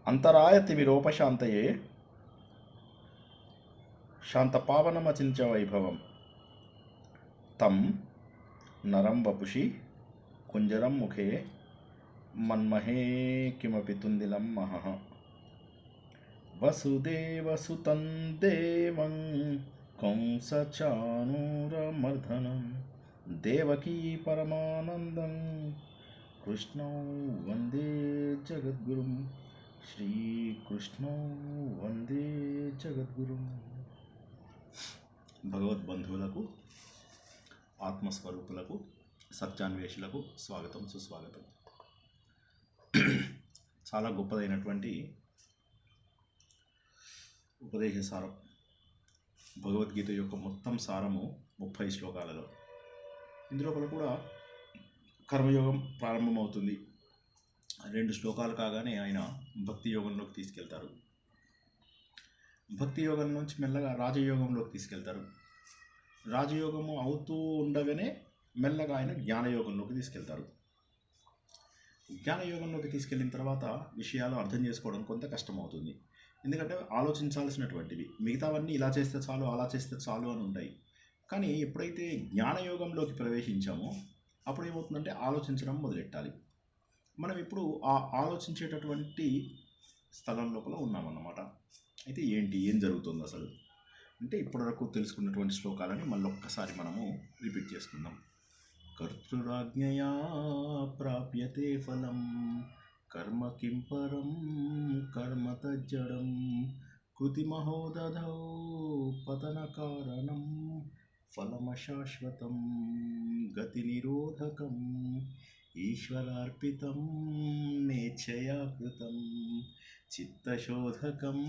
అంతరాయతిమిరోపశాంతయే శాంతపావనమచించ వైభవం తం నరం వపుషి కుంజరం ముఖే మన్మహే కిమపి తుందిలం మహః వసుదేవసుతం దేవం కంసచానూరమర్దనం దేవకీ పరమానందం కృష్ణం వందే జగద్గురుం శ్రీకృష్ణం వందే జగద్గురుం. భగవద్బంధువులకు, ఆత్మస్వరూపులకు, సత్యాన్వేషులకు స్వాగతం, సుస్వాగతం. చాలా గొప్పదైనటువంటి ఉపదేశ సారం, భగవద్గీత యొక్క మొత్తం సారము 30 శ్లోకాలలో. ఇందులో కూడా కర్మయోగం ప్రారంభమవుతుంది. 2 శ్లోకాలు కాగానే ఆయన భక్తి యోగంలోకి తీసుకెళ్తారు. భక్తి యోగం నుంచి మెల్లగా రాజయోగంలోకి తీసుకెళ్తారు. రాజయోగము అవుతూ ఉండగానే మెల్లగా ఆయన జ్ఞానయోగంలోకి తీసుకెళ్తారు. జ్ఞానయోగంలోకి తీసుకెళ్ళిన తర్వాత విషయాలు అర్థం చేసుకోవడం కొంత కష్టమవుతుంది. ఎందుకంటే ఆలోచించాల్సినటువంటివి మిగతావన్నీ ఇలా చేస్తే చాలు, అలా చేస్తే చాలు అని ఉంటాయి. కానీ ఎప్పుడైతే జ్ఞానయోగంలోకి ప్రవేశించామో అప్పుడు ఏమవుతుందంటే ఆలోచించడం మొదలెట్టాలి. మనం ఇప్పుడు ఆ ఆలోచించేటటువంటి స్థలం లోపల ఉన్నామన్నమాట. అయితే ఏం జరుగుతుంది అసలు అంటే ఇప్పటివరకు తెలుసుకున్నటువంటి శ్లోకాలని మళ్ళీ ఒక్కసారి మనము రిపీట్ చేసుకుందాం. కర్తృరాజ్ఞయా ప్రాప్యతే ఫలం కర్మ కిం పరం కర్మ తజ్జడం కృతిమహో దధౌ పతన కారణం ఫలమశాశ్వతం గతి నిరోధకం ఈశ్వరార్పితం నేచ్ఛయా కృతం చిత్తశోధకం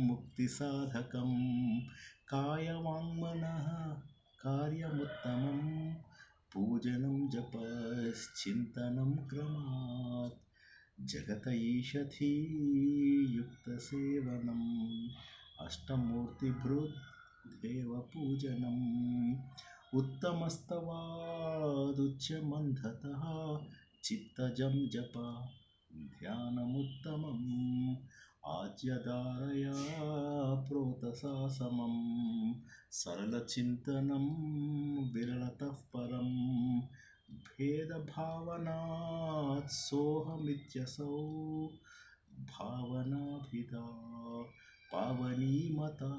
ముక్తిసాధకం కాయవాంగ్మనః కార్యముత్తమం పూజనం జపశ్చింతనం క్రమాత్ జగత ఈషధీ యుక్తసేవనం అష్టమూర్తిభృద్ దేవపూజనం ఉత్తమస్తవాదుచ్యమంధతః చిత్తజం జప ధ్యానముత్తమం ఆజ్యధారయా ప్రోతసాసమం సరళచింతనం విరళతః పరం భేదభావనాత్ సోహమిత్యసౌ భావనాభిదా పావనీమతా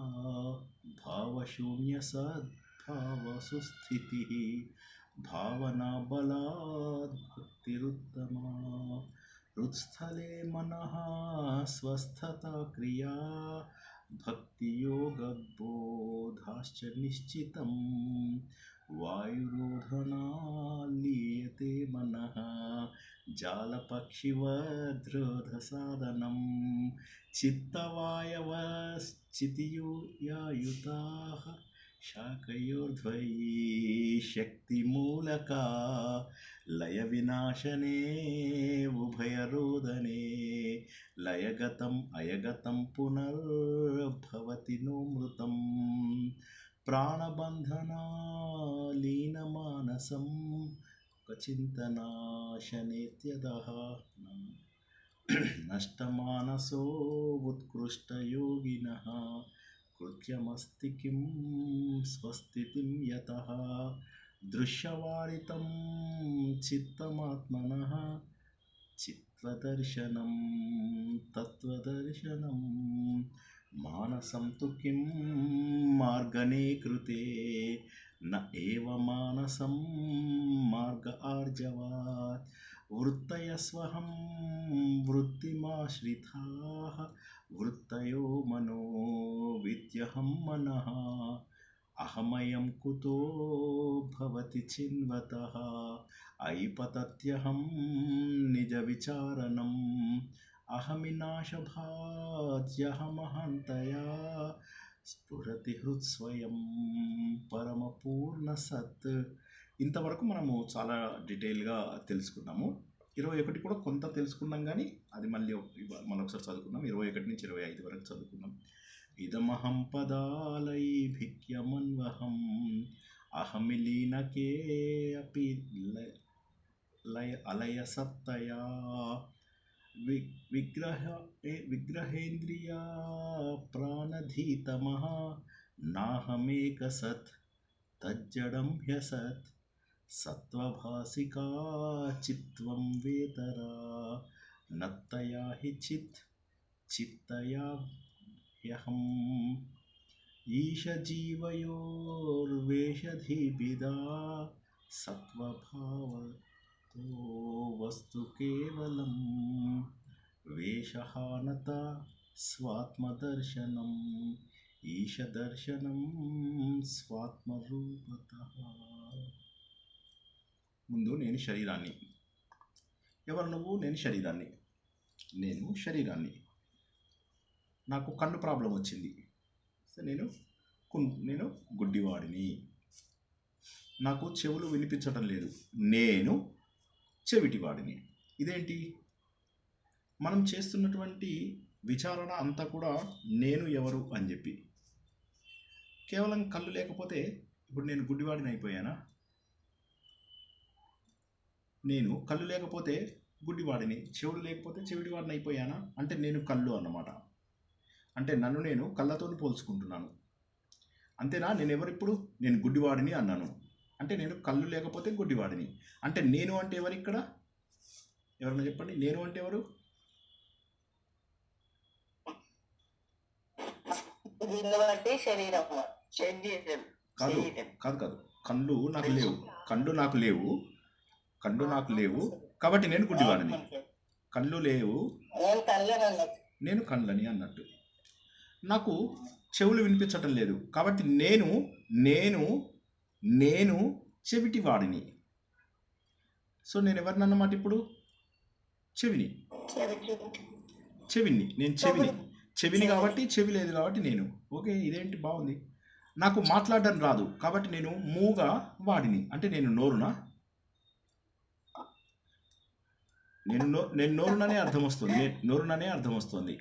భావశూన్యసద్భావసుస్థితిః భావనాబలాద్ భక్తిరుత్తమా హృత్స్థలే మనః స్వస్థతా క్రియా భక్తియోగబోధాశ్చ నిశ్చితం వాయురోధనాలీయతే మనః జాలపక్షివద్రోధసాధనం చిత్తవాయవశ్చితియుయాయుతాః శాకయోర్ధ్వయీ శక్తిమూలకా లయ వినాశనే ఉభయరోదనే లయగతం అయగతం పునర్భవతి నోమృతం ప్రాణబంధనాలీనమానసం చింతనాశనేత్యదః నష్టమానసో ఉత్కృష్టయోగినః కృత్యమస్తి కిం స్వస్థితిం యతః దృశ్యవారితం చిత్తమాత్మనః చిత్వదర్శనం తత్వదర్శనం మానసం తు కిం మార్గనే కృతే న ఏవ మానసం మార్గ ఆర్జవాత్ వృత్తయస్వహం వృత్తిమాశ్రితాః వృత్తయో మనో విద్యహం మనః అహమయం కుతో భవతి చిన్వతః ఐపతత్యహం నిజ విచారణం అహమినాశభాజ్యహమహంతయా స్ఫురతి హృత్స్వయం పరమపూర్ణ సత్. ఇంతవరకు మనము చాలా డీటెయిల్గా తెలుసుకున్నాము. 21 కూడా కొంత తెలుసుకున్నాం, కానీ అది మళ్ళీ ఒకసారి చదువుకున్నాం. 21 నుంచి 25 వరకు చదువుకున్నాం. ఇదమహం పదాలైభిక్యమన్వహం అహమిలీనకే అపి లయ అలయ సత్తయా విగ్రహ విగ్రహేంద్రియా ప్రాణధీతమః నాహమేక సత్ తజ్జడం హ్యసత్ సత్వభాసికా చిత్వం వేతరా నత్తయా హి చిత్తయా హ్యహం ఈషజీవయోర్వేషధీభిదా సత్వభావతో వస్తు కేవలం వేషహానత స్వాత్మదర్శనం ఈషదర్శనం స్వాత్మరూపతః. ముందు నేను శరీరాన్ని. ఎవరు నువ్వు? నేను శరీరాన్ని. నేను శరీరాన్ని. నాకు కన్ను ప్రాబ్లం వచ్చింది. సో నేను గుడ్డివాడిని. నాకు చెవులు వినిపించటం లేదు. నేను చెవిటివాడిని. ఇదేంటి? మనం చేస్తున్నటువంటి విచారణ అంతా కూడా నేను ఎవరు అని చెప్పి. కేవలం కళ్ళు లేకపోతే ఇప్పుడు నేను గుడ్డివాడిని అయిపోయానా? నేను కళ్ళు లేకపోతే గుడ్డివాడిని, చెవులు లేకపోతే చెవిటివాడిని అయిపోయానా? అంటే నేను కళ్ళు అన్నమాట. అంటే నన్ను నేను కళ్ళతో పోల్చుకుంటున్నాను. అంతేనా? నేను ఎవరిప్పుడు? నేను గుడ్డివాడిని అన్నాను. అంటే నేను కళ్ళు లేకపోతే గుడ్డివాడిని. అంటే నేను అంటే ఎవరు ఇక్కడ? ఎవరన్నా చెప్పండి, నేను అంటే ఎవరు? కాదు కాదు కాదు, కళ్ళు నాకు లేవు. కళ్ళు నాకు లేవు కాబట్టి నేను గుడ్డివాడిని. కళ్ళు లేవు, నేను కళ్ళని అన్నట్టు. నాకు చెవులు వినిపించటం లేదు కాబట్టి నేను నేను నేను చెవిటివాడిని. సో నేను ఎవరిని అన్నమాట ఇప్పుడు? చెవిని. నేను చెవిని కాబట్టి చెవి లేదు కాబట్టి నేను. ఓకే, ఇదేంటి బాగుంది. నాకు మాట్లాడడం రాదు కాబట్టి నేను మూగా వాడిని. అంటే నేను నోరునా? నేను నోరుననే అర్థం వస్తుంది.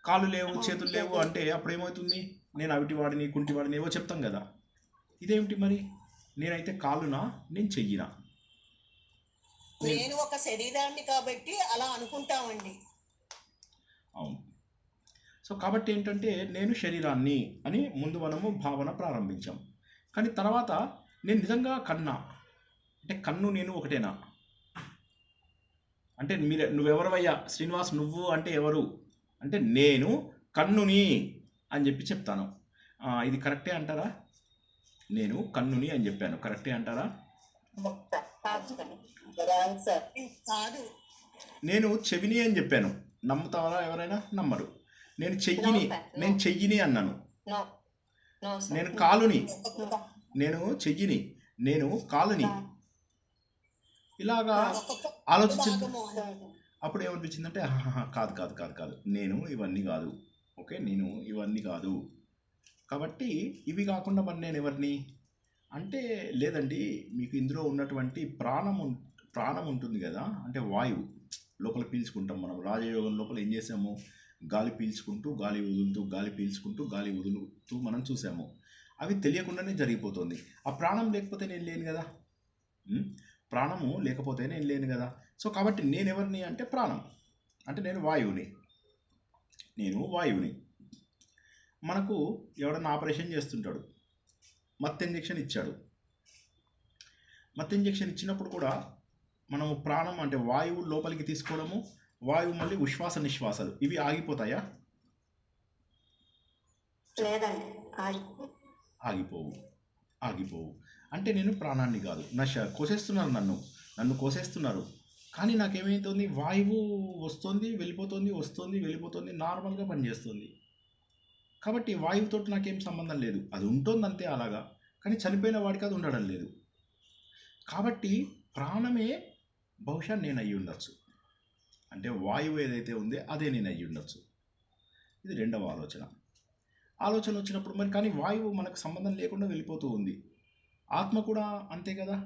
కాళ్ళు లేవు, చేతులు లేవు అంటే అప్పుడు ఏమవుతుంది? నేను అవిటివాడిని, కుంటివాడిని ఏవో చెప్తాం కదా. ఇదేమిటి మరి? నేనైతే కాళ్ళునా? నేను చెయ్యినా? నేను ఒక శరీరాన్ని కాబట్టి అలా అనుకుంటామండి. అవును. సో కాబట్టి ఏంటంటే నేను శరీరాన్ని అని ముందు మనము భావన ప్రారంభించాం. కానీ తర్వాత నేను నిజంగా కన్నా అంటే కన్ను నేను ఒకటేనా? అంటే నువ్వెవరవయ్యా శ్రీనివాస్, నువ్వు అంటే ఎవరు అంటే నేను కన్నుని అని చెప్పి చెప్తాను. ఇది కరెక్టే అంటారా? నేను కన్నుని అని చెప్పాను, కరెక్టే అంటారా? నేను చెవిని అని చెప్పాను, నమ్ముతావరా? ఎవరైనా నమ్మరు. నేను చెయ్యిని అన్నాను. నేను కాలుని, నేను చెయ్యిని, నేను కాలుని. ఇలాగా ఆలోచించింది. అప్పుడు ఏమనిపించిందంటే కాదు కాదు కాదు కాదు, నేను ఇవన్నీ కాదు. ఓకే, నేను ఇవన్నీ కాదు కాబట్టి ఇవి కాకుండా మరి నేను ఎవరిని అంటే, లేదండి మీకు ఇందులో ఉన్నటువంటి ప్రాణం ఉంటుంది కదా, అంటే వాయువు లోపల పీల్చుకుంటాం మనం. రాజయోగం లోపల ఏం చేసాము? గాలి పీల్చుకుంటూ గాలి వదులుతూ, గాలి పీల్చుకుంటూ గాలి వదులుతూ మనం చూసాము. అవి తెలియకుండానే జరిగిపోతుంది. ఆ ప్రాణం లేకపోతే నేను లేను కదా. ప్రాణము లేకపోతే నేను లేను కదా. సో కాబట్టి నేను ఎవరిని అంటే ప్రాణం, అంటే నేను వాయువుని. మనకు ఎవడన్నా ఆపరేషన్ చేస్తుంటాడు, మత్తు ఇంజెక్షన్ ఇచ్చాడు. మత్తు ఇంజెక్షన్ ఇచ్చినప్పుడు కూడా మనము ప్రాణం అంటే వాయువు లోపలికి తీసుకోవడము, వాయువు మళ్ళీ ఉశ్వాస నిశ్వాసాలు ఇవి ఆగిపోతాయా? ఆగిపోవు. అంటే నేను ప్రాణాన్ని కాదు. కోసేస్తున్నారు, నన్ను కోసేస్తున్నారు. కానీ నాకేమవుతుంది? వాయువు వస్తుంది వెళ్ళిపోతుంది, వస్తుంది వెళ్ళిపోతుంది, నార్మల్గా పనిచేస్తుంది. కాబట్టి వాయువుతో నాకేం సంబంధం లేదు. అది ఉంటుంది అంతే అలాగా. కానీ చనిపోయిన వాడికి అది ఉండడం లేదు. కాబట్టి ప్రాణమే బహుశా నేను అయ్యి ఉండొచ్చు. అంటే వాయువు ఏదైతే ఉందో అదే నేను అయ్యి ఉండొచ్చు. ఇది రెండవ ఆలోచన వచ్చినప్పుడు మరి కానీ వాయువు మనకు సంబంధం లేకుండా వెళ్ళిపోతూ ఉంది. ఆత్మ కూడా అంతే కదా.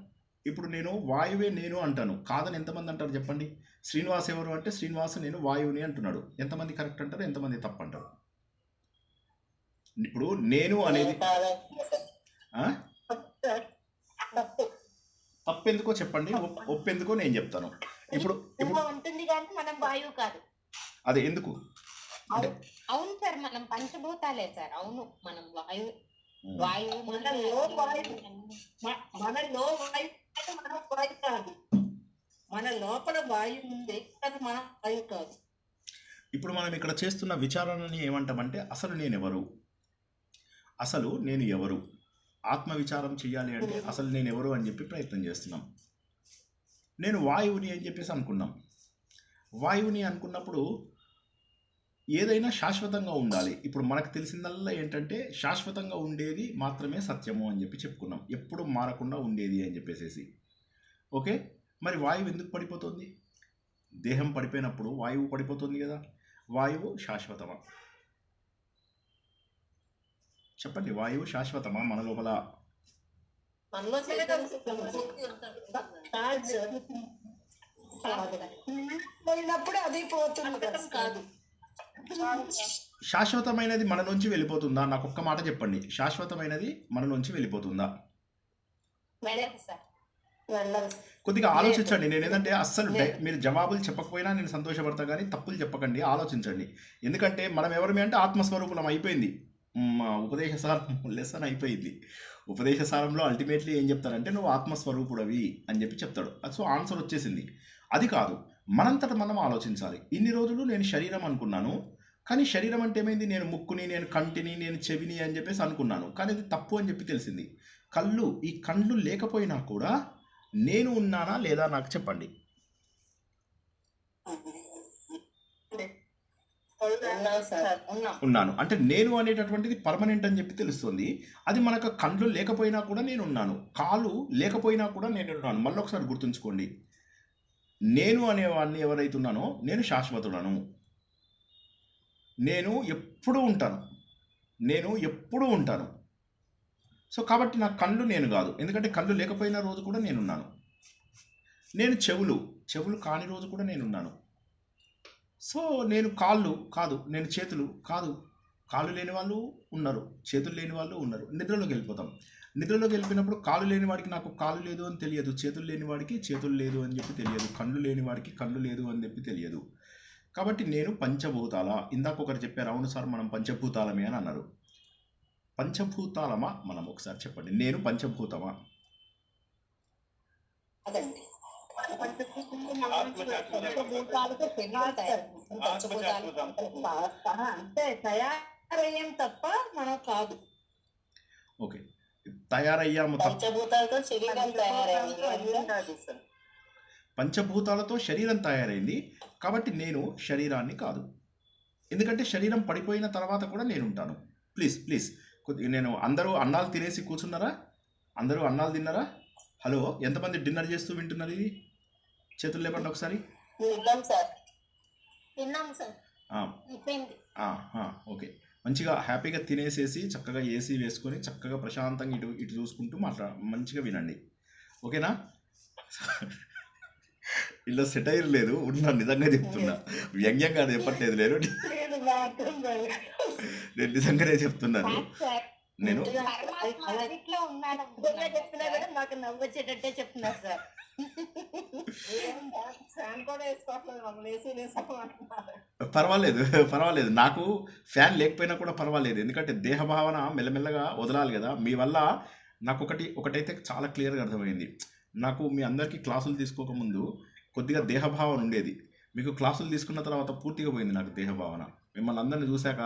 ఇప్పుడు నేను వాయువే నేను అంటాను, కాదని ఎంతమంది అంటారు చెప్పండి? శ్రీనివాస్ ఎవరు అంటే శ్రీనివాస్ నేను వాయువుని అంటున్నాడు. ఎంతమంది కరెక్ట్ అంటారు, ఎంతమంది తప్పు అంటారు? ఇప్పుడు నేను అనేది తప్పెందుకో చెప్పండి, ఒప్పెందుకో నేను చెప్తాను. ఇప్పుడు ఊహ ఉంటుంది కానీ మనం వాయువు కాదు. అదే ఎందుకు అంటే అవును సార్, మనం పంచభూతాలే సార్. అవును, మనం వాయువు మనలో వాయువు మనలో వాయువు అంటే మనం వాయువు కాదు. మన లోపల వాయువు ఉంది కానీ మనం వాయువు కాదు. ఇప్పుడు మనం ఇక్కడ చేస్తున్న విచారణని ఏమంటామంటే అసలు నేను ఎవరు ఆత్మ విచారం చేయాలి అంటే అసలు నేను ఎవరు అని చెప్పి ప్రయత్నం చేస్తున్నాం. నేను వాయువుని అని చెప్పేసి అనుకున్నాం. వాయువుని అనుకున్నప్పుడు ఏదైనా శాశ్వతంగా ఉండాలి. ఇప్పుడు మనకు తెలిసిందల్లా ఏంటంటే శాశ్వతంగా ఉండేది మాత్రమే సత్యము అని చెప్పి చెప్పుకున్నాం, ఎప్పుడు మారకుండా ఉండేది అని చెప్పేసి. ఓకే, మరి వాయువు ఎందుకు పడిపోతుంది? దేహం పడిపోయినప్పుడు వాయువు పడిపోతుంది కదా. వాయువు శాశ్వతమా? చెప్పండి, వాయువు శాశ్వతమా మన లోపల? మనలో పోయినప్పుడు అది పోతుంది కాదు. శాశ్వతమైనది మన నుంచి వెళ్ళిపోతుందా? నాకు ఒక్క మాట చెప్పండి, శాశ్వతమైనది మన నుంచి వెళ్ళిపోతుందా? కొద్దిగా ఆలోచించండి. నేను ఏంటంటే అస్సలు మీరు జవాబులు చెప్పకపోయినా నేను సంతోషపడతా, కానీ తప్పులు చెప్పకండి, ఆలోచించండి. ఎందుకంటే మనం ఎవరమే అంటే ఆత్మస్వరూపులం అయిపోయింది. మా ఉపదేశ సారం లెసన్ అయిపోయింది. ఉపదేశ సారంలో అల్టిమేట్లీ ఏం చెప్తారంటే నువ్వు ఆత్మస్వరూపుడవి అని చెప్పి చెప్తాడు. సో ఆన్సర్ వచ్చేసింది. అది కాదు, మనంతట మనం ఆలోచించాలి. ఇన్ని రోజులు నేను శరీరం అనుకున్నాను, కానీ శరీరం అంటే ఏమైంది? నేను ముక్కుని, నేను కంటిని, నేను చెవిని అని చెప్పేసి అనుకున్నాను, కానీ అది తప్పు అని చెప్పి తెలిసింది. ఈ కళ్ళు లేకపోయినా కూడా నేను ఉన్నానా లేదా నాకు చెప్పండి. ఉన్నాను అంటే నేను అనేటటువంటిది పర్మనెంట్ అని చెప్పి తెలుస్తుంది. అది మనకు కళ్ళు లేకపోయినా కూడా నేను ఉన్నాను, కాలు లేకపోయినా కూడా నేను ఉన్నాను. మళ్ళీ ఒకసారి గుర్తుంచుకోండి, నేను అనేవాడిని ఎవరైతే ఉన్నానో నేను శాశ్వతుడను. నేను ఎప్పుడూ ఉంటాను. సో కాబట్టి నా కళ్ళు నేను కాదు, ఎందుకంటే కళ్ళు లేకపోయిన రోజు కూడా నేనున్నాను. నేను చెవులు కాని రోజు కూడా నేనున్నాను. సో నేను కాళ్ళు కాదు, నేను చేతులు కాదు. కాళ్ళు లేని వాళ్ళు ఉన్నారు, చేతులు లేని వాళ్ళు ఉన్నారు. నిద్రలోకి వెళ్ళిపోతాం. నిద్రలోకి వెళ్ళిపోయినప్పుడు కాళ్ళు లేని వాడికి నాకు కాళ్ళు లేదు అని తెలియదు, చేతులు లేని వాడికి చేతులు లేదు అని చెప్పి తెలియదు, కళ్ళు లేని వాడికి కళ్ళు లేదు అని చెప్పి తెలియదు. కాబట్టి నేను పంచభూతాల, ఇందాక ఒకరు చెప్పారు, అవును సార్ మనం పంచభూతాలమే అని అన్నారు. పంచభూతాలమా మనం? ఒకసారి చెప్పండి, నేను పంచభూతమా? అంటే తయారయ్యాం తప్ప మనం కాదు. ఓకే, తయారయ్యాము. పంచభూతాలతో శరీరం తయారైంది. పంచభూతాలతో శరీరం తయారైంది, కాబట్టి నేను శరీరాన్ని కాదు. ఎందుకంటే శరీరం పడిపోయిన తర్వాత కూడా నేను ఉంటాను. ప్లీజ్ నేను అందరూ అన్నాలు తినేసి కూర్చున్నారా? అందరూ అన్నాలు తిన్నారా? హలో, ఎంతమంది డిన్నర్ చేస్తూ వింటున్నారు? ఇది చేతులు లేపండి ఒకసారి. ఓకే, మంచిగా హ్యాపీగా తినేసేసి చక్కగా ఏసీ వేసుకొని చక్కగా ప్రశాంతంగా ఇటు చూసుకుంటూ మంచిగా వినండి. ఓకేనా? ఇలా సెటైర్ లేదు, ఉన్నా నిజంగా చెప్తున్నా, వ్యంగ్యంగా చెప్పట్లేదు. నేను నిజంగానే చెప్తున్నాను. నేను నాకు నవ్వు వచ్చేటట్టే చెప్తున్నారు సార్. పర్వాలేదు, నాకు ఫ్యాన్ లేకపోయినా కూడా పర్వాలేదు, ఎందుకంటే దేహ భావన మెల్లమెల్లగా వదలాలి కదా. మీ వల్ల నాకు ఒకటైతే చాలా క్లియర్గా అర్థమైంది. నాకు మీ అందరికీ క్లాసులు తీసుకోకముందు కొద్దిగా దేహభావన ఉండేది, మీకు క్లాసులు తీసుకున్న తర్వాత పూర్తిగా పోయింది నాకు దేహభావన. మిమ్మల్ని అందరిని చూశాక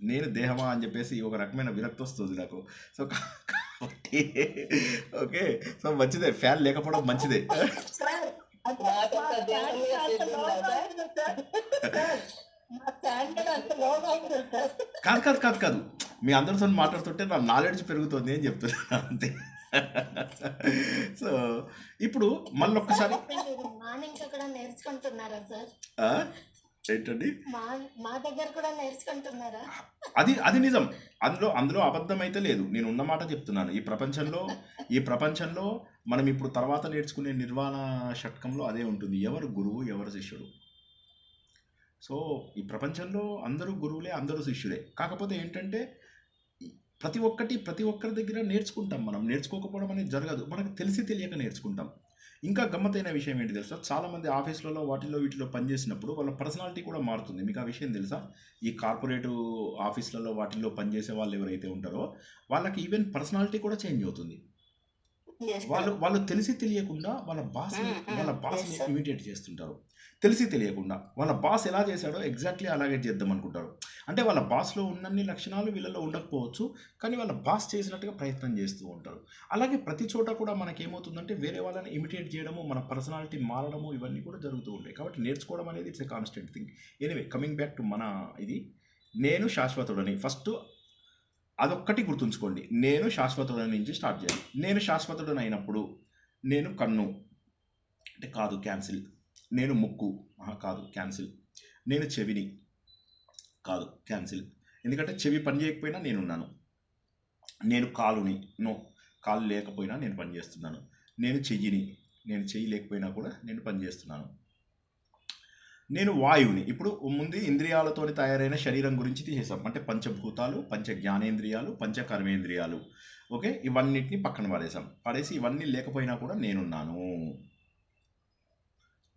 నేను దేహమా అని చెప్పేసి ఒక రకమైన విరక్తి వస్తుంది నాకు. సో కాబట్టి ఓకే, సో మంచిదే, ఫ్యాన్ లేకపోవడం మంచిదే. కాదు, మీ అందరితో మాట్లాడుతుంటే నా నాలెడ్జ్ పెరుగుతుంది అని చెప్తున్నాను అంతే. సో ఇప్పుడు మళ్ళీ ఒక్కసారి నేర్చుకుంటున్నారా సార్? ఏంటండి? మా దగ్గర కూడా నేర్చుకుంటున్నారా? అది నిజం, అందులో అబద్ధం అయితే లేదు. నేను ఉన్న మాట చెప్తున్నాను. ఈ ప్రపంచంలో మనం ఇప్పుడు తర్వాత నేర్చుకునే నిర్వాణ షట్కంలో అదే ఉంటుంది, ఎవరు గురువు ఎవరు శిష్యుడు. సో ఈ ప్రపంచంలో అందరూ గురువులే, అందరూ శిష్యులే. కాకపోతే ఏంటంటే ప్రతి ఒక్కరి దగ్గర నేర్చుకుంటాం. మనం నేర్చుకోకపోవడం అనేది జరగదు, మనకు తెలియక నేర్చుకుంటాం. ఇంకా గమ్మత్తైన విషయం ఏంటి తెలుసా, చాలామంది ఆఫీసులలో వాటిల్లో వీటిలో పనిచేసినప్పుడు వాళ్ళ పర్సనాలిటీ కూడా మారుతుంది. మీకు ఆ విషయం తెలుసా? ఈ కార్పొరేట్ ఆఫీసులలో వాటిల్లో పనిచేసే వాళ్ళు ఎవరైతే ఉంటారో వాళ్ళకి ఈవెన్ పర్సనాలిటీ కూడా చేంజ్ అవుతుంది. వాళ్ళు తెలిసి తెలియకుండా వాళ్ళ బాస్ని ఇమిటేట్ చేస్తుంటారు. తెలిసి తెలియకుండా వాళ్ళ బాస్ ఎలా చేశాడో ఎగ్జాక్ట్లీ అలాగే చేద్దాం అనుకుంటారు. అంటే వాళ్ళ బాస్లో ఉన్నన్ని లక్షణాలు వీళ్ళలో ఉండకపోవచ్చు, కానీ వాళ్ళ బాస్ చేసినట్టుగా ప్రయత్నం చేస్తూ ఉంటారు. అలాగే ప్రతి చోట కూడా మనకేమవుతుందంటే వేరే వాళ్ళని ఇమిటేట్ చేయడము, మన పర్సనాలిటీ మారడము ఇవన్నీ కూడా జరుగుతూ ఉంటాయి. కాబట్టి నేర్చుకోవడం అనేది it's a constant thing. Anyway, coming back to మన ఇది, నేను శాశ్వతుడని ఫస్ట్ అదొక్కటి గుర్తుంచుకోండి. నేను శాశ్వతుడని నుంచి స్టార్ట్ చేయాలి. నేను శాశ్వతుడని అయినప్పుడు నేను కన్ను అంటే కాదు, క్యాన్సిల్. నేను ముక్కు కాదు, క్యాన్సిల్. నేను చెవిని కాదు, క్యాన్సిల్. ఎందుకంటే చెవి పని చేయకపోయినా నేనున్నాను. నేను కాలుని, నో, కాలు లేకపోయినా నేను పని చేస్తున్నాను. నేను చెయ్యిని, నేను చెయ్యి లేకపోయినా కూడా నేను పని చేస్తున్నాను. నేను వాయువుని, ఇప్పుడు ముందు ఇంద్రియాలతో తయారైన శరీరం గురించి తీసేసాం. అంటే పంచభూతాలు, పంచ జ్ఞానేంద్రియాలు, పంచ కర్మేంద్రియాలు. ఓకే, ఇవన్నిటిని పక్కన పడేసి ఇవన్నీ లేకపోయినా కూడా నేనున్నాను.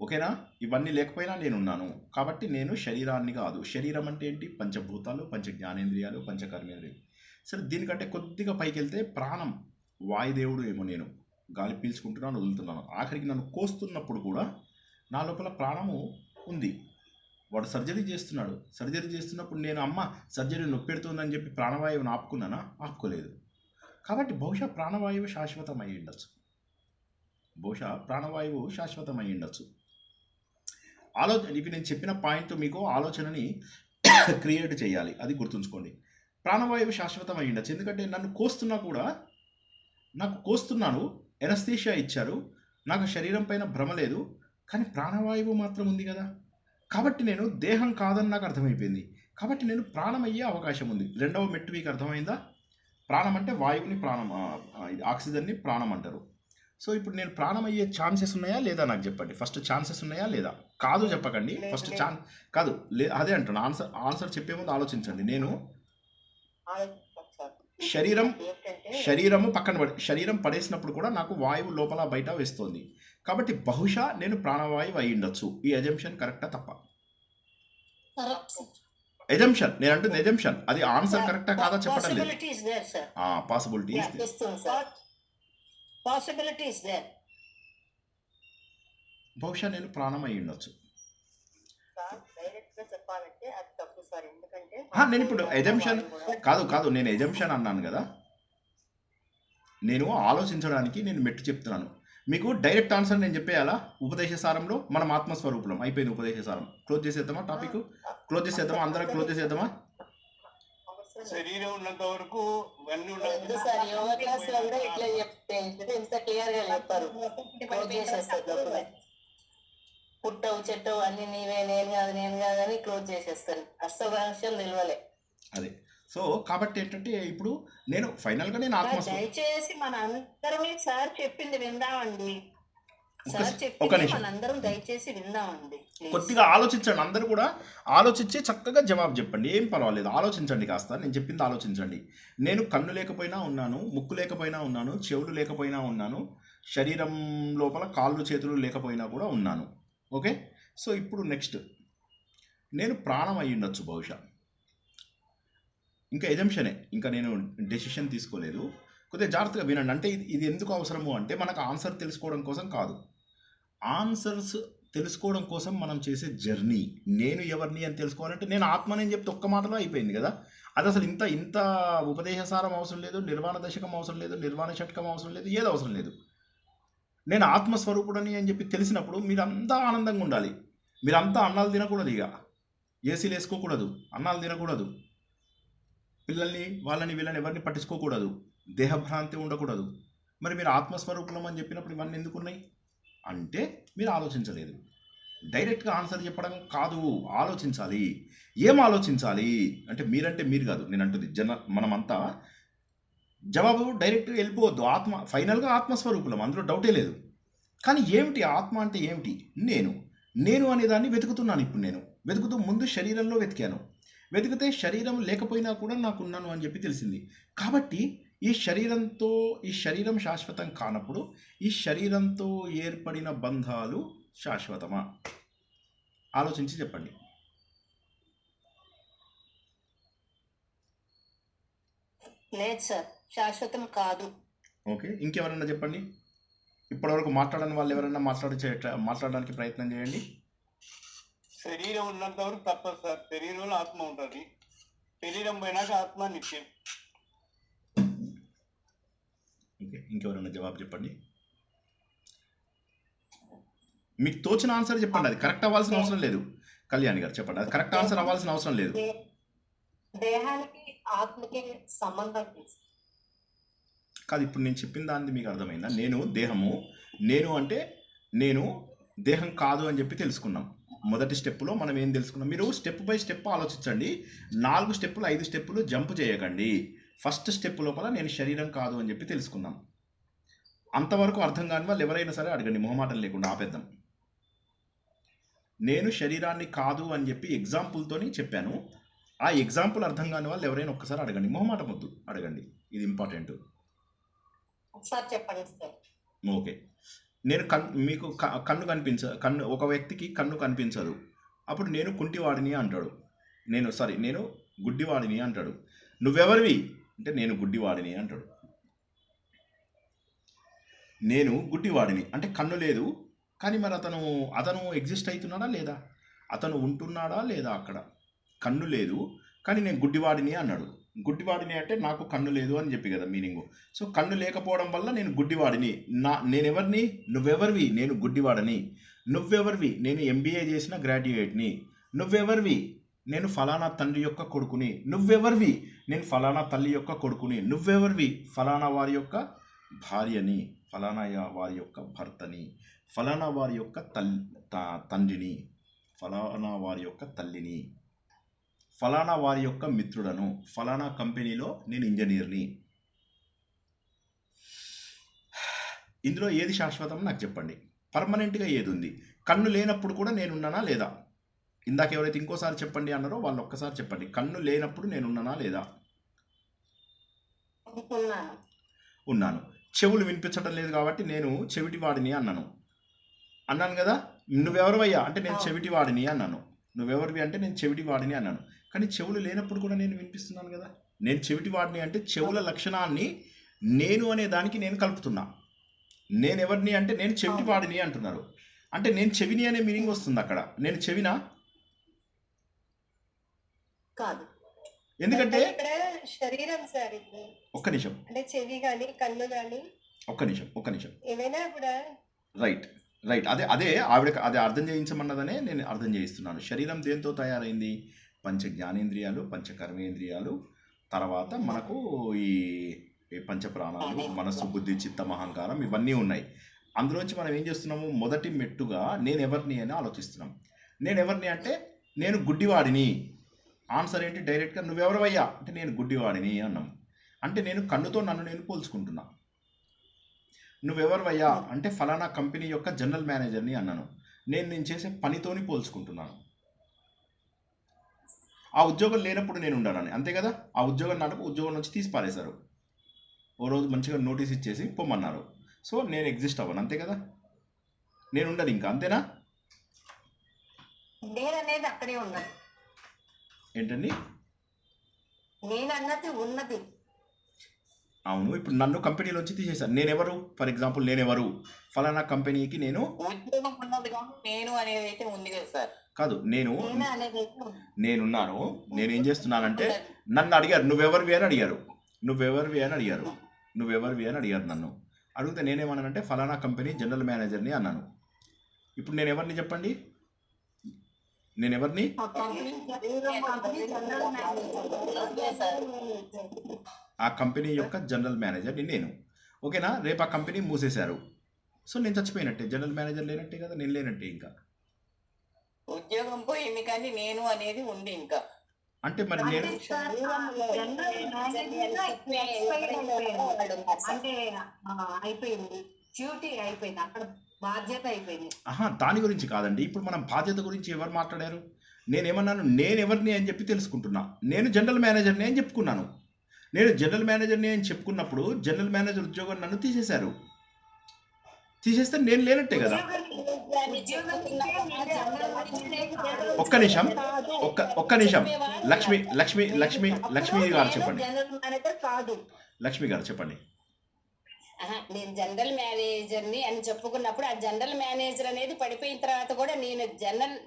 ఓకేనా? ఇవన్నీ లేకపోయినా నేనున్నాను. కాబట్టి నేను శరీరాన్ని కాదు. శరీరం అంటే ఏంటి? పంచభూతాలు, పంచ జ్ఞానేంద్రియాలు, పంచ కర్మేంద్రియాలు. సరే, దీనికంటే కొద్దిగా పైకి వెళ్తే ప్రాణం, వాయుదేవుడు ఏమో. నేను గాలి పీల్చుకుంటున్నాను, వదులుతున్నాను. ఆఖరికి నన్ను కోస్తున్నప్పుడు కూడా నా లోపల ప్రాణము ఉంది. వాడు సర్జరీ చేస్తున్నాడు. సర్జరీ చేస్తున్నప్పుడు నేను అమ్మ సర్జరీ నొప్పి పెడుతుందని చెప్పి ప్రాణవాయువుని ఆపుకున్నానా? ఆపుకోలేదు. కాబట్టి బహుశా ప్రాణవాయువు శాశ్వతం అయి ఉండొచ్చు. ఇవి నేను చెప్పిన పాయింట్ మీకు ఆలోచనని క్రియేట్ చేయాలి, అది గుర్తుంచుకోండి. ప్రాణవాయువు శాశ్వతం అయి ఉండొచ్చు. ఎందుకంటే నన్ను కోస్తున్నా కూడా, నాకు కోస్తున్నాను, ఎనస్థీషియా ఇచ్చారు, నాకు శరీరం పైన భ్రమ లేదు, కానీ ప్రాణవాయువు మాత్రం ఉంది కదా. కాబట్టి నేను దేహం కాదని నాకు అర్థమైపోయింది. కాబట్టి నేను ప్రాణం అయ్యే అవకాశం ఉంది. రెండవ మెట్టు మీకు అర్థమైందా? ప్రాణం అంటే వాయువుని ప్రాణం, ఆక్సిజన్ని ప్రాణం అంటారు. సో ఇప్పుడు నేను ప్రాణం అయ్యే ఛాన్సెస్ ఉన్నాయా లేదా నాకు చెప్పండి. ఫస్ట్ ఛాన్సెస్ ఉన్నాయా లేదా? కాదు చెప్పకండి. ఫస్ట్ కాదు, అదే అంటాను. ఆన్సర్ చెప్పే ముందు ఆలోచించండి. నేను శరీరము శరీరం పడేసినప్పుడు కూడా నాకు వాయువు లోపల బయట వేస్తోంది. కాబట్టి బహుశా నేను ప్రాణవాయువు అయి ఉండొచ్చు. ఈ ఎజంప్షన్ కరెక్టా తప్ప? ఎజంప్షన్, నేను అంటుంది ఎజంప్షన్. అది ఆన్సర్ కరెక్టా కాదా చెప్పడం లేదు. Possibility is there. బహుశా నేను ప్రాణం అయి ఉండొచ్చు. నేను ఇప్పుడు ఎజంప్షన్ కాదు, నేను ఎజంప్షన్ అన్నాను కదా. నేను ఆలోచించడానికి నేను మెట్టు చెప్తున్నాను. మీకు డైరెక్ట్ ఆన్సర్ నేను చెప్పేయాలా? ఉపదేశసారంలో మనం ఆత్మస్వరూపులం అయిపోయింది. ఉపదేశసారం క్లోజ్ చేసేద్దామా? టాపిక్ క్లోజ్ చేసేద్దామా? అందరం క్లోజ్ చేసేద్దామా? శరీరం ఉన్నంత వరకు పుట్టవు చెట్టవు అన్ని నీవే, నేను కాదని క్లోజ్ చేసేస్తాను. అస్సలు రహస్యం నిలవలే. అదే. సో కాబట్టి ఏంటంటే ఇప్పుడు నేను ఫైనల్గా నేను దయచేసి మన అందరమే సార్ చెప్పింది విందామండి. మనందరం దయచేసి విందామండి. కొద్దిగా ఆలోచించండి. అందరూ కూడా ఆలోచించి చక్కగా జవాబు చెప్పండి. ఏం పర్వాలేదు, ఆలోచించండి కాస్త. నేను చెప్పింది ఆలోచించండి. నేను కన్ను లేకపోయినా ఉన్నాను, ముక్కు లేకపోయినా ఉన్నాను, చెవులు లేకపోయినా ఉన్నాను, శరీరం లోపల కాళ్ళు చేతులు లేకపోయినా కూడా ఉన్నాను. ఓకే. సో ఇప్పుడు నెక్స్ట్, నేను ప్రాణం అయి ఉండొచ్చు బహుశా. ఇంకా ఎజంప్షనే, ఇంకా నేను డెసిషన్ తీసుకోలేదు. కొద్దిగా జాగ్రత్తగా వినండి. అంటే ఇది ఎందుకు అవసరము అంటే మనకు ఆన్సర్ తెలుసుకోవడం కోసం కాదు. ఆన్సర్స్ తెలుసుకోవడం కోసం మనం చేసే జర్నీ. నేను ఎవరిని అని తెలుసుకోవాలంటే నేను ఆత్మని అని చెప్తే ఒక్క మాటలో అయిపోయింది కదా. అది అసలు ఇంత ఉపదేశసారం అవసరం లేదు, నిర్వాణ దశకం అవసరం లేదు, నిర్వాణ షట్కం అవసరం లేదు, ఏది అవసరం లేదు. నేను ఆత్మస్వరూపుడని అని చెప్పి తెలిసినప్పుడు మీరంతా ఆనందంగా ఉండాలి. మీరంతా అన్నాలు తినకూడదు, ఇక ఏసీలు వేసుకోకూడదు, అన్నాలు తినకూడదు, పిల్లల్ని వాళ్ళని వీళ్ళని ఎవరిని పట్టించుకోకూడదు, దేహభ్రాంతి ఉండకూడదు. మరి మీరు ఆత్మస్వరూపులం అని చెప్పినప్పుడు ఇవన్నీ ఎందుకున్నాయి అంటే మీరు ఆలోచించలేదు. డైరెక్ట్గా ఆన్సర్ చెప్పడం కాదు, ఆలోచించాలి. ఏం ఆలోచించాలి అంటే మీరంటే మీరు కాదు, నేను అంటుంది మనమంతా జవాబు డైరెక్ట్గా వెళ్ళిపోవద్దు. ఫైనల్గా ఆత్మస్వరూపులం, అందులో డౌటే లేదు. కానీ ఏమిటి ఆత్మ అంటే ఏమిటి? నేను అనేదాన్ని వెతుకుతున్నాను. ఇప్పుడు నేను వెతుకుతూ ముందు శరీరంలో వెతికాను. వెతికితే శరీరం లేకపోయినా కూడా నాకున్నాను అని చెప్పి తెలిసింది. కాబట్టి ఈ శరీరం శాశ్వతం కానప్పుడు ఈ శరీరంతో ఏర్పడిన బంధాలు శాశ్వతమా? ఆలోచించి చెప్పండి. లేదు సార్, శాశ్వతం కాదు. ఓకే, ఇంకెవరన్నా చెప్పండి. ఇప్పటివరకు మాట్లాడని వాళ్ళు ఎవరైనా మాట్లాడడానికి ప్రయత్నం చేయండి. శరీరం ఉన్నంత వరకు తప్పదు సార్. శరీరంలో ఆత్మ ఉంటుంది. శరీరం పోయినాక ఆత్మ నిత్యం. ఓకే, ఇంకెవరైనా జవాబు చెప్పండి. మీకు తోచిన ఆన్సర్ చెప్పండి. అది కరెక్ట్ అవ్వాల్సిన అవసరం లేదు. కళ్యాణి గారు చెప్పండి. అది కరెక్ట్ ఆన్సర్ అవ్వాల్సిన అవసరం లేదు. దేహానికి ఆత్మకి సంబంధం లేదు. కాదు, ఇప్పుడు నేను చెప్పిన దాన్ని మీకు అర్థమైందా? నేను దేహము, నేను దేహం కాదు అని చెప్పి తెలుసుకున్నాం. మొదటి స్టెప్లో మనం ఏం తెలుసుకున్నాం? మీరు స్టెప్ బై స్టెప్ ఆలోచించండి. 4 స్టెప్పులు 5 స్టెప్పులు జంప్ చేయకండి. ఫస్ట్ స్టెప్ లోపల నేను శరీరం కాదు అని చెప్పి తెలుసుకున్నాం. అంతవరకు అర్థం కాని వాళ్ళు ఎవరైనా సరే అడగండి, మొహమాటం లేకుండా ఆపేద్దాం. నేను శరీరాన్ని కాదు అని చెప్పి ఎగ్జాంపుల్తోని చెప్పాను. ఆ ఎగ్జాంపుల్ అర్థం కాని వాళ్ళు ఎవరైనా ఒక్కసారి అడగండి, మొహమాటం వద్దు, అడగండి. ఇది ఇంపార్టెంట్. ఒకసారి చెప్పండి సార్. ఓకే, నేను మీకు కన్ను ఒక వ్యక్తికి కన్ను కనిపించదు. అప్పుడు నేను కుంటివాడిని అంటాడు. నేను గుడ్డివాడిని అంటాడు. నువ్వెవరివి అంటే నేను గుడ్డివాడిని అంటాడు. నేను గుడ్డివాడిని అంటే కన్ను లేదు, కానీ మరి అతను ఎగ్జిస్ట్ అవుతున్నాడా లేదా? అతను ఉంటున్నాడా లేదా? అక్కడ కన్ను లేదు కానీ నేను గుడ్డివాడిని అన్నాడు. గుడ్డివాడిని అంటే నాకు కన్ను లేదు అని చెప్పి కదా మీనింగు. సో కన్ను లేకపోవడం వల్ల నేను గుడ్డివాడిని. నేనెవరిని? నువ్వెవరివి? నేను గుడ్డివాడిని. నువ్వెవరివి? నేను MBA చేసిన గ్రాడ్యుయేట్ని. నువ్వెవరివి? నేను ఫలానా తండ్రి యొక్క కొడుకుని. నువ్వెవరివి? నేను ఫలానా తల్లి యొక్క కొడుకుని. నువ్వెవరివి? ఫలానా వారి యొక్క భార్యని, ఫలానా వారి యొక్క భర్తని, ఫలానా వారి యొక్క తండ్రిని, ఫలానా వారి యొక్క తల్లిని, ఫలానా వారి యొక్క మిత్రుడను, ఫలానా కంపెనీలో నేను ఇంజనీర్ని. ఇందులో ఏది శాశ్వతం నాకు చెప్పండి. పర్మనెంట్గా ఏది ఉంది? కన్ను లేనప్పుడు కూడా నేనున్నానా లేదా? ఇందాక ఎవరైతే ఇంకోసారి చెప్పండి అన్నారో వాళ్ళు ఒక్కసారి చెప్పండి. కన్ను లేనప్పుడు నేనున్నానా లేదా? ఉన్నాను. చెవులు వినిపించడం లేదు కాబట్టి నేను చెవిటివాడిని అన్నాను కదా. నువ్వెవరివయ్యా అంటే నేను చెవిటివాడిని అన్నాను. నువ్వెవరివి అంటే నేను చెవిటివాడిని అన్నాను. కానీ చెవులు లేనప్పుడు కూడా నేను వినిపిస్తున్నాను కదా. నేను చెవిటివాడిని అంటే చెవుల లక్షణాన్ని నేను అనే దానికి నేను కలుపుతున్నా. నేనెవరిని అంటే నేను చెవిటివాడిని అంటున్నారు. అంటే నేను చెవిని అనే మీనింగ్ వస్తుంది అక్కడ. నేను చెవినా? కాదు. ఎందుకంటే శరీరం సార్ ఇది. ఒక్క నిమిషం, అంటే చెవి కానీ కన్ను కానీ ఒక్క నిమిషం ఏమైనా కూడా రైట్ అదే ఆవిడకి అదే అర్థం చేయించమన్నదనే నేను అర్థం చేయిస్తున్నాను. శరీరం దేంతో తయారైంది? పంచ జ్ఞానేంద్రియాలు, పంచ కర్మేంద్రియాలు, తర్వాత మనకు ఈ పంచ ప్రాణాలు, మనస్సు, బుద్ధి, చిత్తం, అహంకారం ఇవన్నీ ఉన్నాయి. అందులోంచి మనం ఏం చేస్తున్నాము? మొదటి మెట్టుగా నేను ఎవరిని అని ఆలోచిస్తున్నాం. నేను ఎవరిని అంటే నేను గుడ్డివాడిని. ఆన్సర్ ఏంటి? డైరెక్ట్గా నువ్వెవరివయ్యా అంటే నేను గుడ్డివాడిని అన్నాం. అంటే నేను కన్నుతో నన్ను నేను పోల్చుకుంటున్నా. నువ్వెవరివయ్యా అంటే ఫలానా కంపెనీ యొక్క జనరల్ మేనేజర్ని అన్నాను. నేను చేసే పనితోని పోల్చుకుంటున్నాను. ఆ ఉద్యోగం లేనప్పుడు నేను ఉండాలని, అంతే కదా. ఆ ఉద్యోగం నాకు ఉద్యోగం నుంచి తీసి పారేశారు. ఓ రోజు మంచిగా నోటీస్ ఇచ్చేసి పొమ్మన్నారు. సో నేను ఎగ్జిస్ట్ అవ్వను, అంతే కదా. నేను ఉండను ఇంకా, అంతేనా? నేననేది అక్కడే ఉన్నది. ఏంటండి? నేనన్నది ఉన్నది. అవును, ఇప్పుడు నన్ను కంపెనీలోంచి తీసేశారు. నేనెవరు? ఫర్ ఎగ్జాంపుల్ నేనెవరు? ఫలానా కంపెనీకి నేను ఉద్యోగం ఉన్నది కానీ నేను అనేది అయితే ఉంది కదా సార్. కాదు, నేనున్నాను. నేనేం చేస్తున్నానంటే నన్ను అడిగారు నువ్వెవరివి అని అడిగారు. నన్ను అడిగితే నేనేమన్నానంటే ఫలానా కంపెనీ జనరల్ మేనేజర్ని అన్నాను. ఇప్పుడు నేను ఎవరిని చెప్పండి? నేను ఎవరిని? ఆ కంపెనీ యొక్క జనరల్ మేనేజర్ని నేను. ఓకేనా? రేపు ఆ కంపెనీ మూసేశారు. సో నేను చచ్చిపోయినట్టే, జనరల్ మేనేజర్ లేనట్టే కదా, నేను లేనట్టే. ఇంకా ఉద్యోగం పోయింది కానీ నేను అనేది ఉంది ఇంకా. అంటే మరి నేను అంటే అయిపోయింది, డ్యూటీ అయిపోయింది, అక్కడ బాధ్యత అయిపోయింది. దాని గురించి కాదండి. ఇప్పుడు మనం బాధ్యత గురించి ఎవరు మాట్లాడారు? నేనేమన్నాను? నేను ఎవరిని అని చెప్పి తెలుసుకుంటున్నా. నేను జనరల్ మేనేజర్ని అని చెప్పుకున్నాను. నేను జనరల్ మేనేజర్ని అని చెప్పుకున్నప్పుడు జనరల్ మేనేజర్ ఉద్యోగం నన్ను తీసేశారు. తీసేస్తే నేను లేనట్టే కదా. ఒక్క నిమిషం ఒక్క నిమిషం లక్ష్మి గారు చెప్పండి. జనరల్ మేనేజర్ కాదు. లక్ష్మి గారు చెప్పండి. నేను జనరల్ మేనేజర్ని అని చెప్పుకున్నప్పుడు ఆ జనరల్ మేనేజర్ అనేది పడిపోయిన తర్వాత కూడా నేను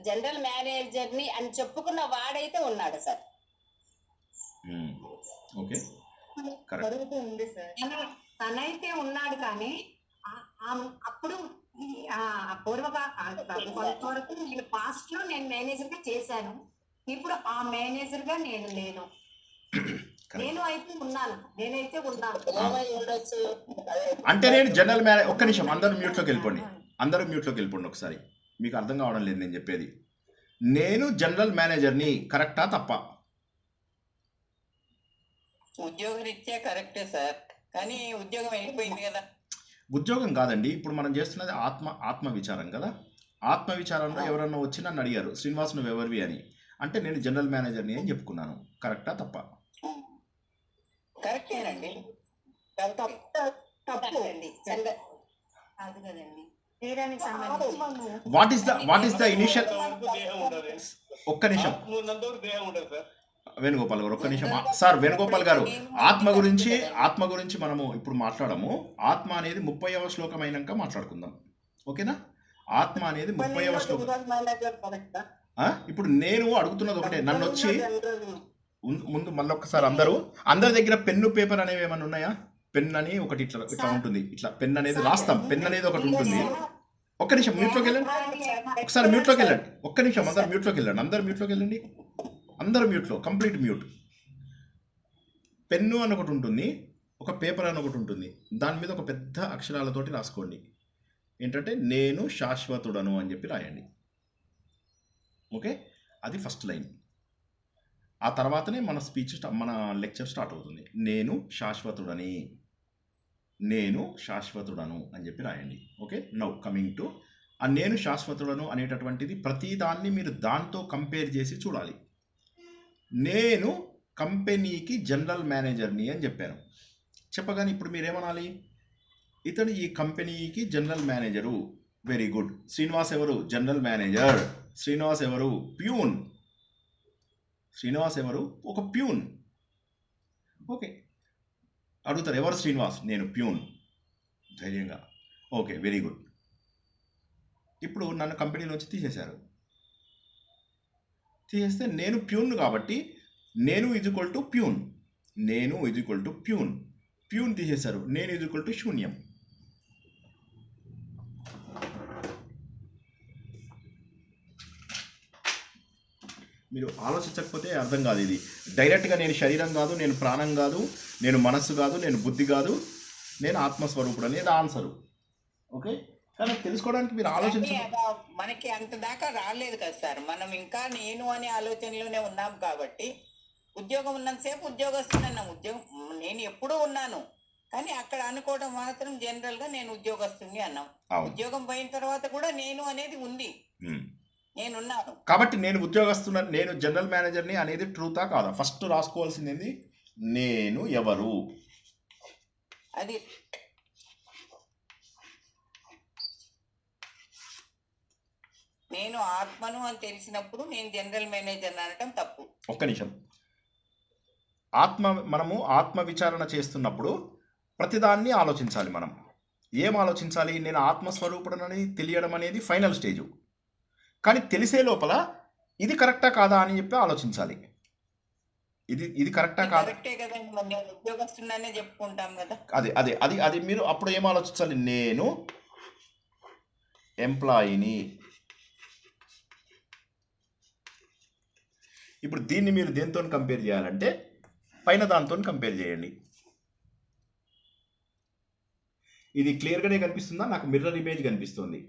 జనరల్ మేనేజర్ని అని చెప్పుకున్న వాడైతే ఉన్నాడు సార్. ఓకే, ఉంది సార్. తనైతే ఉన్నాడు కానీ అప్పుడు వరకు నేను పాస్ట్ లో నేను మేనేజర్ గా చేశాను. ఇప్పుడు ఆ మేనేజర్ గా నేను లేను. నేనైతే ఉన్నాను. అంటే నేను జనరల్ మేనేజర్. ఒక్క నిమిషం అందరూ మ్యూట్లోకి వెళ్ళిపోండి ఒకసారి. మీకు అర్థం కావడం లేదు నేను చెప్పేది. నేను జనరల్ మేనేజర్ని, కరెక్టా తప్ప? ఉద్యోగరీత్యా కరెక్టే సార్, కానీ ఉద్యోగం వెళ్ళిపోయింది కదా. ఉద్యోగం కాదండి, ఇప్పుడు మనం చేస్తున్నది ఆత్మ విచారం కదా. ఆత్మ విచారంలో ఎవరన్నా వచ్చి నన్ను అడిగారు, శ్రీనివాస్ నువ్వు ఎవరివి అని. అంటే నేను జనరల్ మేనేజర్ని అని చెప్పుకున్నాను. కరెక్టా తప్ప? కరెక్టేనండి. What is the initial. ఒక్క నిమిషం వేణుగోపాల్ గారు, ఒక్క నిమిషం సార్. వేణుగోపాల్ గారు, ఆత్మ గురించి మనము ఇప్పుడు మాట్లాడము. ఆత్మ అనేది 30వ శ్లోకం అయినాక మాట్లాడుకుందాం, ఓకేనా? ఆత్మ అనేది 30వ శ్లోకం. ఇప్పుడు నేను అడుగుతున్నది ఒకటే. నన్ను వచ్చి ముందు మళ్ళీ ఒక్కసారి అందరి దగ్గర పెన్ను పేపర్ అనేవి ఏమైనా ఉన్నాయా? పెన్ అని ఒకటి ఇట్లా ఉంటుంది. ఇట్లా పెన్ అనేది రాస్తాం. పెన్ అనేది ఒకటి ఉంటుంది. ఒక్క నిమిషం మ్యూట్లోకి వెళ్ళండి. ఒకసారి మ్యూట్లోకి వెళ్ళండి. ఒక్క నిమిషం అందరు మ్యూట్లోకి వెళ్ళండి. అందరూ మ్యూట్లో, కంప్లీట్ మ్యూట్. పెన్ను అని ఒకటి ఉంటుంది, ఒక పేపర్ అని ఒకటి ఉంటుంది. దాని మీద ఒక పెద్ద అక్షరాలతోటి రాసుకోండి. ఏంటంటే నేను శాశ్వతుడను అని చెప్పి రాయండి. ఓకే, అది ఫస్ట్ లైన్. ఆ తర్వాతనే మన లెక్చర్ స్టార్ట్ అవుతుంది. నేను శాశ్వతుడను అని చెప్పి రాయండి. ఓకే, నౌ కమింగ్ టు ఆ నేను శాశ్వతుడను అనేటటువంటిది ప్రతిదాన్ని మీరు దాంతో కంపేర్ చేసి చూడాలి. నేను కంపెనీకి జనరల్ మేనేజర్ని అని చెప్పాను. చెప్పగానే ఇప్పుడు మీరేమనాలి? ఇతడు ఈ కంపెనీకి general manager. Very good. Srinivas ఎవరు? General manager. శ్రీనివాస్ ఎవరు? ప్యూన్. శ్రీనివాస్ ఎవరు? ఒక ప్యూన్. ఓకే, అడుగుతారు ఎవరు శ్రీనివాస్? నేను ప్యూన్. ధైర్యంగా ఓకే, వెరీ గుడ్. ఇప్పుడు నన్ను కంపెనీలోంచి తీసేశారు. తీసేస్తే నేను ప్యూన్ కాబట్టి నేను ఈజ్ఈక్వల్ టు ప్యూన్. ప్యూన్ తీసేశారు. నేను ఈజ్ఈక్వల్ టు శూన్యం. మీరు ఆలోచించకపోతే అర్థం కాదు. ఇది డైరెక్ట్గా నేను శరీరం కాదు, నేను ప్రాణం కాదు, నేను మనస్సు కాదు, నేను బుద్ధి కాదు, నేను ఆత్మస్వరూపుడు అనేది ఆన్సరు. ఓకే, కానీ తెలుసుకోవడానికి మీరు ఆలోచించాలి. మనకి అంత దాకా రాలేదు కదా సార్. మనం ఇంకా నేను అనే ఆలోచనలోనే ఉన్నాం కాబట్టి ఉద్యోగం ఉన్నంతసేపు ఉద్యోగస్తున్నా. నేను ఎప్పుడూ ఉన్నాను, కానీ అక్కడ అనుకోవడం మాత్రం జనరల్ గా నేను ఉద్యోగస్తుని అన్నాం. ఉద్యోగం పోయిన తర్వాత కూడా నేను అనేది ఉంది, నేనున్నాను కాబట్టి నేను ఉద్యోగస్తున్నా, నేను జనరల్ మేనేజర్ని అనేది ట్రూతా కాదా? ఫస్ట్ రాసుకోవాల్సింది నేను ఎవరు. అది నేను ఆత్మను అని తెలిసినప్పుడు నేను జనరల్ మేనేజర్ అనడం తప్పు. ఒక్క నిమిషం. మనము ఆత్మ విచారణ చేస్తున్నప్పుడు ప్రతిదాన్ని ఆలోచించాలి. మనం ఏం ఆలోచించాలి? నేను ఆత్మస్వరూపుడనని తెలియడం అనేది ఫైనల్ స్టేజు. కానీ తెలిసే లోపల ఇది కరెక్టా కాదా అని చెప్పి ఆలోచించాలి. ఇది కరెక్టా కాదా? కరెక్టే కదండి, నేను ఉద్యోగస్తున్నానే చెప్పుకుంటాం కదా. అది మీరు అప్పుడు ఏం ఆలోచించాలి? నేను ఎంప్లాయీని. ఇప్పుడు దీన్ని మీరు దేంతో కంపేర్ చేయాలంటే పైన దాంతో కంపేర్ చేయండి. ఇది క్లియర్గానే కనిపిస్తుందా? నాకు మిర్రర్ ఇమేజ్ కనిపిస్తుంది.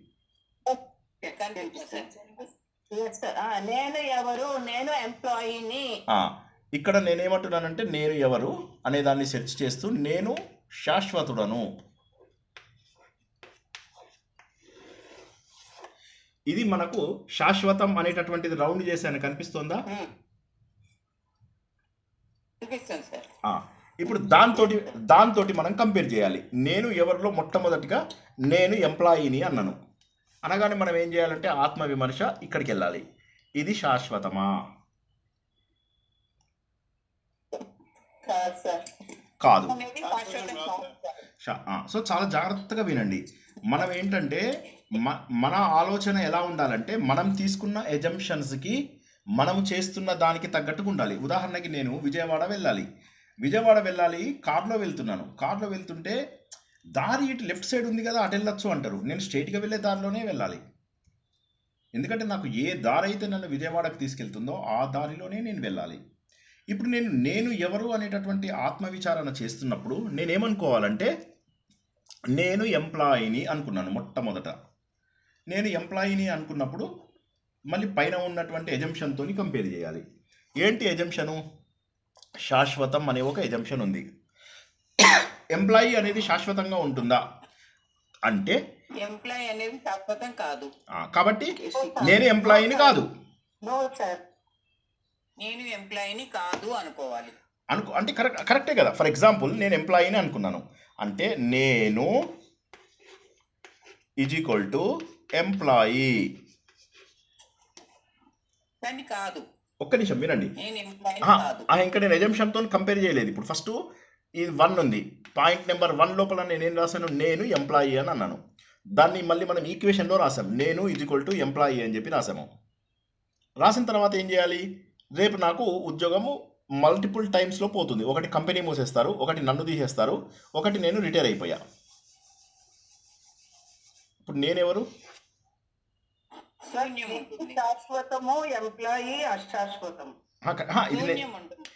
నేను ఎవరు? నేను ఎంప్లాయీని. ఇక్కడ నేనేమంటున్నానంటే నేను ఎవరు అనే దాన్ని సెర్చ్ చేస్తూ నేను శాశ్వతుడను. ఇది మనకు శాశ్వతం అనేటటువంటిది రౌండ్ చేశాను, కనిపిస్తుందా? ఇప్పుడు దాంతోటి మనం కంపేర్ చేయాలి. నేను ఎవరిలో మొట్టమొదటిగా నేను ఎంప్లాయీని అన్నాను అనగానే మనం ఏం చేయాలంటే ఆత్మవిమర్శ ఇక్కడికి వెళ్ళాలి. ఇది శాశ్వతమా? కాదు సార్. కాదు. అనేది శాశ్వతం కాదు సార్. సో చాలా జాగ్రత్తగా వినండి. మనం ఏంటంటే మన ఆలోచన ఎలా ఉండాలంటే మనం తీసుకున్న ఎజంప్షన్స్కి మనం చేస్తున్న దానికి తగ్గట్టుగా ఉండాలి. ఉదాహరణకి నేను విజయవాడ వెళ్ళాలి, కార్లో వెళ్తుంటే దారి ఇటు లెఫ్ట్ సైడ్ ఉంది కదా అటు వెళ్ళొచ్చు అంటారు. నేను స్ట్రైట్గా వెళ్ళే దారిలోనే వెళ్ళాలి. ఎందుకంటే నాకు ఏ దారి అయితే నన్ను విజయవాడకు తీసుకెళ్తుందో ఆ దారిలోనే నేను వెళ్ళాలి. ఇప్పుడు నేను ఎవరు అనేటటువంటి ఆత్మవిచారణ చేస్తున్నప్పుడు నేనేమనుకోవాలంటే నేను ఎంప్లాయీని అనుకున్నాను. మొట్టమొదట నేను ఎంప్లాయీని అనుకున్నప్పుడు మళ్ళీ పైన ఉన్నటువంటి ఎజంప్షన్తో కంపేర్ చేయాలి. ఏంటి ఎజంప్షను? శాశ్వతం అనే ఒక ఎజంప్షన్ ఉంది. ఎంప్లాయీ అనేది శాశ్వతంగా ఉంటుందా అంటే ఎంప్లాయ్ అనేది శాశ్వతం కాదు కాబట్టి నేను ఎంప్లాయీని కాదు నో సార్. నేను ఎంప్లాయీని కాదు అనుకోవాలి. అంటే కరెక్టే కదా. ఫర్ ఎగ్జాంపుల్ నేను ఎంప్లాయీని అనుకున్నాను అంటే నేను ఈజ్ ఈక్వల్ టు ఎంప్లాయీ. కానీ కాదు. ఒక్క నిమిషం వినండి. నేను ఎంప్లాయీ కాదు. ఇంకా నేను ఎజంప్షన్తో కంపేర్ చేయలేదు. ఇప్పుడు ఫస్ట్ ఇది 1 ఉంది. పాయింట్ నెంబర్ 1 లోపల నేనేం రాశాను? నేను ఎంప్లాయీ అని అన్నాను. దాన్ని మళ్ళీ మనం ఈక్వేషన్లో రాసాం. నేను ఈజ్ ఈక్వల్ టు ఎంప్లాయీ అని చెప్పి రాసాము. రాసిన తర్వాత ఏం చేయాలి? రేపు నాకు ఉద్యోగము మల్టిపుల్ టైమ్స్లో పోతుంది. ఒకటి కంపెనీ మూసేస్తారు, ఒకటి నన్ను తీసేస్తారు, ఒకటి నేను రిటైర్ అయిపోయా. ఇప్పుడు నేనెవరు? శూన్యం ఉంటుంది. శాశ్వతము, ఎంప్లాయీ అశాశ్వతం. ఇది శూన్యం ఉంటుంది.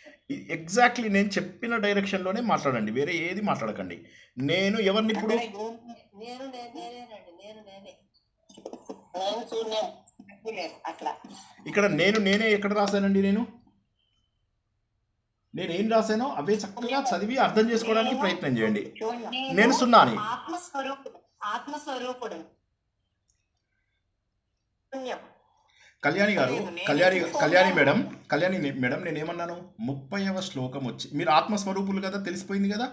ఎగ్జాక్ట్లీ నేను చెప్పిన డైరెక్షన్లోనే మాట్లాడండి, వేరే ఏది మాట్లాడకండి. నేను ఎవరిని ఇప్పుడు అట్లా ఇక్కడ నేనే ఎక్కడ రాశానండి? నేనేం రాశానో అవే చక్కగా చదివి అర్థం చేసుకోవడానికి ప్రయత్నం చేయండి. నేను సున్నాని. ఆత్మస్వరూపుడు. కళ్యాణి మేడం నేనేమన్నాను? 30వ శ్లోకం వచ్చి మీరు ఆత్మస్వరూపులు కదా, తెలిసిపోయింది కదా.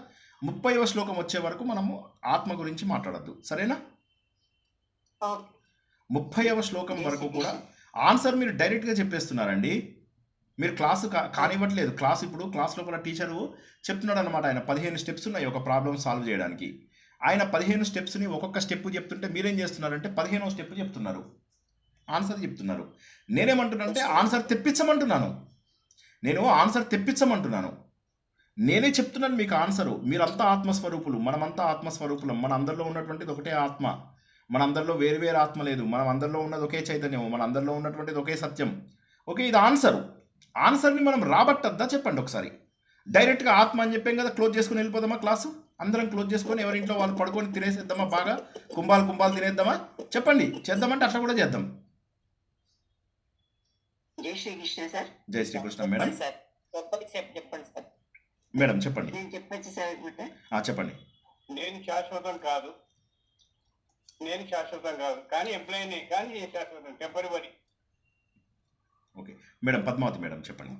30వ శ్లోకం వచ్చే వరకు మనము ఆత్మ గురించి మాట్లాడద్దు, సరేనా? 30వ శ్లోకం వరకు కూడా ఆన్సర్ మీరు డైరెక్ట్గా చెప్పేస్తున్నారండి. మీరు క్లాసు కానివ్వట్లేదు. ఇప్పుడు క్లాస్ లోపల టీచరు చెప్తున్నాడు అనమాట. ఆయన 15 స్టెప్స్ ఉన్నాయి ఒక ప్రాబ్లం సాల్వ్ చేయడానికి. ఆయన 15 స్టెప్స్ని ఒక్కొక్క స్టెప్ చెప్తుంటే మీరేం చేస్తున్నారంటే 15వ స్టెప్ చెప్తున్నారు, ఆన్సర్ చెప్తున్నారు. నేనేమంటున్నానంటే ఆన్సర్ తెప్పించమంటున్నాను. నేనే చెప్తున్నాను మీకు ఆన్సరు. మీరంతా ఆత్మస్వరూపులు, మనమంతా ఆత్మస్వరూపులం. మన అందరిలో ఉన్నటువంటిది ఒకటే ఆత్మ. మన అందరిలో వేరు ఆత్మ లేదు. మనం అందరిలో ఉన్నది ఒకే చైతన్యం. మన అందరిలో ఉన్నటువంటిది ఒకే సత్యం. ఓకే, ఇది ఆన్సర్ని మనం రాబట్టద్దా? చెప్పండి ఒకసారి. డైరెక్ట్గా ఆత్మ అని చెప్పాం కదా, క్లోజ్ చేసుకుని వెళ్ళిపోదామా? క్లాసు అందరం క్లోజ్ చేసుకొని ఎవరింట్లో వాళ్ళు పడుకొని తినేసేద్దామా? బాగా కుంభాలు తినేద్దామా? చెప్పండి. చేద్దామంటే అట్లా కూడా చేద్దాం. జై శ్రీకృష్ణ సార్. జై శ్రీకృష్ణ మేడం. సార్ చెప్పండి సార్. మేడం చెప్పండి. నేను చెప్పచ్చు సార్. చెప్పండి. నేను శాశ్వతం కాదు, కానీ ఎంప్లాయీని, కానీ శాశ్వతం temporary. Okay madam. Padmavati madam చెప్పండి.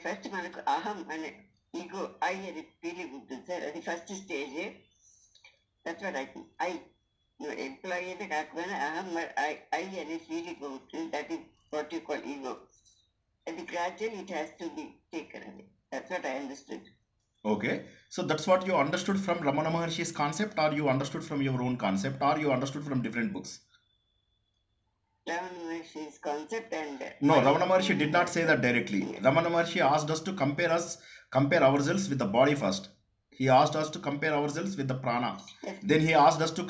ఫస్ట్ మనకు అహం అనే ఈగో, ఐ అనే ఫీలింగ్ ఉంటుంది సార్. అది first stage. That's what I employee అయితే కాకపోయినా అహం ఐ అనే ఫీలింగ్ ఉంటుంది. That is what you call ego. అది gradual it has to be taken అని. That's what I understood. Okay, so that's what you understood from Ramana Maharshi's concept, or you understood from your own concept, or you understood from different books? Ramana Maharshi's concept and... No, Ramana Maharshi did not say that directly. Ramana Maharshi asked us to compare ourselves with the body first. He asked us to compare ourselves with the prana. Then he asked us to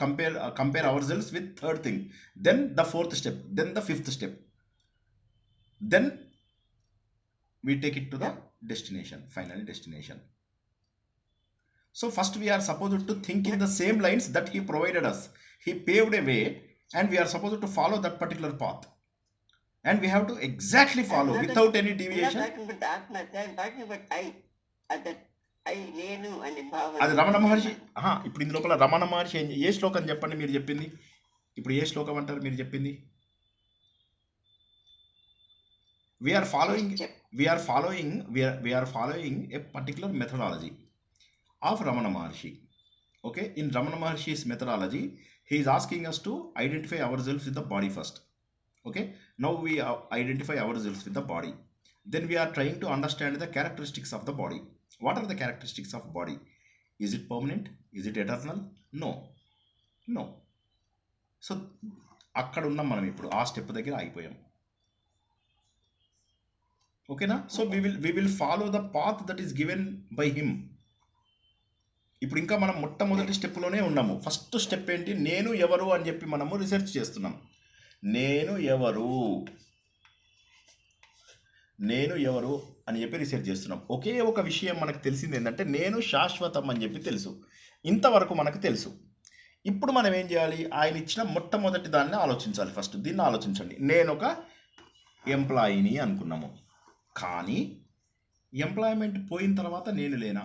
compare ourselves with third thing. Then the fourth step. Then the fifth step. Then we take it to the destination, final destination. So first we are supposed to think in the same lines that he provided us. He paved a way and we are supposed to follow that particular path. And we have to exactly follow without any deviation. I'm talking about I నేను అనే భావన. అది రమణ మహర్షి. ఇప్పుడు ఇందు లోపల రమణ మహర్షి ఏ శ్లోకం చెప్పండి మీరు చెప్పింది? ఇప్పుడు ఏ శ్లోకం అంటారు మీరు చెప్పింది? We are following. we are following a particular methodology of Ramana Maharshi. Okay, in Ramana Maharshi's methodology, he is asking us to identify ourselves with the body first. Okay, now we identify ourselves with the body, then we are trying to understand the characteristics of the body. What are the characteristics of body? Is it permanent? Is it eternal? No. So అక్కడ ఉన్నాం మనం ఇప్పుడు, ఆ step దగ్గర ఆగిపోయాం. ఓకేనా? So we will follow the path that is given by him. ఇప్పుడు ఇంకా మనం మొట్టమొదటి స్టెప్లోనే ఉన్నాము. ఫస్ట్ స్టెప్ ఏంటి? నేను ఎవరు అని చెప్పి మనము రీసెర్చ్ చేస్తున్నాం. నేను ఎవరు అని చెప్పి రీసెర్చ్ చేస్తున్నాం. ఒకే ఒక విషయం మనకు తెలిసింది ఏంటంటే నేను శాశ్వతం అని చెప్పి తెలుసు. ఇంతవరకు మనకు తెలుసు. ఇప్పుడు మనం ఏం చేయాలి? ఆయన ఇచ్చిన మొట్టమొదటి దాన్ని ఆలోచించాలి. ఫస్ట్ దీన్ని ఆలోచించండి. నేను ఒక ఎంప్లాయీని అనుకున్నాము, కానీ ఎంప్లాయ్మెంట్ పోయిన తర్వాత నేను లేనా?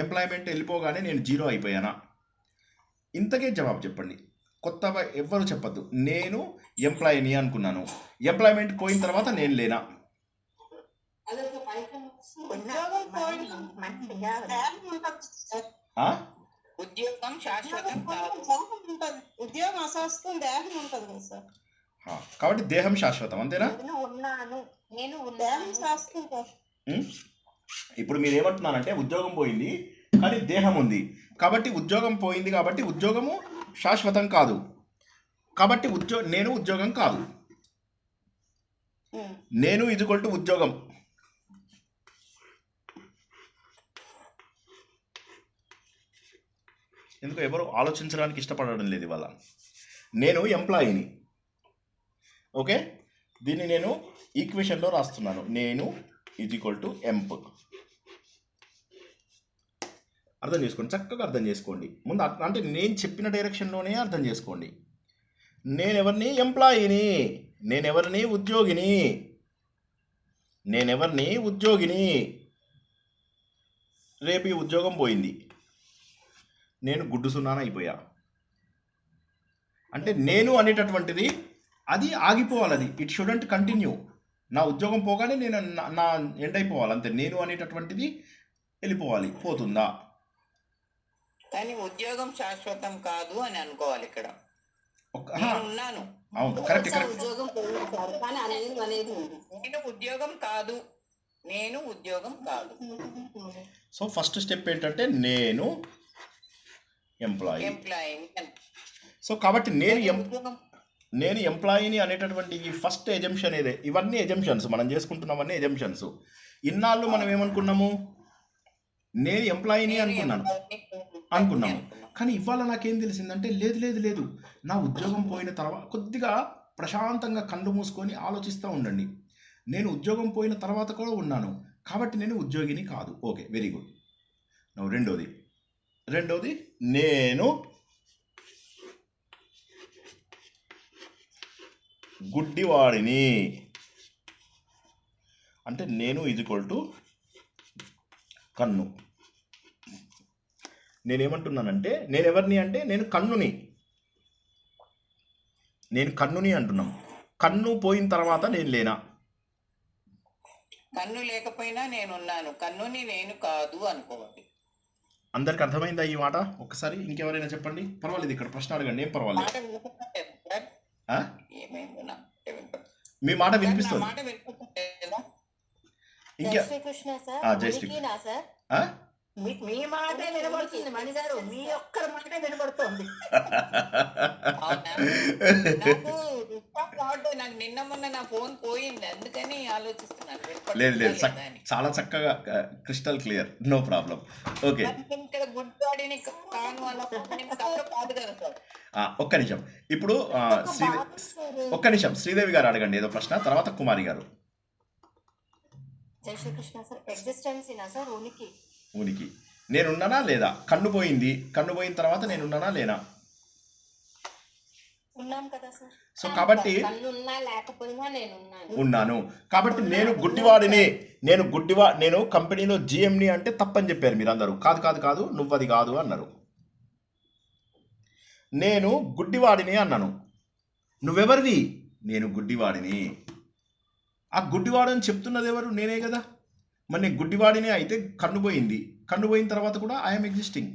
ఎంప్లాయ్మెంట్ వెళ్ళిపోగానే నేను జీరో అయిపోయానా? ఇంతకే జవాబు చెప్పండి. కొత్తగా ఎవ్వరు చెప్పద్దు. నేను ఎంప్లాయీని అనుకున్నాను, ఎంప్లాయ్మెంట్ పోయిన తర్వాత నేను లేనా? ఉద్యోగం శాశ్వతం కాదు. ఉద్యోగం అశాశ్వతం, దేహం ఉంటుంది కదా సార్. కాబట్టి దేహం శాశ్వతం, అంతేనా? దేహం శాశ్వతం కాదు. ఇప్పుడు మీరు ఏమంటున్నారంటే ఉద్యోగం పోయింది కానీ దేహం ఉంది, కాబట్టి ఉద్యోగం పోయింది కాబట్టి ఉద్యోగము శాశ్వతం కాదు, కాబట్టి నేను ఉద్యోగం కాదు. నేను ఈజ్ఈక్వల్ టు ఉద్యోగం. ఎందుకు ఎవరు ఆలోచించడానికి ఇష్టపడడం లేదు ఇవాళ. నేను ఎంప్లాయీని. ఓకే, దీన్ని నేను ఈక్వేషన్లో రాస్తున్నాను. నేను ఈజ్ఈక్వల్ టు ఎంప్. అర్థం చేసుకోండి, చక్కగా అర్థం చేసుకోండి. ముందు అంటే నేను చెప్పిన డైరెక్షన్లోనే అర్థం చేసుకోండి. నేనెవరిని? ఎంప్లాయీని. నేనెవరిని? ఉద్యోగిని. రేపు ఈ ఉద్యోగం పోయింది, నేను గుడ్డు సున్నాన అయిపోయా. అంటే నేను అనేటటువంటిది అది ఆగిపోవాలి, అది ఇట్ షుడెంట్ కంటిన్యూ. నా ఉద్యోగం పోగానే నేను నా ఎండ్ అయిపోవాలి, అంతే. నేను అనేటటువంటిది వెళ్ళిపోవాలి. పోతుందా? కానీ ఉద్యోగం శాశ్వతం కాదు అని అనుకోవాలి ఇక్కడ. ఉన్నాను, అవును, కరెక్ట్. నేను ఉద్యోగం కాదు. సో ఫస్ట్ స్టెప్ ఏంటంటే నేను ఎంప్లాయీ. సో కాబట్టి నేను ఎంప్లాయీని అనేటటువంటి ఈ ఫస్ట్ ఎజంప్షన్ ఏదే. ఇవన్నీ ఎజంప్షన్స్, మనం చేసుకుంటున్నవన్నీ ఎజంప్షన్స్. ఇన్నాళ్ళు మనం ఏమనుకున్నాము? నేను ఎంప్లాయీని అనుకున్నాము. కానీ ఇవాళ నాకేం తెలిసిందంటే లేదు, నా ఉద్యోగం పోయిన తర్వాత కొద్దిగా ప్రశాంతంగా కళ్ళు మూసుకొని ఆలోచిస్తూ ఉండండి. నేను ఉద్యోగం పోయిన తర్వాత కూడా ఉన్నాను, కాబట్టి నేను ఉద్యోగిని కాదు. Okay, very good. రెండోది నేను గుడ్డివాడిని. అంటే నేను ఈజ్ఈక్వల్ టు కన్ను. నేనేమంటున్నానంటే నేను ఎవరిని అంటే నేను కన్నుని అంటున్నాం. కన్ను పోయిన తర్వాత నేను లేనా? కన్ను లేకపోయినా నేనున్నాను, కన్నుని నేను కాదు అనుకోవాలి. అందరికి అర్థమైందా ఈ మాట? ఒక్కసారి ఇంకెవరైనా చెప్పండి, పర్వాలేదు. ఇక్కడ ప్రశ్న అడగండి, ఏం పర్వాలేదు. మీ మాట వినిపిస్తుంది. ఇంకా జై శ్రీకృష్ణ. మీ మాటే వినబడుతుంది మణిగారు, మీ ఒక్కరి మాటే వినబడుతుంది. నాకు నిన్న మొన్న నా ఫోన్ పోయింది, అందుకని ఆలోచిస్తున్నాను. లేదు, చాలా చక్కగా crystal clear, no problem. Okay, ఒక్క నిమిషం. ఇప్పుడు ఒక్క నిమిషం, శ్రీదేవి గారు అడగండి ఏదో ప్రశ్న, తర్వాత కుమారి గారు. జై శ్రీకృష్ణ సార్. ఎగ్జిస్టెన్సీనా సార్? ఉనికి. నేనున్నానా లేదా? కన్ను పోయిన తర్వాత నేనున్నానా లేనా? ఉన్నాం కదా సార్. సో కాబట్టి ఉన్నాను. కాబట్టి నేను గుడ్డివాడిని. నేను కంపెనీలో జిఎంని అంటే తప్పని చెప్పారు మీరు అందరూ. కాదు, నువ్వది కాదు అన్నారు. నేను గుడ్డివాడిని అన్నాను. నువ్వెవరివి? నేను గుడ్డివాడిని. ఆ గుడ్డివాడు అని చెప్తున్నది ఎవరు? నేనే కదా. మరి నేను గుడ్డివాడినే అయితే కన్ను పోయింది, కన్ను పోయిన తర్వాత కూడా I'm existing,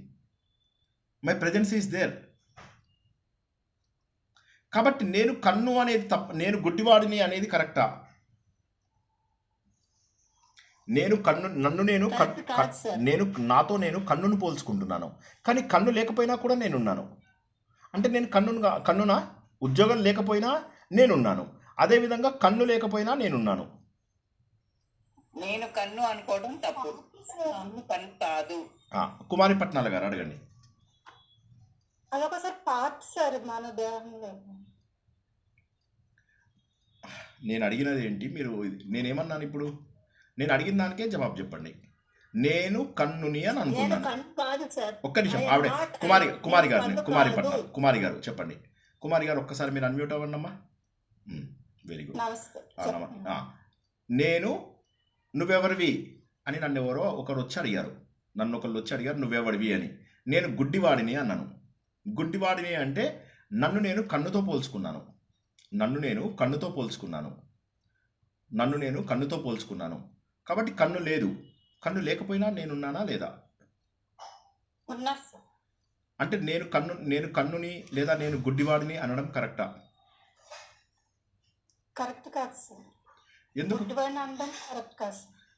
my presence is there. కాబట్టి నేను కన్ను అనేది నేను గుడ్డివాడిని అనేది కరెక్టా? నేను నాతో నేను కన్నును పోల్చుకుంటున్నాను, కానీ కన్ను లేకపోయినా కూడా నేనున్నాను. అంటే నేను కన్నునా? ఉద్యోగం లేకపోయినా నేనున్నాను, అదేవిధంగా కన్ను లేకపోయినా నేనున్నాను. నేను కన్ను అనుకోవడం తప్పు, కన్ను కాదు. కుమారి పట్నాల గారు అడగండి. అదొకసారి పార్ట్ సార్ మన దేహంలో. నేను అడిగినది ఏంటి? మీరు నేనేమన్నాను ఇప్పుడు? నేను అడిగిన దానికే జవాబు చెప్పండి. నేను కన్నుని అని అనుకున్నాను. ఒక్క నిమిషం. ఆవిడ కుమారి గారు చెప్పండి. కుమారి గారు ఒక్కసారి మీరు అన్మ్యూట్ అవ్వండి అమ్మా. Very good. నేను నువ్వెవరివి అని నన్ను ఎవరో ఒకరు వచ్చి అడిగారు, నువ్వెవడివి అని. నేను గుడ్డివాడిని అన్నాను. గుడ్డివాడిని అంటే నన్ను నేను కన్నుతో పోల్చుకున్నాను. కాబట్టి కన్ను లేదు. కన్ను లేకపోయినా నేనున్నానా లేదా? అంటే నేను కన్నుని లేదా నేను గుడ్డివాడిని అనడం కరెక్టా? కరెక్ట్ కాదు సార్.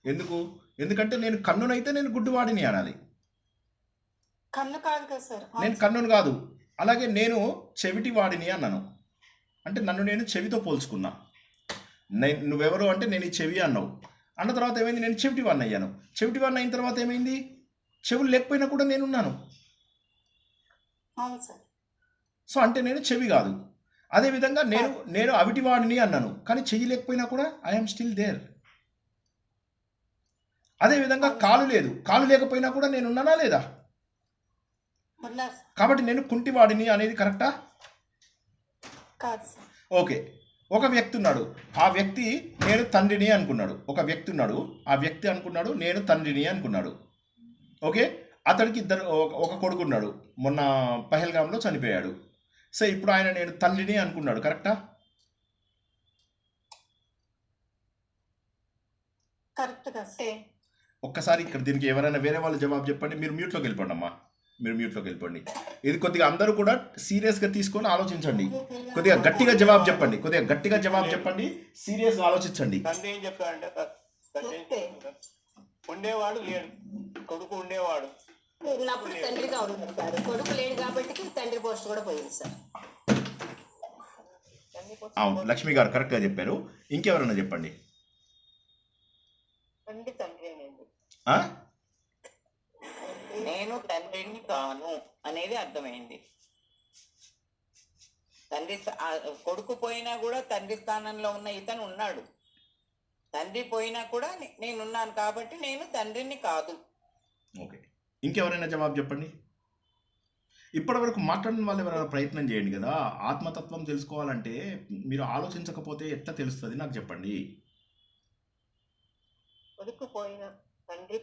ఎందుకు? ఎందుకంటే నేను కన్నునైతే నేను గుడ్డివాడిని అనాలి. కన్ను కాదు కదా సార్. నేను కన్నును కాదు. అలాగే నేను చెవిటి వాడిని అన్నాను. అంటే నన్ను నేను చెవితో పోల్చుకున్నా. నువ్వెవరు అంటే నేను ఈ చెవి అన్నావు. అన్న తర్వాత ఏమైంది? నేను చెవిటి వాడిని అయ్యాను. చెవిటి వాడిని అయిన తర్వాత ఏమైంది? చెవులు లేకపోయినా కూడా నేనున్నాను. సో అంటే నేను చెవి కాదు. అదేవిధంగా నేను అవిటివాడిని అన్నాను, కానీ చెయ్యి లేకపోయినా కూడా ఐఎమ్ స్టిల్ దేర్. అదేవిధంగా కాలు లేదు, కాలు లేకపోయినా కూడా నేనున్నానా లేదా? కాబట్టి నేను కుంటివాడిని అనేది కరెక్టా? ఓకే. ఒక వ్యక్తి ఉన్నాడు, ఆ వ్యక్తి నేను తండ్రిని అనుకున్నాడు. ఆ వ్యక్తి అనుకున్నాడు నేను తండ్రిని అనుకున్నాడు. ఓకే. అతడికి ఒక కొడుకున్నాడు, మొన్న పహల్గామ్లో చనిపోయాడు. సో ఇప్పుడు ఆయన నేను తండ్రిని అనుకున్నాడు. కరెక్టా? ఒక్కసారి ఇక్కడ దీనికి ఎవరైనా వేరే వాళ్ళు జవాబు చెప్పండి. మీరు మ్యూట్లోకి వెళ్ళిపోండి అమ్మా, ఇది కొద్దిగా అందరూ కూడా సీరియస్గా తీసుకొని ఆలోచించండి. కొద్దిగా గట్టిగా జవాబు చెప్పండి, సీరియస్గా ఆలోచించండి. తండ్రి ఏం చెప్తాడంటే, ఉండేవాడు లేడు, కొడుకు ఉండేవాడు ఉన్నప్పుడు తండ్రిగా ఉంటాడు, కొడుకు లేడు కాబట్టి తండ్రి పోస్ట్ కూడా పోయింది సార్. అవును, లక్ష్మి గారు కరెక్ట్గా చెప్పారు. ఇంకెవరైనా చెప్పండి. నేను తండ్రిని కాను అనేది అర్థమైంది. కొడుకు పోయినా కూడా తండ్రి స్థానంలో ఉన్న ఇతను ఉన్నాడు, తండ్రి పోయినా కూడా నేనున్నాను, కాబట్టి నేను తండ్రిని కాదు. ఓకే. ఇంకెవరైనా జవాబు చెప్పండి. ఇప్పటి వరకు మాట్లాడిన వాళ్ళు ఎవరైనా ప్రయత్నం చేయండి కదా. ఆత్మతత్వం తెలుసుకోవాలంటే మీరు ఆలోచించకపోతే ఎట్లా తెలుస్తుంది నాకు చెప్పండి. కొడుకు పోయిన తండ్రి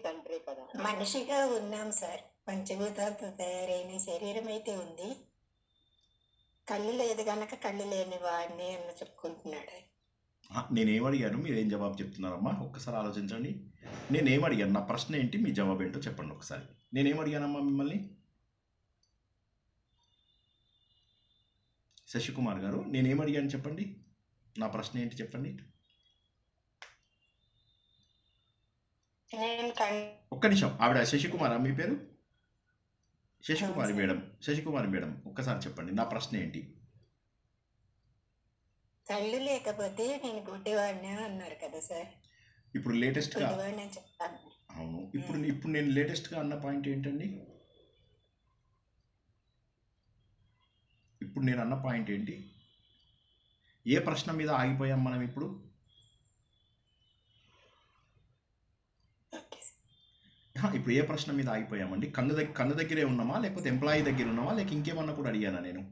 కదా. మనిషిగా ఉన్నాం సార్, పంచభూతాలతో తయారైన శరీరం అయితే ఉంది. కళ్ళు లేదు గనక కళ్ళు లేని వాడిని అని చెప్పుకుంటున్నాడు. నేనేమడిగాను, మీరేం జవాబు చెప్తున్నారమ్మా? ఒక్కసారి ఆలోచించండి. నేనేమడిగాను, నా ప్రశ్న ఏంటి, మీ జవాబు ఏంటో చెప్పండి ఒకసారి. నేనేమడిగానమ్మా మిమ్మల్ని? శశికుమార్ గారు, నేనేమడిగాను చెప్పండి, నా ప్రశ్న ఏంటి చెప్పండి. ఒక్క నిమిషం. ఆవిడ శశికుమారా మీ పేరు? శశికుమారి మేడం ఒక్కసారి చెప్పండి, నా ప్రశ్న ఏంటి? కళ్ళు లేకపోతే నేను గుడ్డివాడిని అన్నారు కదా సార్. ఇప్పుడు లేటెస్ట్గా అవును, ఇప్పుడు నేను లేటెస్ట్గా అన్న పాయింట్ ఏంటండి? ఇప్పుడు నేను అన్న పాయింట్ ఏంటి? ఏ ప్రశ్న మీద ఆగిపోయాం మనం ఇప్పుడు? ఇప్పుడు ఏ ప్రశ్న మీద ఆగిపోయామండి? కన్ను దగ్గరే ఉన్నామా, లేకపోతే ఎంప్లాయీ దగ్గర ఉన్నామా, లేక ఇంకేమన్నా కూడా అడిగానా నేను?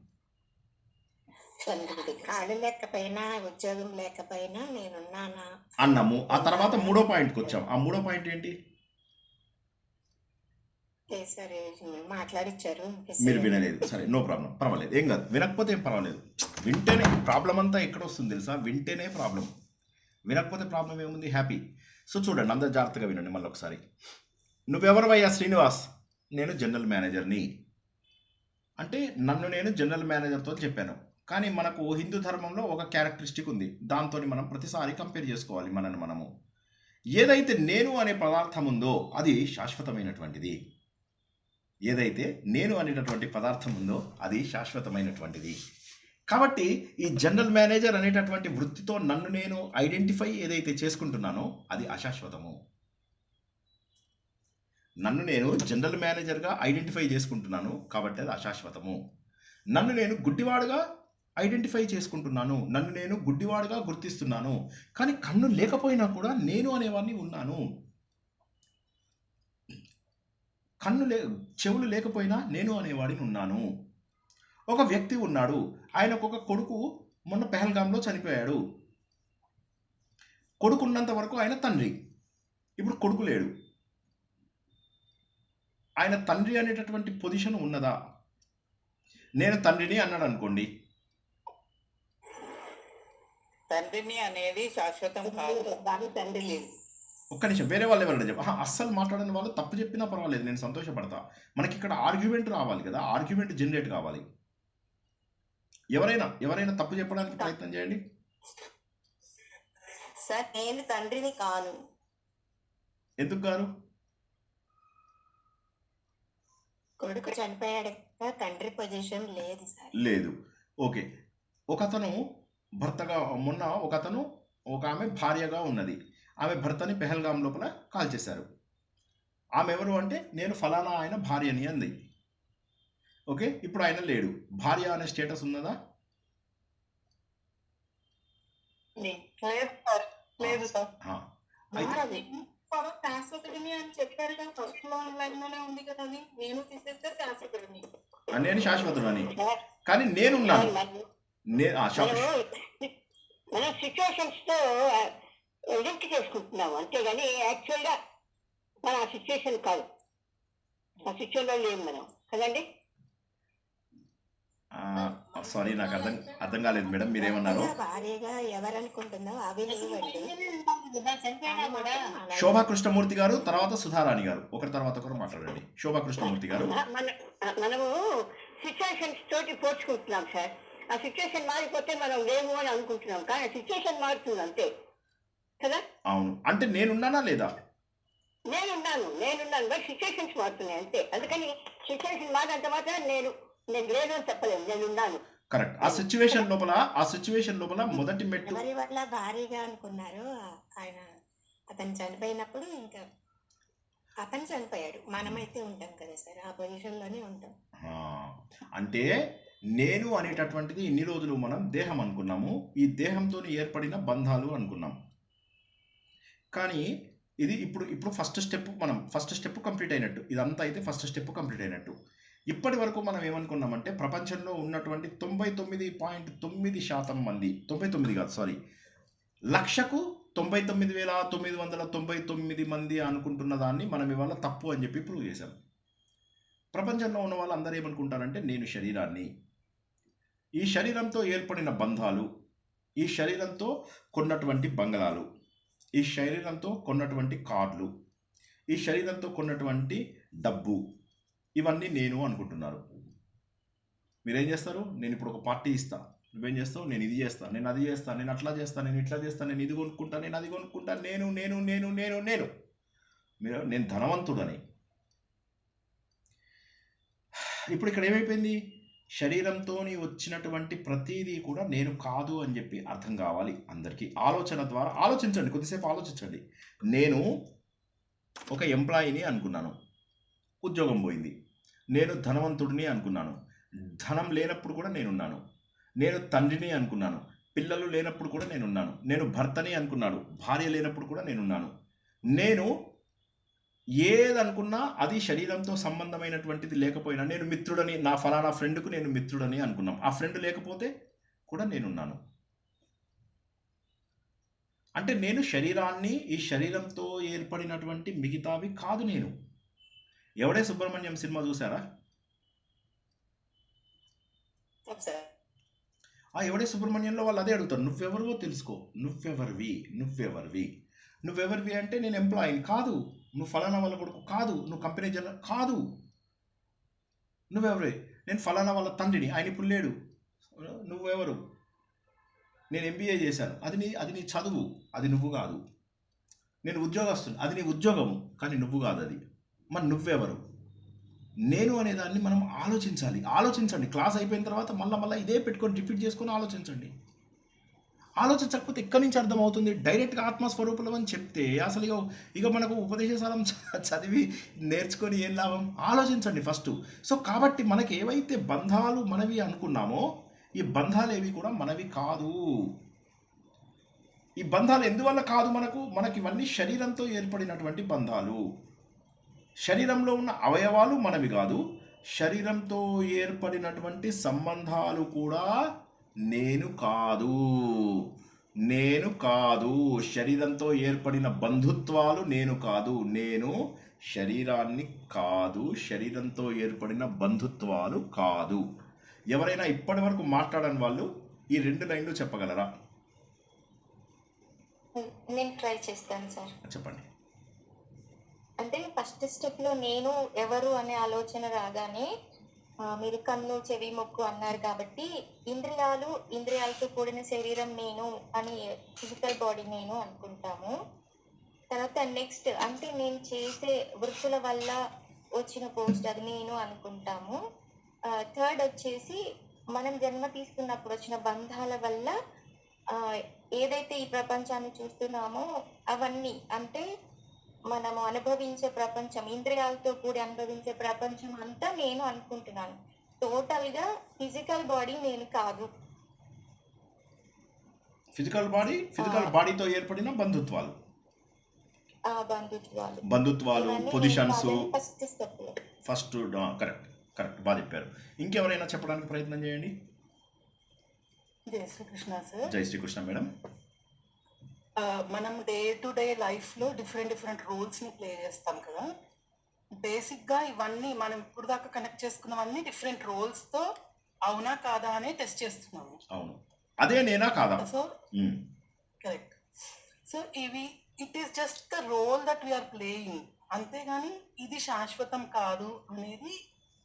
కాళ్ళు లేకపోయినా ఉద్యోగం లేకపోయినా నేనున్నానా అన్నాము. ఆ తర్వాత మూడో పాయింట్కి వచ్చాం. ఆ మూడో పాయింట్ ఏంటి? సరే మాట్లాడిచ్చారు, మీరు వినలేదు. సరే, నో ప్రాబ్లం, పర్వాలేదు, ఏం కాదు. వినకపోతే ఏం పర్వాలేదు. వింటేనే ప్రాబ్లం అంతా ఎక్కడ వస్తుంది తెలుసా? వింటేనే ప్రాబ్లం. వినకపోతే ప్రాబ్లం ఏముంది, హ్యాపీ. సో చూడండి, అందరు జాగ్రత్తగా వినండి మళ్ళీ ఒకసారి. నువ్వెవరివయ్యా శ్రీనివాస్? నేను జనరల్ మేనేజర్ని అంటే నన్ను నేను జనరల్ మేనేజర్తో చెప్పాను. కానీ మనకు హిందూ ధర్మంలో ఒక క్యారెక్టరిస్టిక్ ఉంది, దాంతో మనం ప్రతిసారి కంపేర్ చేసుకోవాలి మనని మనము. ఏదైతే నేను అనే పదార్థం ఉందో అది శాశ్వతమైనటువంటిది. ఏదైతే నేను అనేటటువంటి పదార్థం ఉందో అది శాశ్వతమైనటువంటిది. కాబట్టి ఈ జనరల్ మేనేజర్ అనేటటువంటి వృత్తితో నన్ను నేను ఐడెంటిఫై ఏదైతే చేసుకుంటున్నానో అది అశాశ్వతము. నన్ను నేను జనరల్ మేనేజర్గా ఐడెంటిఫై చేసుకుంటున్నాను కాబట్టి అది అశాశ్వతము. నన్ను నేను గుడ్డివాడుగా ఐడెంటిఫై చేసుకుంటున్నాను, నన్ను నేను గుడ్డివాడుగా గుర్తిస్తున్నాను. కానీ కన్ను లేకపోయినా కూడా నేను అనేవాడిని ఉన్నాను. చెవులు లేకపోయినా నేను అనేవాడిని ఉన్నాను. ఒక వ్యక్తి ఉన్నాడు, ఆయనకు ఒక కొడుకు మొన్న పెహల్గాంలో చనిపోయాడు. కొడుకు ఉన్నంత వరకు ఆయన తండ్రి, ఇప్పుడు కొడుకు లేడు. ఆయన తండ్రి అనేటటువంటి పొజిషన్ ఉన్నదా? నేను తండ్రిని అన్నాడు అనుకోండి, తండ్రిని అనేది శాశ్వతం కాదు. దాని తండ్రి లేదు. ఒక్క నిమిషం, వేరే వాళ్ళు ఎవరైనా చెప్ప అస్సలు మాట్లాడని వాళ్ళు తప్పు చెప్పినా పర్వాలేదు, నేను సంతోషపడతా. మనకి ఇక్కడ ఆర్గ్యుమెంట్ రావాలి కదా, ఆర్గ్యుమెంట్ జనరేట్ కావాలి. ఎవరైనా తప్పు చెప్పడానికి ప్రయత్నం చేయండి. సార్ నేను తండ్రిని కాను. ఎందుకు గారు? కొడుకు చనిపోయాడు కదా, తండ్రి పొజిషన్ లేదు సార్. లేదు. ఓకే, ఒకతను భర్తగా, మొన్న ఒక ఆమె భార్యగా ఉన్నది. ఆమె భర్తని పెహల్గాం లోపల కాల్చేశారు. ఆమె ఎవరు అంటే నేను ఫలానా ఆయన భార్యని అంది. ఓకే, ఇప్పుడు ఆయన లేడు. భార్య అనే స్టేటస్ ఉన్నదా? లేదు సార్. అయితే శాశ్వతుడిని అని చెప్పారు కదా, ఫస్ట్ లో లైన్ లోనే ఉంది కదా, అది నేను తీసేస్తే శాశ్వతుడిని. నేను శాశ్వతుడని, కానీ నేనున్నాను. మనం సిచ్యువేషన్స్ తో లింక్ చేసుకుంటున్నాము అంతేగాని యాక్చువల్ గా మన ఆ సిచ్యువేషన్ కాదు, ఆ సిచ్యువేషన్ లో లేము మనం కదండి. సారీ, నాకు అర్థం కాలేదు మేడం, మీరేమన్నారు? భార్యగా ఎవరనుకుంటుందో అవి లేవండి. శోభా కృష్ణమూర్తి గారు, తర్వాత సుధారాణి గారు, ఒకరి తర్వాత ఒకరు మాట్లాడండి. శోభా కృష్ణమూర్తి గారు. మనము సిచ్యువేషన్స్ తోటి పోల్చుకుంటున్నాం సార్. ఆ సిచ్యువేషన్ మారిపోతే మనం లేము అని అనుకుంటున్నాం, కానీ సిచ్యువేషన్ మారుతుంది అంతే కదా. అవును, అంటే నేనున్నానా లేదా? నేనున్నాను బట్ సిచ్యువేషన్స్ మారుతున్నాయి అంతే. అందుకని సిచ్యువేషన్ మారినంత మాత్రం నేను లేదు అని చెప్పలేము, నేనున్నాను. కరెక్ట్. ఆ సిచ్యువేషన్ లోపల మొదటి మెట్టు ఎవరి వల్ల భారీగా అనుకున్నారు ఆయన. అతను చనిపోయినప్పుడు ఇంకా అతను చనిపోయాడు, మనమైతే ఉంటాం కదా సార్, ఆ పొజిషన్ లోనే ఉంటాం. అంటే నేను అనేటటువంటిది ఇన్ని రోజులు మనం దేహం అనుకున్నాము, ఈ దేహంతో ఏర్పడిన బంధాలు అనుకున్నాం. కానీ ఇది ఇప్పుడు ఫస్ట్ స్టెప్ కంప్లీట్ అయినట్టు, ఇదంతా అయితే ఫస్ట్ స్టెప్ కంప్లీట్ అయినట్టు. ఇప్పటి వరకు మనం ఏమనుకున్నామంటే ప్రపంచంలో ఉన్నటువంటి 99.9% మంది, 99 కాదు సారీ, లక్షకు 99,999 మంది అనుకుంటున్న దాన్ని మనం ఇవాళ తప్పు అని చెప్పి ప్రూవ్ చేశాం. ప్రపంచంలో ఉన్న వాళ్ళు అందరూ ఏమనుకుంటారంటే నేను శరీరాన్ని, ఈ శరీరంతో ఏర్పడిన బంధాలు, ఈ శరీరంతో కొన్నటువంటి బంగళాలు, ఈ శరీరంతో కొన్నటువంటి కార్లు, ఈ శరీరంతో కొన్నటువంటి డబ్బు, ఇవన్నీ నేను అనుకుంటున్నారు. మీరేం చేస్తారు? నేను ఇప్పుడు ఒక పార్టీ ఇస్తా, నువ్వేం చేస్తావు? నేను ఇది చేస్తాను, నేను అది చేస్తాను, నేను అట్లా చేస్తాను, నేను ఇట్లా చేస్తాను, నేను ఇది కొనుక్కుంటా, నేను అది కొనుక్కుంటా, నేను నేను నేను నేను నేను మీరు నేను ధనవంతుడని. ఇప్పుడు ఇక్కడ ఏమైపోయింది? శరీరంతో వచ్చినటువంటి ప్రతిదీ కూడా నేను కాదు అని చెప్పి అర్థం కావాలి అందరికీ. ఆలోచన ద్వారా ఆలోచించండి, కొద్దిసేపు ఆలోచించండి. నేను ఒక ఎంప్లాయీని అనుకున్నాను, ఉద్యోగం పోయింది. నేను ధనవంతుడిని అనుకున్నాను, ధనం లేనప్పుడు కూడా నేనున్నాను. నేను తండ్రిని అనుకున్నాను, పిల్లలు లేనప్పుడు కూడా నేనున్నాను. నేను భర్తని అనుకున్నాను, భార్య లేనప్పుడు కూడా నేనున్నాను. నేను ఏదనుకున్నా అది శరీరంతో సంబంధమైనటువంటిది లేకపోయినా, నేను మిత్రుడని, నా ఫలానా ఫ్రెండ్కు నేను మిత్రుడని అనుకున్నాం, ఆ ఫ్రెండ్ లేకపోతే కూడా నేనున్నాను. అంటే నేను శరీరాన్ని, ఈ శరీరంతో ఏర్పడినటువంటి మిగతావి కాదు నేను. ఎవడే సుబ్రహ్మణ్యం సినిమా చూసారా? ఆ ఎవడే సుబ్రహ్మణ్యంలో వాళ్ళు అదే అడుగుతారు, నువ్వెవరివో తెలుసుకో, నువ్వెవరివి అంటే నేను ఎంప్లాయీని కాదు, నువ్వు ఫలానా వాళ్ళ కొడుకు కాదు, నువ్వు కంపెనీ జనరల్ కాదు, నువ్వెవరే, నేను ఫలానా వాళ్ళ తండ్రిని, ఆయన ఇప్పుడు లేడు, నువ్వెవరు, నేను ఎంబీఏ చేశాను, అది నీ చదువు, అది నువ్వు కాదు, నేను ఉద్యోగస్తుని, అది నీ ఉద్యోగము కానీ నువ్వు కాదు అది, మరి నువ్వెవరు? నేను అనేదాన్ని మనం ఆలోచించండి. క్లాస్ అయిపోయిన తర్వాత మళ్ళీ ఇదే పెట్టుకొని రిపీట్ చేసుకొని ఆలోచించండి. ఆలోచించకపోతే ఎక్కడి నుంచి అర్థమవుతుంది? డైరెక్ట్గా ఆత్మస్వరూపులం అని చెప్తే అసలు ఇక మనకు ఉపదేశశాలం చదివి నేర్చుకొని ఏం లాభం? ఆలోచించండి ఫస్ట్. సో కాబట్టి మనకి ఏవైతే బంధాలు మనవి అనుకున్నామో ఈ బంధాలు ఏవి కూడా మనవి కాదు. ఈ బంధాలు ఎందువల్ల కాదు మనకి ఇవన్నీ శరీరంతో ఏర్పడినటువంటి బంధాలు. శరీరంలో ఉన్న అవయవాలు మనవి కాదు, శరీరంతో ఏర్పడినటువంటి సంబంధాలు కూడా నేను కాదు. శరీరంతో ఏర్పడిన బంధుత్వాలు నేను కాదు, నేను శరీరాన్ని కాదు, శరీరంతో ఏర్పడిన బంధుత్వాలు కాదు. ఎవరైనా ఇప్పటి వరకు మాట్లాడని వాళ్ళు ఈ 2 లైన్లు చెప్పగలరా? నేను ట్రై చేస్తాను సార్. చెప్పండి. అంటే ఫస్ట్ స్టెప్ లో నేను ఎవరు అనే ఆలోచన రాగానే మీరు కన్ను, చెవి, ముక్కు అన్నారు కాబట్టి ఇంద్రియాలతో కూడిన శరీరం నేను అని ఫిజికల్ బాడీ నేను అనుకుంటాము. తర్వాత నెక్స్ట్ అంటే నేను చేసే వృత్తుల వల్ల వచ్చిన పోస్ట్ అది నేను అనుకుంటాము. థర్డ్ వచ్చేసి మనం జన్మ తీసుకున్నప్పుడు వచ్చిన బంధాల వల్ల ఏదైతే ఈ ప్రపంచాన్ని చూస్తున్నామో అవన్నీ అంటే మనము అనుభవించే ప్రపంచం, ఇంద్రియాలతో కూడి అనుభవించే ప్రపంచం అంతా నేను అనుకుంటున్నాను. టోటల్ గా ఫిజికల్ బాడీ నేను కాదు. ఫిజికల్ బాడీతో ఏర్పడిన బంధుత్వాలు, పొజిషన్స్ ఫస్ట్ కరెక్ట్ బాగా చెప్పారు. ఇంకెవరైనా చెప్పడానికి ప్రయత్నం చేయండి. జై శ్రీకృష్ణ సార్. జై శ్రీకృష్ణ మేడం. మనం డే టు డే లైఫ్లో డిఫరెంట్ రోల్స్ని ప్లే చేస్తాం కదా. బేసిక్గా ఇవన్నీ మనం ఇప్పుడు దాకా కనెక్ట్ చేసుకున్నవన్నీ డిఫరెంట్ రోల్స్తో అవునా కాదా అనే టెస్ట్ చేస్తున్నాము. అవును, అదే నేనా కాదా? So correct. So it is just the role that we are playing, అంతేగాని ఇది శాశ్వతం కాదు అనేది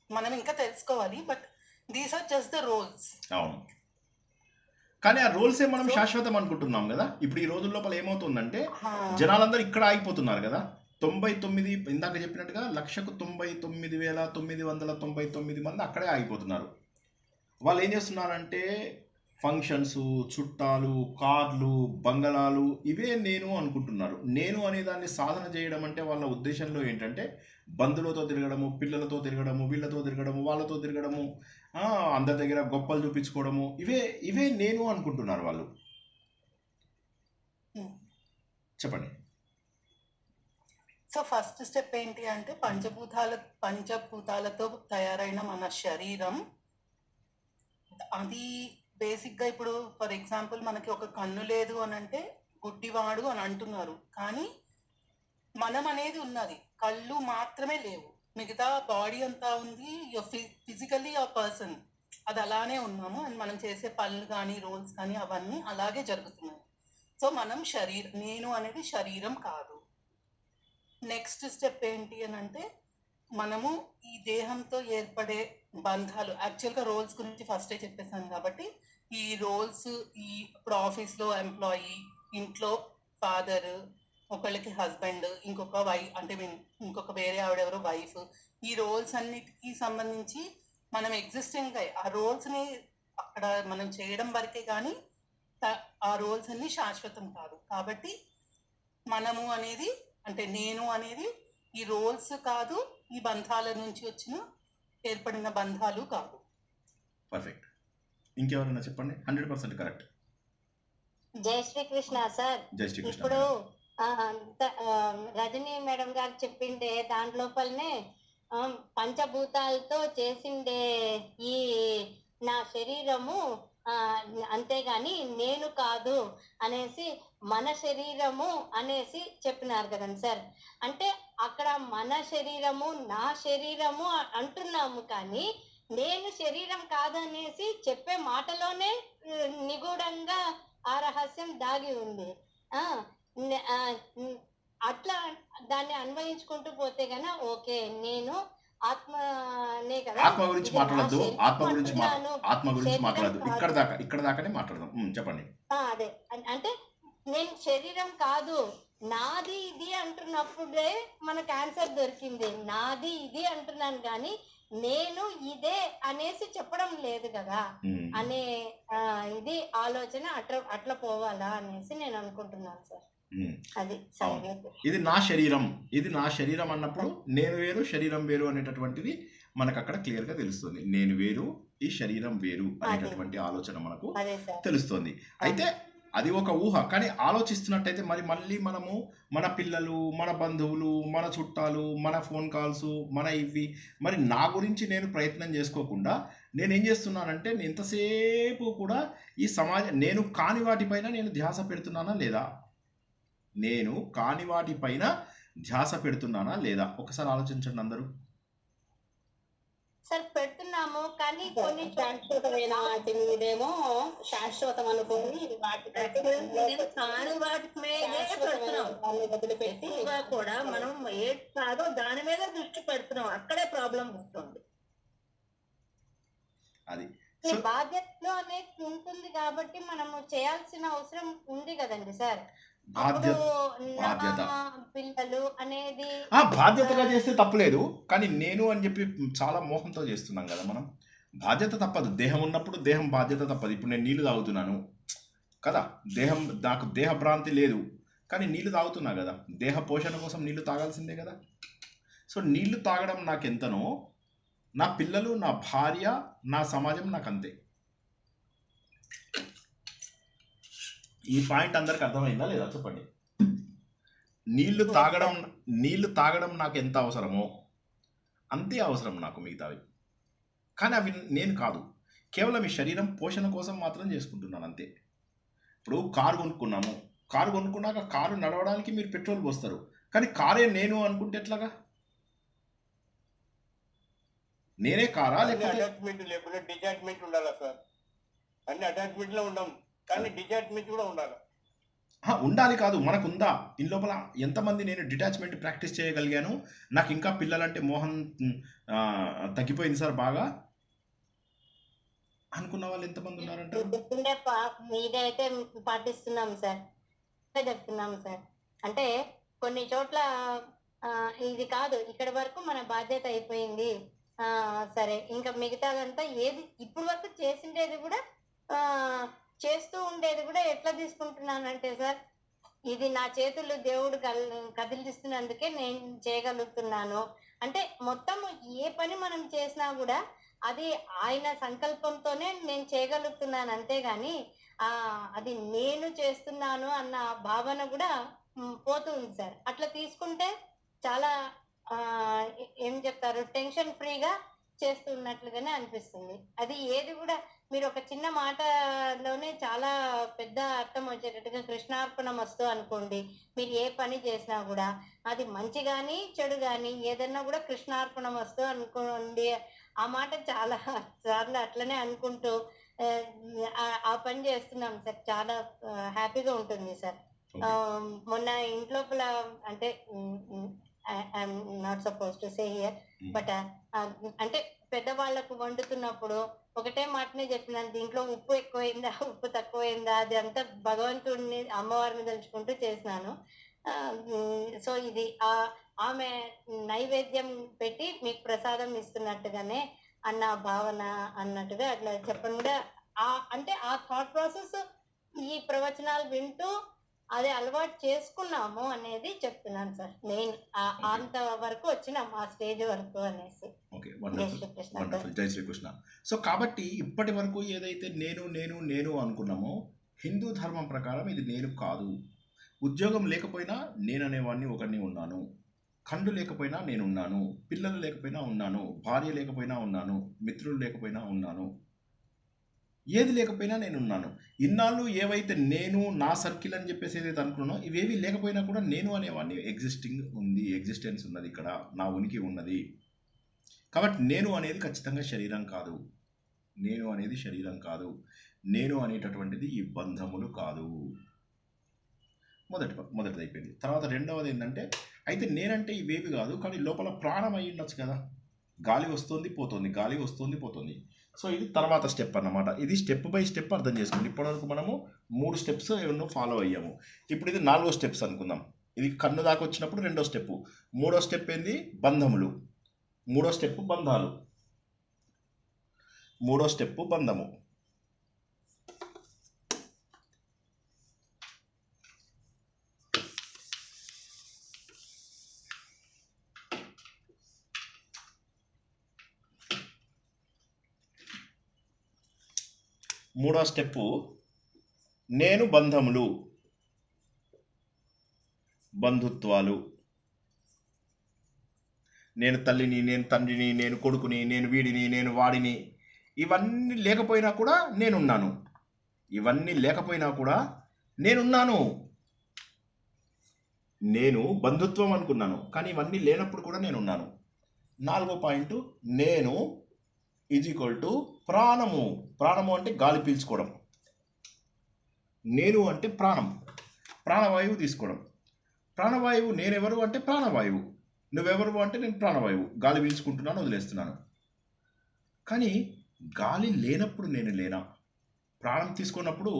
మనం ఇంకా తెలుసుకోవాలి. But these are just the roles. అవును, కానీ ఆ రోల్సే మనం శాశ్వతం అనుకుంటున్నాం కదా. ఇప్పుడు ఈ రోజుల లోపల ఏమవుతుందంటే జనాలందరూ ఇక్కడ ఆగిపోతున్నారు కదా. 99 ఇందాక చెప్పినట్టుగా 1,99,999 మంది అక్కడే ఆగిపోతున్నారు. వాళ్ళు ఏం చేస్తున్నారంటే ఫంక్షన్స్, చుట్టాలు, కార్లు, బంగళాలు ఇవే నేను అనుకుంటున్నారు. నేను అనే దాన్ని సాధన చేయడం అంటే వాళ్ళ ఉద్దేశంలో ఏంటంటే బంధువులతో తిరగడము, పిల్లలతో తిరగడము, వీళ్ళతో తిరగడము, వాళ్ళతో తిరగడము, అందరి దగ్గర గొప్పలు చూపించుకోవడము, ఇవే నేను అనుకుంటున్నారు వాళ్ళు. చెప్పండి. సో ఫస్ట్ స్టెప్ ఏంటి అంటే పంచభూతాలతో తయారైన మన శరీరం, అది బేసిక్గా ఇప్పుడు ఫర్ ఎగ్జాంపుల్ మనకి ఒక కన్ను లేదు అని అంటే గుడ్డివాడు అని అంటున్నారు, కానీ మనం అనేది ఉన్నది, కళ్ళు మాత్రమే లేవు, మిగతా బాడీ అంతా ఉంది. ఫిజికల్లీ ఆ పర్సన్, అది అలానే ఉన్నాము. అండ్ మనం చేసే పనులు కానీ రోల్స్ కానీ అవన్నీ అలాగే జరుగుతున్నాయి. సో మనం నేను అనేది శరీరం కాదు. నెక్స్ట్ స్టెప్ ఏంటి అని అంటే మనము ఈ దేహంతో ఏర్పడే బంధాలు, యాక్చువల్గా రోల్స్ గురించి ఫస్టే చెప్పేసాను కాబట్టి ఈ రోల్స్, ఇప్పుడు ఆఫీస్లో ఎంప్లాయీ, ఇంట్లో ఫాదర్, ఒకళ్ళకి హస్బెండ్, ఇంకొక ఇంకొక వేరే ఆవిడెవరో వైఫ్, ఈ రోల్స్ అన్నిటికీ సంబంధించి మనం ఎగ్జిస్టింగ్ ఆ రోల్స్ని అక్కడ మనం చేయడం వరకే కానీ ఆ రోల్స్ అన్ని శాశ్వతం కాదు. కాబట్టి మనము అనేది అంటే నేను అనేది ఈ రోల్స్ కాదు, ఈ బంధాల నుంచి ఏర్పడిన బంధాలు కాదు. పర్ఫెక్ట్. ఇంకెవరైనా చెప్పండి. 100% కరెక్ట్. జై శ్రీకృష్ణ సార్. జై శ్రీకృష్ణ. ఇప్పుడు రజనీ మేడం గారు చెప్పిండే దాంట్లోపలనే పంచభూతాలతో చేసిండే ఈ నా శరీరము అంతేగాని నేను కాదు అనేసి మన శరీరము అనేసి చెప్పినారు కదండి సార్. అంటే అక్కడ మన శరీరము, నా శరీరము అంటున్నాము, కానీ నేను శరీరం కాదనేసి చెప్పే మాటలోనే నిగూఢంగా ఆ రహస్యం దాగి ఉంది. ఆ నే- ఆ, ఉమ్, అట్లా దాన్ని అన్వయించుకుంటూ పోతే గన ఓకే, నేను ఆత్మనే కదా, ఆత్మ గురించి ఇది నా మాట్లాడద్దు, ఆత్మ శరీరం గురించి అంటున్నాను, ఆత్మ గురించి శరీరం మాట్లాడద్దు, కాదు. ఇక్కడ దాకానే మాట్లాడదాం. చెప్పండి. అదే అంటే నేను శరీరం కాదు, నాది ఇది అంటున్నప్పుడే మనకు ఆన్సర్ దొరికింది. నాది ఇది అంటున్నాను కానీ నేను ఇదే అనేసి చెప్పడం లేదు కదా ఉమ్, అనే ఇది ఆలోచన అట్లా పోవాలా అనేసి నేను అనుకుంటున్నాను సార్. ఉమ్. అది అవును. సంగతి. ఇది నా శరీరం అన్నప్పుడు నేను వేరు శరీరం వేరు అనేటటువంటిది మనకు అక్కడ క్లియర్ గా తెలుస్తుంది. నేను వేరు, ఈ శరీరం వేరు అనేటటువంటి ఆలోచన మనకు అదే సార్. తెలుస్తుంది. అయితే అది ఒక ఊహ, కానీ ఆలోచిస్తున్నట్టయితే మళ్ళీ మనము మన పిల్లలు, మన బంధువులు, మన చుట్టాలు, మన ఫోన్ కాల్స్, మన ఇవి, మరి నా గురించి నేను ప్రయత్నం చేసుకోకుండా నేనేం చేస్తున్నానంటే ఎంతసేపు కూడా ఈ నేను కాని వాటిపైన నేను ధ్యాస పెడుతున్నానా లేదా, నేను కాని వాటిపైన ధ్యాస పెడుతున్నానా లేదా, ఒకసారి ఆలోచించండి అందరూ. సార్ పెడుతున్నాము, కానీ కొన్ని శాశ్వతమైన వాటి మీదేమో శాశ్వతం అనుకోని నేను కాని వాటి మీదే పెడుతున్నాం. వదిలిపెట్టి ఎక్కువగా కూడా మనం ఏది కాదో దాని మీద దృష్టి పెడుతున్నాం, అక్కడే ప్రాబ్లం వస్తుంది. అది ఈ బాధ్యతలో అనేది ఉంటుంది కాబట్టి మనము చేయాల్సిన అవసరం ఉంది కదండి సార్. అప్పుడు బాధ్యత నా పిల్లలు అనేది బాధ్యతగా చేస్తే తప్పులేదు, కానీ నేను అని చెప్పి చాలా మోహంతో చేస్తున్నాం కదా మనం. బాధ్యత తప్పదు, దేహం ఉన్నప్పుడు దేహం బాధ్యత తప్పదు. ఇప్పుడు నేను నీళ్లు తాగుతున్నాను కదా, నాకు దేహ భ్రాంతి లేదు, కానీ నీళ్లు తాగుతున్నా కదా, దేహ పోషణ కోసం నీళ్లు తాగాల్సిందే కదా. సో నీళ్లు తాగడం నాకెంతనో, నా పిల్లలు, నా భార్య, నా సమాజం నాకు అంతే. ఈ పాయింట్ అందరికి అర్థమైందా లేదా చెప్పండి. నీళ్లు తాగడం నాకు ఎంత అవసరమో అంతే అవసరం నాకు మిగతావి, కానీ అవి నేను కాదు, కేవలం ఈ శరీరం పోషణ కోసం మాత్రం చేసుకుంటున్నాను అంతే. ఇప్పుడు కారు కొనుక్కున్నాక కారు నడవడానికి మీరు పెట్రోల్ పోస్తారు, కానీ కారే నేను అనుకుంటే ఎట్లాగా? నేనే కారా లేకపోతే అటాచ్మెంట్ లేకుండా డిటాచ్మెంట్ ఉండాలా సార్? అన్ని అటాచ్మెంట్ లో ఉండం, కానీ డిటాచ్మెంట్ కూడా ఉండాలి. ఉండాలి కాదు, మనకు ఉందా ఈ లోపల? ఎంతమంది నేను డిటాచ్మెంట్ ప్రాక్టీస్ చేయగలిగాను, నాకు ఇంకా పిల్లలంటే మోహం తగ్గిపోయింది సార్ బాగా అనుకున్న వాళ్ళు ఎంతమంది ఉన్నారంటారు? ఇదైతే పాటిస్తున్నాం సార్, చెప్తున్నాం సార్. అంటే కొన్ని చోట్ల ఇది కాదు, ఇక్కడి వరకు మన బాధ్యత అయిపోయింది, సరే ఇంకా మిగతాదంతా ఏది ఇప్పుడు వరకు చేసిండేది కూడా చేస్తూ ఉండేది కూడా ఎట్లా తీసుకుంటున్నానంటే సార్, ఇది నా చేతులు దేవుడు కదిలిస్తున్నందుకే నేను చేయగలుగుతున్నాను. అంటే మొత్తం ఏ పని మనం చేసినా కూడా అది ఆయన సంకల్పంతోనే నేను చేయగలుగుతున్నాను, అంతేగాని అది నేను చేస్తున్నాను అన్న భావన కూడా పోతుంది సార్. అట్లా తీసుకుంటే చాలా ఏం చెప్తారు, టెన్షన్ ఫ్రీగా చేస్తున్నట్లుగానే అనిపిస్తుంది. అది ఏది కూడా మీరు ఒక చిన్న మాటలోనే చాలా పెద్ద అర్థం వచ్చేటట్టుగా కృష్ణార్పణం వస్తూ అనుకోండి, మీరు ఏ పని చేసినా కూడా అది మంచి కానీ చెడు కానీ ఏదన్నా కూడా కృష్ణార్పణం వస్తూ అనుకోండి. ఆ మాట చాలా సార్లు అట్లనే అనుకుంటూ ఆ పని చేస్తున్నాం సార్, చాలా హ్యాపీగా ఉంటుంది సార్. మొన్న ఇంట్లోపల అంటే I'm not suppose to say here, but అంటే పెద్దవాళ్లకు వండుతున్నప్పుడు ఒకటే మాటనే చెప్పినాను, దీంట్లో ఉప్పు ఎక్కువైందా ఉప్పు తక్కువైందా అది అంతా భగవంతుడిని అమ్మవారిని తలుచుకుంటూ చేసినాను. సో ఇది ఆమె నైవేద్యం పెట్టి మీకు ప్రసాదం ఇస్తున్నట్టుగానే అన్న భావన అన్నట్టుగా అట్లా చెప్పను కూడా. అంటే ఆ థాట్ ప్రాసెస్ ఈ ప్రవచనాలు వింటూ అది అలవాటు చేసుకున్నాము అనేది చెప్తున్నాను సార్. నేను అంత వరకు వచ్చిన ఆ స్టేజ్ వరకు అనేసి. జై శ్రీకృష్ణ. సో కాబట్టి ఇప్పటి వరకు ఏదైతే నేను నేను నేను అనుకున్నామో, హిందూ ధర్మం ప్రకారం ఇది నేను కాదు. ఉద్యోగం లేకపోయినా నేను అనేవాడిని ఒకరిని ఉన్నాను, కళ్ళు లేకపోయినా నేనున్నాను, పిల్లలు లేకపోయినా ఉన్నాను, భార్య లేకపోయినా ఉన్నాను, మిత్రులు లేకపోయినా ఉన్నాను, ఏది లేకపోయినా నేనున్నాను. ఇన్నాళ్ళు ఏవైతే నేను నా సర్కిల్ అని చెప్పేసి ఏదైతే అనుకున్నానో ఇవేవి లేకపోయినా కూడా నేను అనేవాడిని ఎగ్జిస్టెన్స్ ఉన్నది, ఇక్కడ నా ఉనికి ఉన్నది. కాబట్టి నేను అనేది ఖచ్చితంగా శరీరం కాదు, నేను అనేది శరీరం కాదు. నేను అనేటటువంటిది ఈ బంధములు కాదు. మొదటిది అయిపోయింది. తర్వాత రెండవది ఏంటంటే, అయితే నేనంటే ఇవేవి కాదు, కానీ లోపల ప్రాణం అయి ఉండొచ్చు కదా. గాలి వస్తుంది పోతుంది, గాలి వస్తుంది పోతుంది. సో ఇది తర్వాత స్టెప్ అన్నమాట. ఇది స్టెప్ బై స్టెప్ అర్థం చేసుకోండి. ఇప్పటివరకు మనము 3 స్టెప్స్ ఏమన్నా ఫాలో అయ్యాము. ఇప్పుడు ఇది 4వ స్టెప్స్ అనుకుందాం. ఇది కన్ను దాకా వచ్చినప్పుడు 2వ స్టెప్. 3వ స్టెప్ ఏంది? బంధములు. 3వ స్టెప్ బంధాలు. 3వ స్టెప్ బంధము. మూడో స్టెప్ నేను బంధములు, బంధుత్వాలు. నేను తల్లిని, నేను తండ్రిని, నేను కొడుకుని, నేను వీడిని, నేను వాడిని. ఇవన్నీ లేకపోయినా కూడా నేనున్నాను. ఇవన్నీ లేకపోయినా కూడా నేనున్నాను. నేను బంధుత్వం అనుకున్నాను, కానీ ఇవన్నీ లేనప్పుడు కూడా నేనున్నాను. 4వ పాయింట్, నేను ఈజ్ ఈక్వల్ టు ప్రాణము. ప్రాణము అంటే గాలి పీల్చుకోవడం. నేను అంటే ప్రాణం, ప్రాణవాయువు తీసుకోవడం. ప్రాణవాయువు నేనెవరు అంటే ప్రాణవాయువు. నువ్వెవరు అంటే నేను ప్రాణవాయువు. గాలి పీల్చుకుంటున్నాను, వదిలేస్తున్నాను. కానీ గాలి లేనప్పుడు నేను లేనా? ప్రాణం తీసుకున్నప్పుడు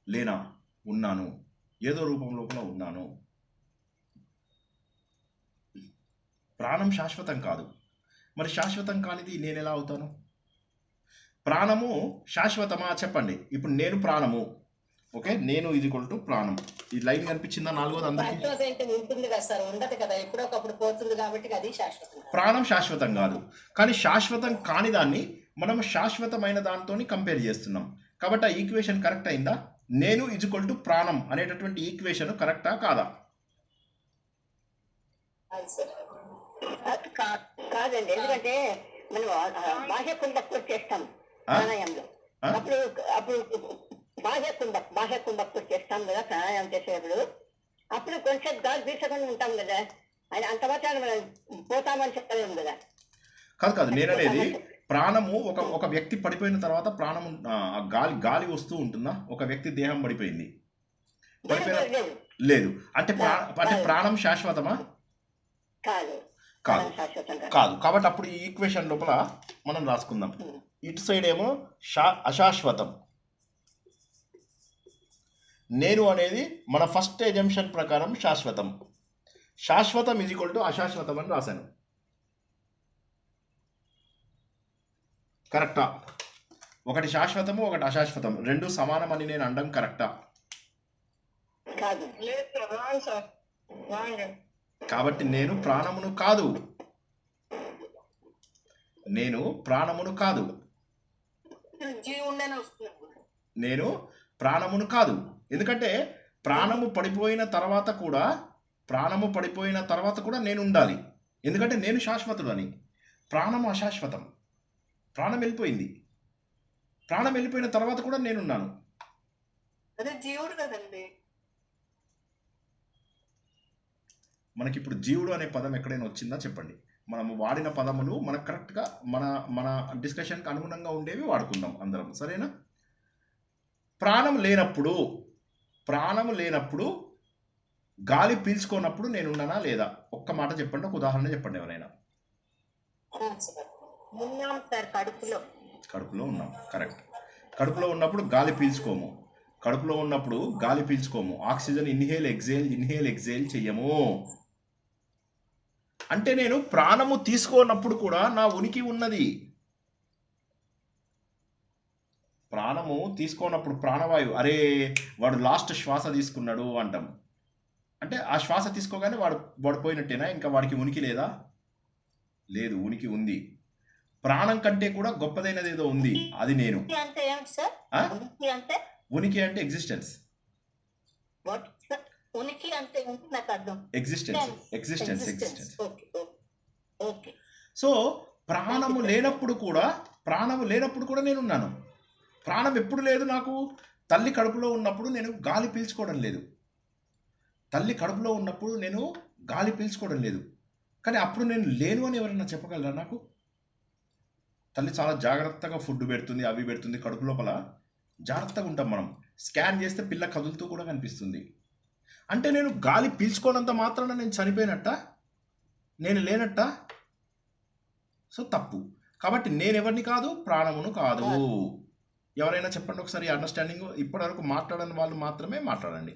లేనా? ఉన్నాను. ఏదో రూపం లోపల ఉన్నాను. ప్రాణం శాశ్వతం కాదు. మరి శాశ్వతం కానిది నేను ఎలా అవుతాను? ప్రాణము శాశ్వతమా చెప్పండి. ఇప్పుడు నేను ప్రాణము, ఓకే, నేను ఇది కొల్టు ప్రాణం. ఈ లైన్ కనిపించిందా? 4వది అందరికీ. ఉంటుంది కదా సార్, ఉండదు కదా, ఎప్పుడో ఒకప్పుడు పోతుంది కాబట్టి అది శాశ్వతం. ప్రాణం శాశ్వతం కాదు, కానీ శాశ్వతం కాని దాన్ని మనం శాశ్వతమైన దాంతో కంపేర్ చేస్తున్నాం. కాబట్టి ఆ ఈక్వేషన్ కరెక్ట్ అయిందా? నేను ఈజ్ ఈక్వల్ టు ప్రాణం అనేటటువంటి ఈక్వేషన్ కరెక్టా కాదా? కాదండి, ఎందుకంటే మనం బాహ్య కుంభక్తుడు చేస్తాం ప్రాణాయామంలో. అప్పుడు బాహ్య కుంభక్తుడు చేస్తాం కదా ప్రాణాయామం చేసేటప్పుడు. అప్పుడు కొంచెం గాలి పీల్చకుండా ఉంటాం కదా, అది అంత మాత్రం మనం పోతామని చెప్పలేము కదా. కాదు, నేననేది ప్రాణము ఒక వ్యక్తి పడిపోయిన తర్వాత ప్రాణము గాలి వస్తూ ఉంటుందా? ఒక వ్యక్తి దేహం పడిపోయింది, లేదు అంటే ప్రాణం శాశ్వతమా? కాదు. కాబట్టి అప్పుడు ఈ ఈక్వేషన్ లోపల మనం రాసుకుందాం. ఇటు సైడ్ ఏమో అశాశ్వతం. నేను అనేది మన ఫస్ట్ ఎజంప్షన్ ప్రకారం శాశ్వతం. శాశ్వతం ఈజ్ ఈక్వల్ టు అశాశ్వతం అని రాశాను. కరెక్టా? ఒకటి శాశ్వతము, ఒకటి అశాశ్వతం, రెండు సమానం అని నేను అనడం కరెక్టా? కాబట్టి నేను ప్రాణమును కాదు. నేను ప్రాణమును కాదు. నేను ప్రాణమును కాదు. ఎందుకంటే ప్రాణము పడిపోయిన తర్వాత కూడా నేను ఉండాలి. ఎందుకంటే నేను శాశ్వతుడు అని. ప్రాణము అశాశ్వతం. ప్రాణం వెళ్ళిపోయింది. ప్రాణం వెళ్ళిపోయిన తర్వాత కూడా నేనున్నాను. అదే జీవుడు కదండి. మనకి ఇప్పుడు జీవుడు అనే పదం ఎక్కడైనా వచ్చిందా చెప్పండి. మనము వాడిన పదములు మనకు కరెక్ట్గా మన డిస్కషన్కి అనుగుణంగా ఉండేవి వాడుకుందాం అందరం, సరేనా? ప్రాణం లేనప్పుడు గాలి పీల్చుకోనప్పుడు నేనున్నానా లేదా? ఒక్క మాట చెప్పండి, ఒక ఉదాహరణ చెప్పండి ఎవరైనా. ఉన్నాం సార్, కడుపులో ఉన్నాం, కరెక్ట్. కడుపులో ఉన్నప్పుడు గాలి పీల్చుకోము. కడుపులో ఉన్నప్పుడు గాలి పీల్చుకోము. ఆక్సిజన్ ఇన్హేల్ ఎగ్జేల్ చెయ్యము. అంటే నేను ప్రాణము తీసుకోనప్పుడు కూడా నా ఉనికి ఉన్నది. ప్రాణము తీసుకోనప్పుడు ప్రాణవాయువు, అరే వాడు లాస్ట్ శ్వాస తీసుకున్నాడు అంటాం. అంటే ఆ శ్వాస తీసుకోగానే వాడు పోయినట్టేనా? ఇంకా వాడికి ఉనికి లేదా? లేదు, ఉనికి ఉంది. ప్రాణం కంటే కూడా గొప్పదైనది ఏదో ఉంది, అది నేను. ఉనికి అంటే ఎగ్జిస్టెన్స్. ఉనికి అంటే నాకు అర్థం. ఎగ్జిస్టెన్స్. సో ప్రాణము లేనప్పుడు కూడా నేనున్నాను. ప్రాణం ఎప్పుడు లేదు నాకు? తల్లి కడుపులో ఉన్నప్పుడు నేను గాలి పీల్చుకోవడం లేదు. తల్లి కడుపులో ఉన్నప్పుడు నేను గాలి పీల్చుకోవడం లేదు. కానీ అప్పుడు నేను లేను అని ఎవరైనా చెప్పగలరా నాకు? తల్లి చాలా జాగ్రత్తగా ఫుడ్ పెడుతుంది, అవి పెడుతుంది కడుపు లోపల. జాగ్రత్తగా ఉంటాం మనం. స్కాన్ చేస్తే పిల్ల కదులుతూ కూడా కనిపిస్తుంది. అంటే నేను గాలి పీల్చుకోనంత మాత్రాన నేను చనిపోయినట్ట, నేను లేనట్ట? సో తప్పు. కాబట్టి నేనెవరిని కాదు, ప్రాణమును కాదు. ఎవరైనా చెప్పండి ఒకసారి అండర్స్టాండింగ్. ఇప్పటివరకు మాట్లాడని వాళ్ళు మాత్రమే మాట్లాడండి.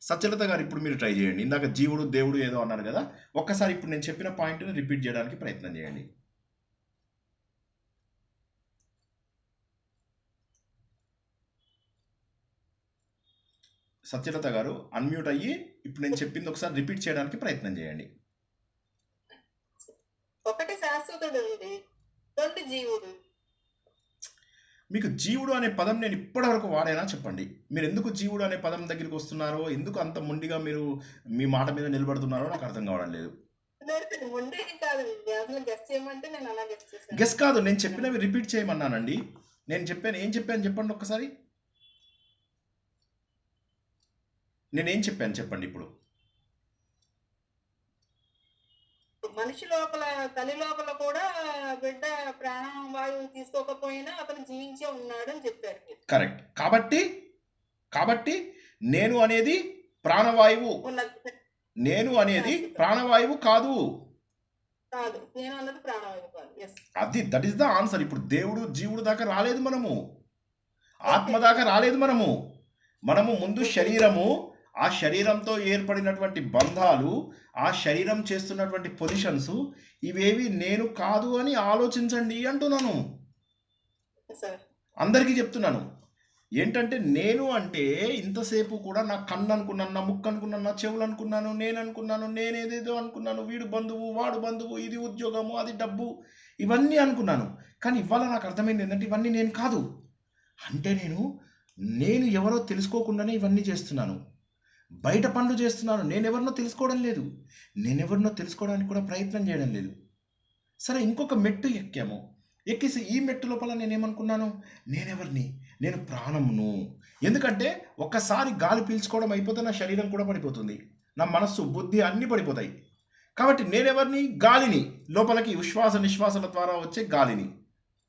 సత్యలత గారు ఇప్పుడు మీరు ట్రై చేయండి. ఇందాక జీవుడు దేవుడు ఏదో అన్నారు కదా, ఒక్కసారి ఇప్పుడు నేను చెప్పిన పాయింట్ని రిపీట్ చేయడానికి ప్రయత్నం చేయండి. సత్యలత గారు అన్మ్యూట్ అయ్యి ఇప్పుడు నేను చెప్పింది ఒకసారి రిపీట్ చేయడానికి ప్రయత్నం చేయండి. ఒకటి శాశ్వతుడు ఉంది, రెండు జీవుడు. మీకు జీవుడు అనే పదం నేను ఇప్పటివరకు వాడేనా చెప్పండి. మీరు ఎందుకు జీవుడు అనే పదం దగ్గరికి వస్తున్నారో, ఎందుకు అంత మొండిగా మీరు మీ మాట మీద నిలబడుతున్నారో నాకు అర్థం కావడం లేదు. ఉండేది కాదు, అసలు గెస్ట్ చేయమంటే నేను అలా గెస్ట్ చేశాను. గెస్ కాదు, నేను చెప్పినవి రిపీట్ చేయమన్నానండి. నేను చెప్పాను, ఏం చెప్పాను చెప్పండి ఒక్కసారి. నేనేం చెప్పాను చెప్పండి ఇప్పుడు. మనిషి లోపల, తల్లి లోపల కూడా బిడ్డ ప్రాణం వాయువు తీసుకోకపోయినా అతను జీవించే ఉన్నాడు అని చెప్పారు. కరెక్ట్. కాబట్టి నేను అనేది ప్రాణవాయువు, నేను అనేది ప్రాణవాయువు కాదు. కాదు, నేను అన్నది ప్రాణవాయువు కాదు. అది దట్ ఈస్ ద ఆన్సర్. ఇప్పుడు దేవుడు జీవుడు దాకా రాలేదు మనము, ఆత్మ దాకా రాలేదు మనము. ముందు శరీరము, ఆ శరీరంతో ఏర్పడినటువంటి బంధాలు, ఆ శరీరం చేస్తున్నటువంటి పొజిషన్స్, ఇవేవి నేను కాదు అని ఆలోచించండి అంటున్నాను. అందరికీ చెప్తున్నాను. ఏంటంటే నేను అంటే ఇంతసేపు కూడా నా కన్ను అనుకున్నాను, నా ముక్కు అనుకున్నాను, నా చెవులు అనుకున్నాను, నేను అనుకున్నాను, నేనేదేదో అనుకున్నాను, వీడు బంధువు, వాడు బంధువు, ఇది ఉద్యోగము, అది డబ్బు, ఇవన్నీ అనుకున్నాను. కానీ ఇవాళ నాకు అర్థమైంది ఏంటంటే ఇవన్నీ నేను కాదు. అంటే నేను ఎవరో తెలుసుకోకుండానే ఇవన్నీ చేస్తున్నాను, బయట పనులు చేస్తున్నాను. నేనెవరినో తెలుసుకోవడం లేదు, నేనెవరినో తెలుసుకోవడానికి కూడా ప్రయత్నం చేయడం లేదు. సరే, ఇంకొక మెట్టు ఎక్కేసి ఈ మెట్టు లోపల నేనేమనుకున్నాను, నేనెవరిని, నేను ప్రాణమును. ఎందుకంటే ఒక్కసారి గాలి పీల్చుకోవడం అయిపోతే నా శరీరం కూడా పడిపోతుంది, నా మనస్సు, బుద్ధి అన్నీ పడిపోతాయి. కాబట్టి నేనెవరిని, గాలిని, లోపలికి ఉశ్వాస నిశ్వాసాల ద్వారా వచ్చే గాలిని.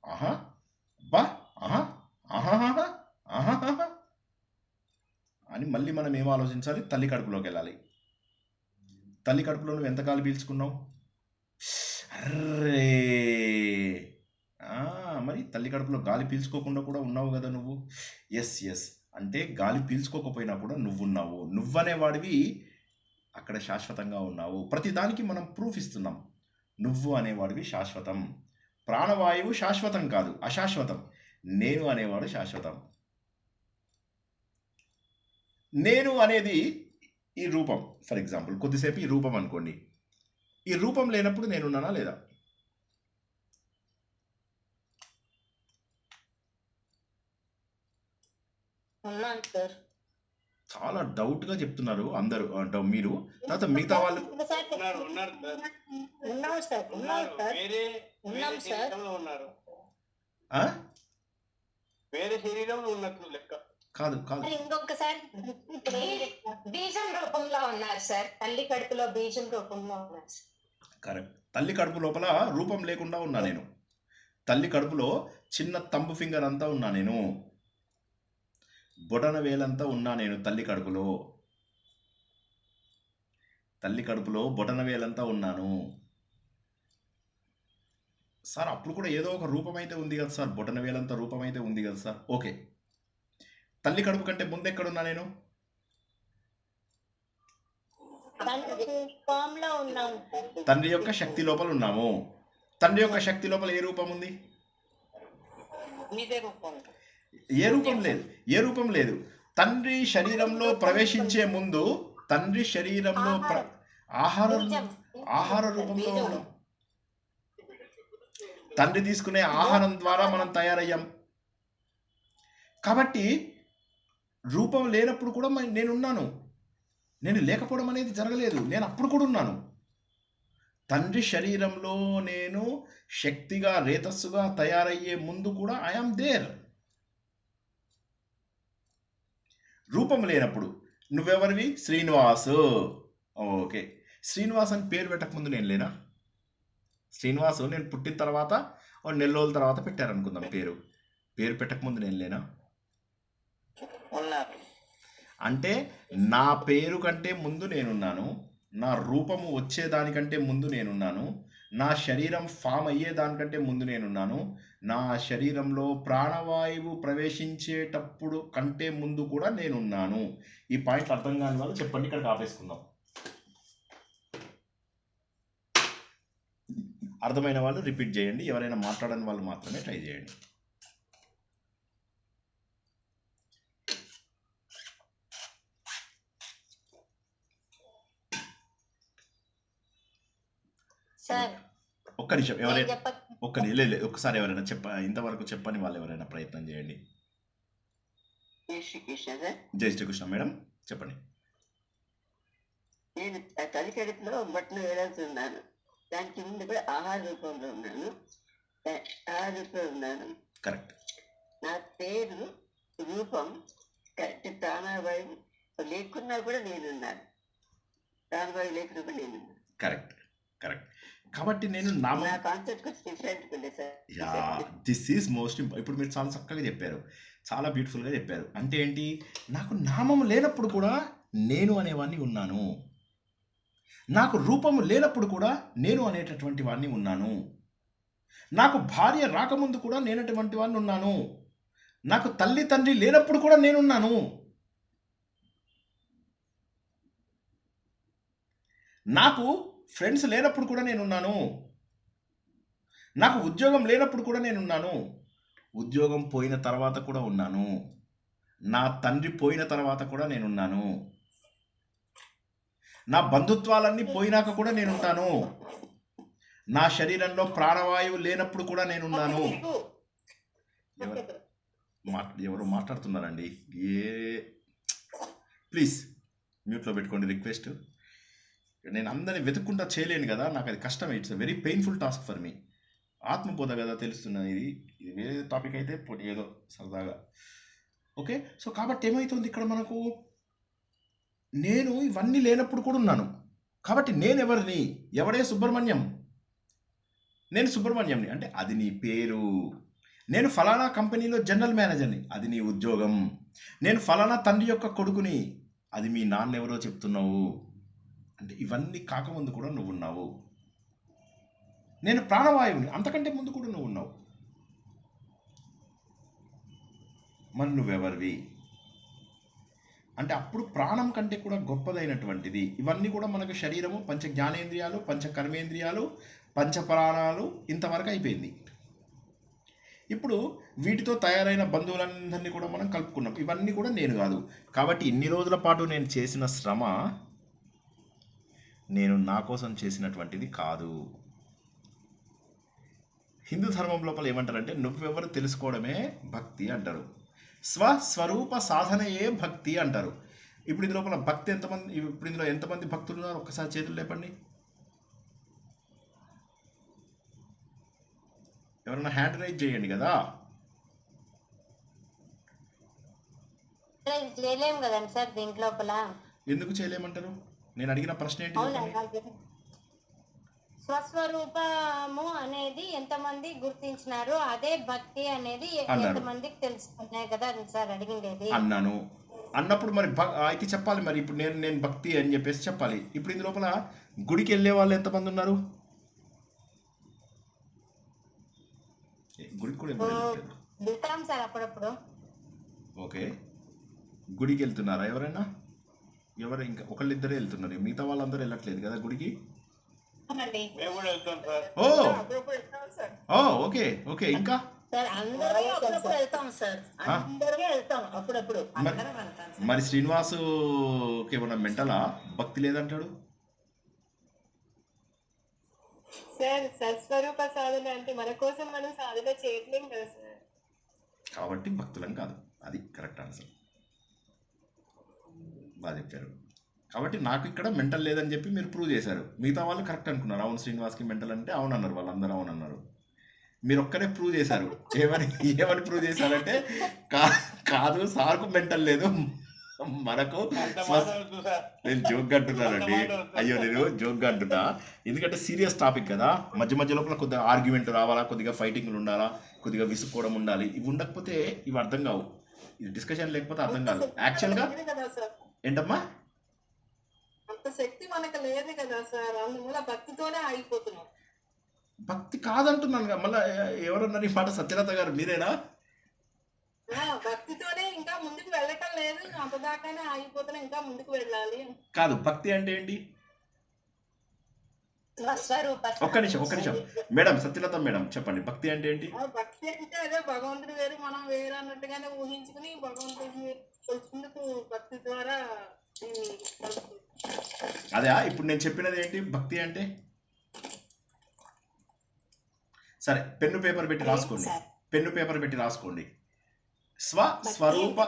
ఆహా బా ఆహా ఆహాహా ఆహాహా అని మళ్ళీ మనం ఏం ఆలోచించాలి, తల్లి కడుపులోకి వెళ్ళాలి. తల్లి కడుపులో నువ్వు ఎంత గాలి పీల్చుకున్నావు? అర్రే, మరి తల్లి కడుపులో గాలి పీల్చుకోకుండా కూడా ఉన్నావు కదా నువ్వు. ఎస్ అంటే గాలి పీల్చుకోకపోయినా కూడా నువ్వున్నావు. నువ్వనేవాడివి అక్కడ శాశ్వతంగా ఉన్నావు. ప్రతిదానికి మనం ప్రూఫ్ ఇస్తున్నాం. నువ్వు అనేవాడివి శాశ్వతం. ప్రాణవాయువు శాశ్వతం కాదు, అశాశ్వతం. నేను అనేవాడు శాశ్వతం. నేను అనేది ఈ రూపం. ఫర్ ఎగ్జాంపుల్ కొద్దిసేపు ఈ రూపం అనుకోండి. ఈ రూపం లేనప్పుడు నేనున్నానా లేదా? చాలా డౌట్గా చెప్తున్నారు అందరూ, అంటే మీరు, తర్వాత మిగతా వాళ్ళు. వేరే శరీరంలో ఉన్నట్లు లెక్క కాదు. ఇంకొకసారి బీజం రూపంలో ఉన్నారు సార్, తల్లి కడుపులో బీజం రూపంలో ఉన్నారు. కరెక్ట్. తల్లి కడుపు లోపల రూపం లేకుండా ఉన్నా నేను. తల్లి కడుపులో చిన్న తంబు ఫింగర్ అంతా ఉన్నా నేను, బొటన వేలంతా ఉన్నా నేను తల్లి కడుపులో. తల్లి కడుపులో బొటన వేలంతా ఉన్నాను సార్. అప్పుడు కూడా ఏదో ఒక రూపం అయితే ఉంది కదా సార్, బొటన వేలంతా రూపం అయితే ఉంది కదా సార్. ఓకే, తల్లి కడుపు కంటే ముందు ఎక్కడున్నా నేను? తండ్రి యొక్క శక్తి లోపల ఉన్నాము. తండ్రి యొక్క శక్తి లోపల ఏ రూపం ఉంది? ఏ రూపం లేదు. తండ్రి శరీరంలో ప్రవేశించే ముందు తండ్రి శరీరంలో ఆహార రూపంలో ఉన్నాం. తండ్రి తీసుకునే ఆహారం ద్వారా మనం తయారయ్యాం. కాబట్టి రూపం లేనప్పుడు కూడా నేనున్నాను. నేను లేకపోవడం అనేది జరగలేదు, నేను అప్పుడు కూడా ఉన్నాను. తండ్రి శరీరంలో నేను శక్తిగా, రేతస్సుగా తయారయ్యే ముందు కూడా ఐఆమ్ దేర్. రూపం లేనప్పుడు నువ్వెవరివి? శ్రీనివాసు. ఓకే, శ్రీనివాస్ అని పేరు పెట్టకముందు నేను లేనా? శ్రీనివాసు నేను పుట్టిన తర్వాత 1 నెల రోజుల తర్వాత పెట్టారనుకుందాం పేరు పెట్టకముందు నేను లేనా? ఉన్నారు. అంటే నా పేరు కంటే ముందు నేనున్నాను, నా రూపము వచ్చేదానికంటే ముందు నేనున్నాను, నా శరీరం ఫామ్ అయ్యేదానికంటే ముందు నేనున్నాను, నా శరీరంలో ప్రాణవాయువు ప్రవేశించేటప్పుడు కంటే ముందు కూడా నేనున్నాను. ఈ పాయింట్ అర్థం కాని వాళ్ళు చెప్పండి, ఇక్కడికి ఆపేసుకుందాం. అర్థమైన వాళ్ళు రిపీట్ చేయండి, ఎవరైనా మాట్లాడని వాళ్ళు మాత్రమే ట్రై చేయండి. సార్ ఒక్క నిమిషం, నేను ఎవరైనా చెప్ప ఒక్కసారి ఎవరైనా ఇంతవరకు చెప్పని వాళ్ళు ఎవరైనా ప్రయత్నం చేయండి. జై శ్రీకృష్ణ సార్. జై శ్రీకృష్ణ మేడం, చెప్పండి. నేను తల్లి కడుపులో బొట్టను వేలాడుతున్నాను, దానికి ముందు కూడా ఆహార రూపంలో ఉన్నాను, ఆహార రూపంలో ఉన్నాను. కరెక్ట్. నా పేరు రూపం కరెక్ట్. ప్రాణవాయువు లేకున్నా కూడా నేనున్నాను, ప్రాణవాయువు లేకున్నా కూడా నేనున్నాను. Correct correct. కాబట్టి నేను నామం, నా కాన్సెప్ట్ కొంచెం డిఫరెంట్ ఉంది sir. Yeah, this is most ఇప్పుడు మీరు చాలా చక్కగా చెప్పారు, చాలా బ్యూటిఫుల్గా చెప్పారు. అంటే ఏంటి, నాకు నామం లేనప్పుడు కూడా నేను అనేవాడిని ఉన్నాను, నాకు రూపము లేనప్పుడు కూడా నేను అనేటటువంటి వాడిని ఉన్నాను, నాకు భార్య రాకముందు కూడా నేనటువంటి వాడిని ఉన్నాను, నాకు తల్లి తండ్రి లేనప్పుడు కూడా నేనున్నాను, నాకు ఫ్రెండ్స్ లేనప్పుడు కూడా నేనున్నాను, నాకు ఉద్యోగం లేనప్పుడు కూడా నేనున్నాను, ఉద్యోగం పోయిన తర్వాత కూడా ఉన్నాను, నా తండ్రి పోయిన తర్వాత కూడా నేనున్నాను, నా బంధుత్వాలన్నీ పోయినాక కూడా నేనుంటాను, నా శరీరంలో ప్రాణవాయువు లేనప్పుడు కూడా నేనున్నాను. ఎవరు మాట్లాడుతున్నారండి? ప్లీజ్ మ్యూట్లో పెట్టుకోండి, రిక్వెస్ట్. నేను అందరిని వెతుక్కుంటా చేయలేను కదా, నాకు అది కష్టం. It's very painful task for me. ఆత్మబోధ కదా తెలుస్తున్నది, ఇది వేరే టాపిక్ అయితే ఏదో సరదాగా. ఓకే, సో కాబట్టి ఏమవుతుంది ఇక్కడ మనకు, నేను ఇవన్నీ లేనప్పుడు కూడా ఉన్నాను. కాబట్టి నేను ఎవరిని, ఎవడే సుబ్రహ్మణ్యం, నేను సుబ్రహ్మణ్యంని అంటే అది నీ పేరు. నేను ఫలానా కంపెనీలో జనరల్ మేనేజర్ని, అది నీ ఉద్యోగం. నేను ఫలానా తండ్రి యొక్క కొడుకుని, అది మీ నాన్న ఎవరో చెప్తున్నావు. అంటే ఇవన్నీ కాకముందు కూడా నువ్వు ఉన్నావు. నేను ప్రాణవాయువుని, అంతకంటే ముందు కూడా నువ్వు ఉన్నావు. మరి నువ్వెవరివి అంటే అప్పుడు ప్రాణం కంటే కూడా గొప్పదైనటువంటిది. ఇవన్నీ కూడా మనకు శరీరము, పంచ జ్ఞానేంద్రియాలు, పంచ కర్మేంద్రియాలు, పంచప్రాణాలు ఇంతవరకు అయిపోయింది. ఇప్పుడు వీటితో తయారైన బంధువులందరినీ కూడా మనం కలుపుకున్నాం. ఇవన్నీ కూడా నేను కాదు. కాబట్టి ఇన్ని రోజుల పాటు నేను చేసిన శ్రమ నేను నా కోసం చేసినటువంటిది కాదు. హిందూ ధర్మం లోపల ఏమంటారంటే నువ్వెవరు తెలుసుకోవడమే భక్తి అంటారు, స్వస్వరూప సాధనయే భక్తి అంటారు. ఇప్పుడు ఇందులో లోపల భక్తి ఎంతమంది, ఇప్పుడు ఇందులో ఎంతమంది భక్తులు ఉన్నారు ఒక్కసారి చేతులు లేపండి. ఎవరైనా హ్యాండ్ రైజ్ చేయండి కదా. చేయలేము కదండి సార్ దీంట్లోపల. ఎందుకు చేయలేమంటారు? నేను అడిగిన ప్రశ్న ఏంటి చెప్పండి. స్వస్వరూపము అనేది ఎంతమంది గుర్తించినారు, అదే భక్తి అనేది ఎంతమందికి తెలుసుకున్నాయి కదా సార్ అడిగిండేది. అన్నాను అన్నప్పుడు మరి అయితే చెప్పాలి. మరి ఇప్పుడు నేను భక్తి అని చెప్పేసి చెప్పాలి. ఇప్పుడు ఇందు లోపల గుడికి వెళ్ళే వాళ్ళు ఎంతమంది ఉన్నారు? గుడికి కూడా వెళ్తాం సార్ అప్పుడప్పుడు. ఓకే, గుడికి వెళ్తున్నారా ఎవరైనా? ఎవరు ఇంకా ఒకళ్ళిద్దరే వెళ్తున్నారు, మిగతా వాళ్ళందరూ వెళ్ళట్లేదు కదా గుడికి. ఓ ఓకే ఓకే. ఇంకా మరి శ్రీనివాసుకి ఏమన్నా మెంటలా, భక్తి లేదంటాడు సార్? సస్వరూప సాధన అంటే మన కోసం మనం సాధన చేయట్లేం కదా సార్, కాబట్టి భక్తులం కాదు. అది కరెక్ట్ ఆన్సర్, బాగా చెప్పారు. కాబట్టి నాకు ఇక్కడ మెంటల్ లేదని చెప్పి మీరు ప్రూవ్ చేశారు. మిగతా వాళ్ళు కరెక్ట్ అనుకున్నారు. అవును శ్రీనివాస్కి మెంటల్ అంటే అవునన్నారు, వాళ్ళందరూ అవునన్నారు. మీరు ఒక్కరే ప్రూవ్ చేశారు. ఏమని ప్రూవ్ చేశారంటే కాదు సార్కు మెంటల్ లేదు, మనకు. నేను జోక్గా అంటున్నానండి, అయ్యో నేను జోక్గా అంటున్నా, ఎందుకంటే సీరియస్ టాపిక్ కదా. మధ్య మధ్య లోపల కొద్దిగా ఆర్గ్యుమెంట్ రావాలా, కొద్దిగా ఫైటింగ్లు ఉండాలా, కొద్దిగా విసుక్కోవడం ఉండాలి. ఇవి ఉండకపోతే ఇవి అర్థం కావు. ఇది డిస్కషన్ లేకపోతే అర్థం అంత కాదు. శక్తి యాక్చువల్గా మనకు లేదు కదా సార్, ఏంటమ్మా? అంత శక్తి మనకు లేదు కదా సార్, అందువల్ల భక్తితోనే ఆగిపోతున్నాం. భక్తి కాదంటున్నాను కదా. మళ్ళీ ఎవరన్నారు ఈ మాట? సత్యలత గారు మీరేనా? భక్తితోనే ఇంకా ముందుకు వెళ్ళటం లేదు, అంతదాకానే ఆగిపోతున్నాం, ఇంకా ముందుకు వెళ్ళాలి. కాదు, భక్తి అంటే ఏంటి? స్వస్వరూప ఒక్క నిమిషం మేడం, సత్యలత మేడం చెప్పండి, భక్తి అంటే ఏంటి? భక్తి అంటే అదే భగవంతుడు వేరు మనం వేరు అన్నట్టుగానే ఊహించుకుని భగవంతుడిని తెలుసుకుందుకు భక్తి ద్వారా దీన్ని కలుపుతుంది. అదే ఇప్పుడు నేను చెప్పినది ఏంటి భక్తి అంటే? సరే, పెన్ను పేపర్ పెట్టి రాసుకోండి, పెన్ను పేపర్ పెట్టి రాసుకోండి. స్వస్వరూప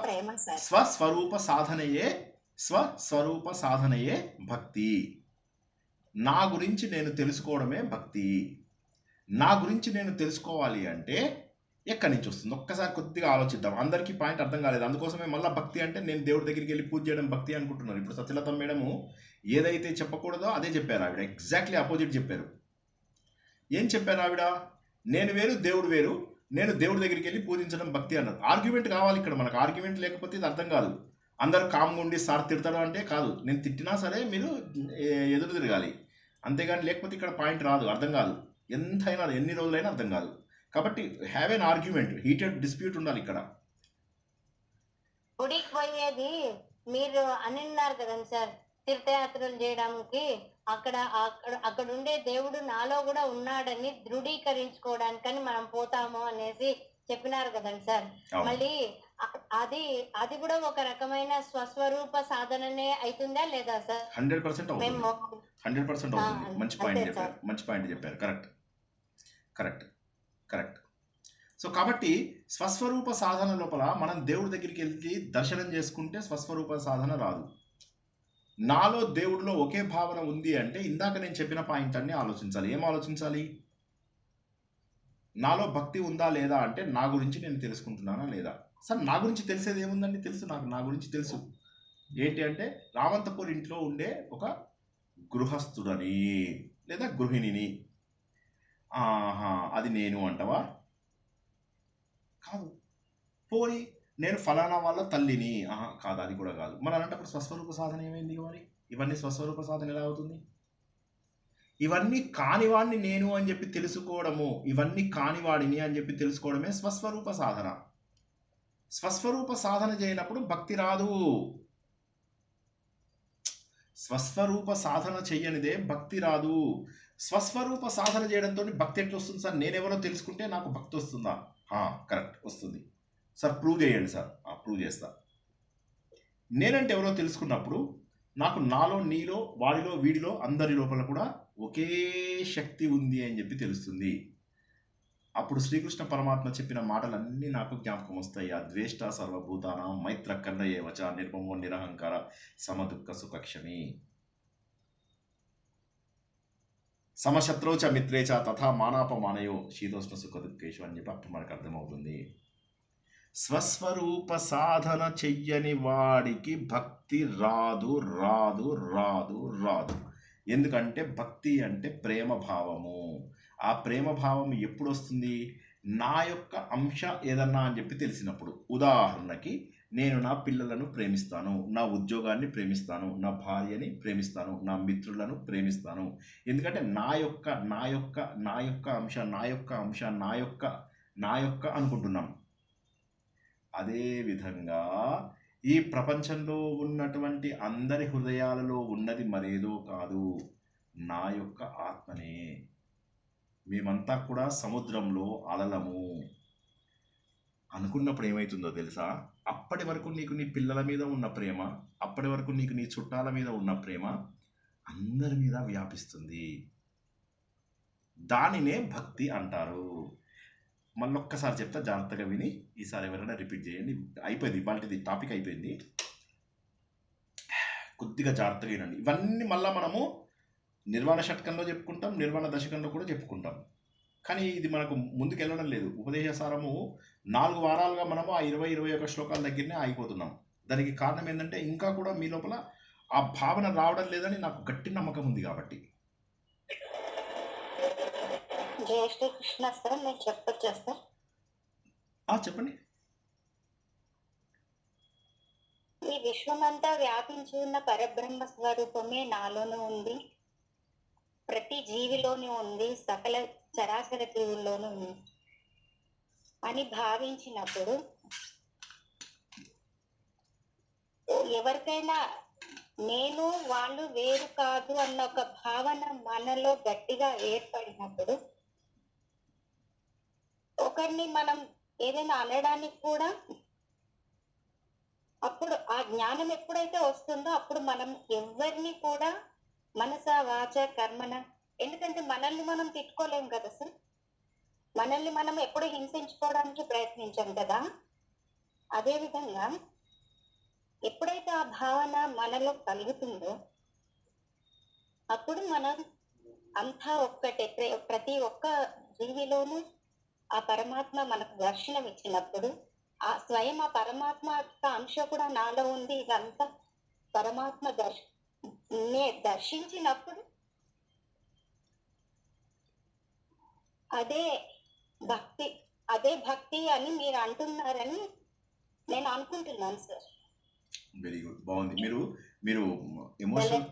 సాధనయే భక్తి. నా గురించి నేను తెలుసుకోవడమే భక్తి. నా గురించి నేను తెలుసుకోవాలి అంటే ఎక్కడి నుంచి వస్తుంది? ఒక్కసారి కొద్దిగా ఆలోచిద్దాం. అందరికీ పాయింట్ అర్థం కాలేదు, అందుకోసమే మళ్ళీ భక్తి అంటే నేను దేవుడి దగ్గరికి వెళ్ళి పూజ చేయడం భక్తి అనుకుంటున్నారు. ఇప్పుడు సత్యలత మేడము ఏదైతే చెప్పకూడదో అదే చెప్పారు ఆవిడ, ఎగ్జాక్ట్లీ అపోజిట్ చెప్పారు. ఏం చెప్పారు ఆవిడ? నేను వేరు దేవుడు వేరు, నేను దేవుడి దగ్గరికి వెళ్ళి పూజించడం భక్తి అన్నారు. ఆర్గ్యుమెంట్ కావాలి ఇక్కడ మనకు. ఆర్గ్యుమెంట్ లేకపోతే ఇది అర్థం కాదు. అందరూ కామ్గా ఉండి సార్ తిడతాడు అంటే కాదు, నేను తిట్టినా సరే మీరు ఎదురు తిరగాలి, అంతేగాని లేకపోతే ఇక్కడ పాయింట్ రాదు, అర్థం కాదు. ఎంతైనా ఎన్ని రోజులైనా అర్థం కాదు. కాబట్టి have an argument, heated dispute ఉండాలి ఇక్కడ. గుడికి పోయేది మీరు అని అన్నారు కదండి సార్, తీర్థయాత్రలు చేయడానికి. అక్కడ ఉండే దేవుడు నాలో కూడా ఉన్నాడని దృఢీకరించుకోవడానికని మనం పోతాము అనేసి చెప్పినారు కదండి సార్. మళ్ళీ అది కూడా ఒక రకమైన స్వస్వరూప సాధననే అవుతుందా లేదా సార్? 100% అవుతుంది. మంచి పాయింట్ చెప్పారు. కరెక్ట్. సో కాబట్టి స్వస్వరూప సాధన లోపల మనం దేవుడి దగ్గరికి వెళ్ళి దర్శనం చేసుకుంటే స్వస్వరూప సాధన రాదు. నాలో దేవుడిలో ఒకే భావన ఉంది అంటే ఇందాక నేను చెప్పిన పాయింట్ అన్ని ఆలోచించాలి. ఏం ఆలోచించాలి? నాలో భక్తి ఉందా లేదా అంటే నా గురించి నేను తెలుసుకుంటున్నానా లేదా. సార్ నా గురించి తెలిసేది ఏముందండి? తెలుసు, నా గురించి తెలుసు. ఏంటి అంటే రామంతపూర్ ఇంట్లో ఉండే ఒక గృహస్థుడని లేదా గృహిణిని. అది నేను అంటవా? కాదు. పోయి నేను ఫలానా వాళ్ళ తల్లిని, కాదు, అది కూడా కాదు. మరి అలాంటప్పుడు స్వస్వరూప సాధన ఏమైంది? మరి ఇవన్నీ స్వస్వరూప సాధన ఎలా అవుతుంది? ఇవన్నీ కానివాడిని నేను అని చెప్పి తెలుసుకోవడము, ఇవన్నీ కానివాడిని అని చెప్పి తెలుసుకోవడమే స్వస్వరూప సాధన. స్వస్వరూప సాధన చేయనప్పుడు భక్తి రాదు. స్వస్వరూప సాధన చెయ్యనిదే భక్తి రాదు. స్వస్వరూప సాధన చేయడంతో భక్తి ఎట్లా వస్తుంది సార్? నేనెవరో తెలుసుకుంటే నాకు భక్తి వస్తుందా? కరెక్ట్, వస్తుంది సార్. ప్రూవ్ చేయండి సార్. ప్రూవ్ చేస్తా. నేనంటే ఎవరో తెలుసుకున్నప్పుడు నాకు నాలో, నీలో, వాడిలో, వీడిలో, అందరి లోపల కూడా ఒకే శక్తి ఉంది అని చెప్పి తెలుస్తుంది. అప్పుడు శ్రీకృష్ణ పరమాత్మ చెప్పిన మాటలన్నీ నాకు జ్ఞాపకం వస్తాయి. అద్వేష్ట సర్వభూతానాం మైత్ర కర్ణయేవచ నిర్మమో నిరహంకార సమదుఃఖ సుఖక్షమి సమశత్రౌ చ మిత్రే చ తథా మానాపమానయో శీతోష్ణ సుఖ దుఃఖేషు అని చెప్పి అప్పుడు మనకు అర్థమవుతుంది. స్వస్వరూప సాధన చెయ్యని వాడికి భక్తి రాదు. ఎందుకంటే భక్తి అంటే ప్రేమ భావము. ఆ ప్రేమ భావం ఎప్పుడు వస్తుంది? నా యొక్క అంశ ఏదన్నా అని చెప్పి తెలిసినప్పుడు. ఉదాహరణకి నేను నా పిల్లలను ప్రేమిస్తాను, నా ఉద్యోగాన్ని ప్రేమిస్తాను, నా భార్యని ప్రేమిస్తాను, నా మిత్రులను ప్రేమిస్తాను. ఎందుకంటే నా యొక్క అంశ అనుకుంటున్నాం. అదేవిధంగా ఈ ప్రపంచంలో ఉన్నటువంటి అందరి హృదయాలలో ఉన్నది మరేదో కాదు, నా యొక్క ఆత్మనే. మేమంతా కూడా సముద్రంలో అలలము అనుకున్నప్పుడు ఏమవుతుందో తెలుసా? అప్పటి వరకు నీకు నీ పిల్లల మీద ఉన్న ప్రేమ, అప్పటి వరకు నీకు నీ చుట్టాల మీద ఉన్న ప్రేమ అందరి మీద వ్యాపిస్తుంది. దానినే భక్తి అంటారు. మళ్ళొక్కసారి చెప్తా, జాగ్రత్తగా విని ఈసారి ఎవరైనా రిపీట్ చేయండి. అయిపోయింది, ఇవాళది టాపిక్ అయిపోయింది. కొద్దిగా జాగ్రత్తగా వినండి. ఇవన్నీ మళ్ళీ మనము నిర్వాణ షట్కంలో చెప్పుకుంటాం, నిర్వాణ దశకంలో కూడా చెప్పుకుంటాం. కానీ ఇది మనకు ముందుకు వెళ్ళడం లేదు. ఉపదేశసారము 4 వారాలుగా మనము ఆ 20-21 శ్లోకాల దగ్గరనే ఆగిపోతున్నాం. దానికి కారణం ఏంటంటే ఇంకా కూడా మీ లోపల ఆ భావన రావడం లేదని నాకు గట్టి నమ్మకం ఉంది. కాబట్టి జయ శ్రీకృష్ణ సార్, నేను చెప్పొచ్చా సార్? చెప్పండి. ఈ విశ్వమంతా వ్యాపించి ఉన్న పరబ్రహ్మ స్వరూపమే నాలోనూ ఉంది, ప్రతి జీవిలోనూ ఉంది, సకల చరాచర జీవుల్లోనూ ఉంది అని భావించినప్పుడు ఎవరికైనా నేను వాళ్ళు వేరు కాదు అన్న ఒక భావన మనలో గట్టిగా ఏర్పడినప్పుడు ఒకరిని మనం ఏదైనా అనడానికి కూడా అప్పుడు ఆ జ్ఞానం ఎప్పుడైతే వస్తుందో అప్పుడు మనం ఎవరిని కూడా మనస వాచ కర్మన, ఎందుకంటే మనల్ని మనం తిట్టుకోలేం కదా సార్, మనల్ని మనం ఎప్పుడు హింసించుకోవడానికి ప్రయత్నించాం కదా. అదే విధంగా ఎప్పుడైతే ఆ భావన మనలో కలుగుతుందో అప్పుడు మనం అంతా ఒక్కటే, ప్రతి ఒక్క జీవిలోనూ ఆ పరమాత్మ మనకు దర్శనం ఇచ్చినప్పుడు ఆ స్వయం ఆ పరమాత్మ యొక్క అంశం కూడా నాలో ఉంది, ఇదంతా పరమాత్మ దర్శించినప్పుడు అదే భక్తి అని మీరు అంటున్నారని నేను అనుకుంటున్నాను సార్. వెరీ గుడ్, బాగుంది. మీరు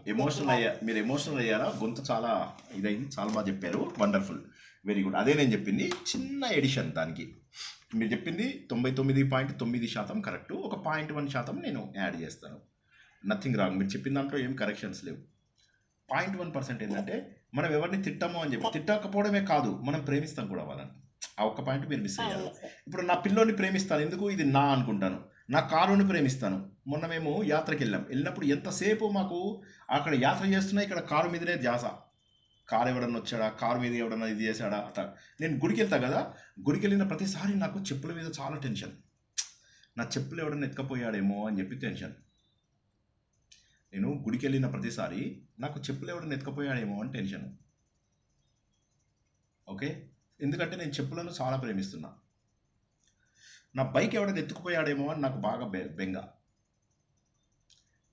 ఎమోషనల్ అయ్యారా? గొంతు చాలా ఇదైంది, చాలా బాగా చెప్పారు, వండర్ఫుల్, వెరీ గుడ్. అదే నేను చెప్పింది, చిన్న ఎడిషన్ దానికి. మీరు చెప్పింది 99.9% కరెక్ట్, ఒక 0.1% నేను యాడ్ చేస్తాను, నథింగ్ రాంగ్. మీరు చెప్పిన దాంట్లో ఏం కరెక్షన్స్ లేవు. 0.1% ఏంటంటే మనం ఎవరిని తిట్టామో అని చెప్పి, తిట్టకపోవడమే కాదు మనం ప్రేమిస్తాం కూడా వాళ్ళని. ఆ ఒక్క పాయింట్ మీరు మిస్ అయ్యారు. ఇప్పుడు నా పిల్లోని ప్రేమిస్తాను, ఎందుకు ఇది నా అనుకుంటాను. నా కారుని ప్రేమిస్తాను. మొన్న మేము యాత్రకి వెళ్ళినప్పుడు ఎంతసేపు మాకు అక్కడ యాత్ర చేస్తున్నా ఇక్కడ కారు మీదనే ధ్యాస. కారు ఎవడన్నా వచ్చాడా, కారు మీద ఎవడన్నా ఇది చేశాడా అట్లా. నేను గుడికి వెళ్తా కదా, గుడికి వెళ్ళిన ప్రతిసారి నాకు చెప్పుల మీద చాలా టెన్షన్. నా చెప్పులు ఎవడన్నా ఎత్తుకపోయాడేమో అని చెప్పి టెన్షన్. నేను గుడికి వెళ్ళిన ప్రతిసారి నాకు చెప్పులు ఎవడన్నా ఎత్తుకపోయాడేమో అని టెన్షన్. ఓకే, ఎందుకంటే నేను చెప్పులను చాలా ప్రేమిస్తున్నా. నా బైక్ ఎవడన్నా ఎత్తుకుపోయాడేమో అని నాకు బాగా బెంగ.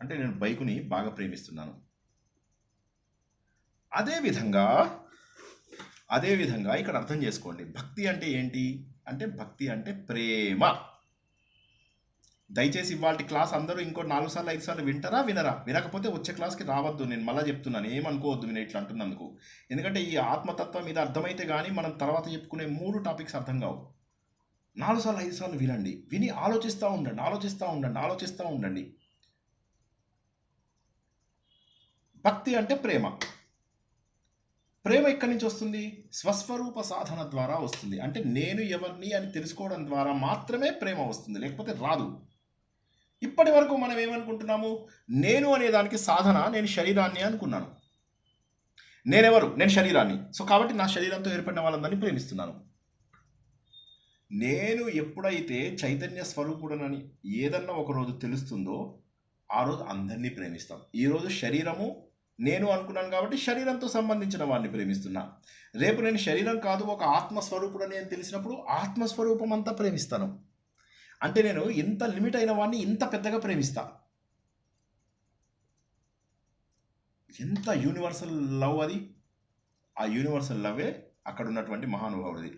అంటే నేను బైకుని బాగా ప్రేమిస్తున్నాను. అదేవిధంగా ఇక్కడ అర్థం చేసుకోండి, భక్తి అంటే ఏంటి అంటే, భక్తి అంటే ప్రేమ. దయచేసి ఇవాళ క్లాస్ అందరూ ఇంకో 4 సార్లు 5 సార్లు వినరా? వినకపోతే వచ్చే క్లాస్కి రావద్దు. నేను మళ్ళీ చెప్తున్నాను, ఏమనుకోవద్దు నేను ఇట్లా అంటున్నందుకు. ఎందుకంటే ఈ ఆత్మతత్వం మీద అర్థమైతే కానీ మనం తర్వాత చెప్పుకునే 3 టాపిక్స్ అర్థం కావు. 4 సార్లు 5 సార్లు వినండి, విని ఆలోచిస్తూ ఉండండి. భక్తి అంటే ప్రేమ. ప్రేమ ఎక్కడి నుంచి వస్తుంది? స్వస్వరూప సాధన ద్వారా వస్తుంది. అంటే నేను ఎవరిని అని తెలుసుకోవడం ద్వారా మాత్రమే ప్రేమ వస్తుంది, లేకపోతే రాదు. ఇప్పటి వరకు మనం ఏమనుకుంటున్నాము? నేను అనే దానికి సాధన నేను శరీరాన్ని అనుకున్నాను. నేనెవరు? నేను శరీరాన్ని. సో కాబట్టి నా శరీరంతో ఏర్పడిన వాళ్ళందరినీ ప్రేమిస్తున్నాను. నేను ఎప్పుడైతే చైతన్య స్వరూపుడనని ఏదన్నా ఒకరోజు తెలుస్తుందో ఆ రోజు అందరినీ ప్రేమిస్తాం. ఈరోజు శరీరము నేను అనుకున్నాను కాబట్టి శరీరంతో సంబంధించిన వాడిని ప్రేమిస్తున్నా. రేపు నేను శరీరం కాదు, ఒక ఆత్మస్వరూపుడని అని తెలిసినప్పుడు ఆత్మస్వరూపం అంతా ప్రేమిస్తాను. అంటే నేను ఇంత లిమిట్ అయిన వాడిని ఇంత పెద్దగా ప్రేమిస్తా. ఎంత యూనివర్సల్ లవ్ అది! ఆ యూనివర్సల్ లవ్వే అక్కడ ఉన్నటువంటి మహానుభావుడిది.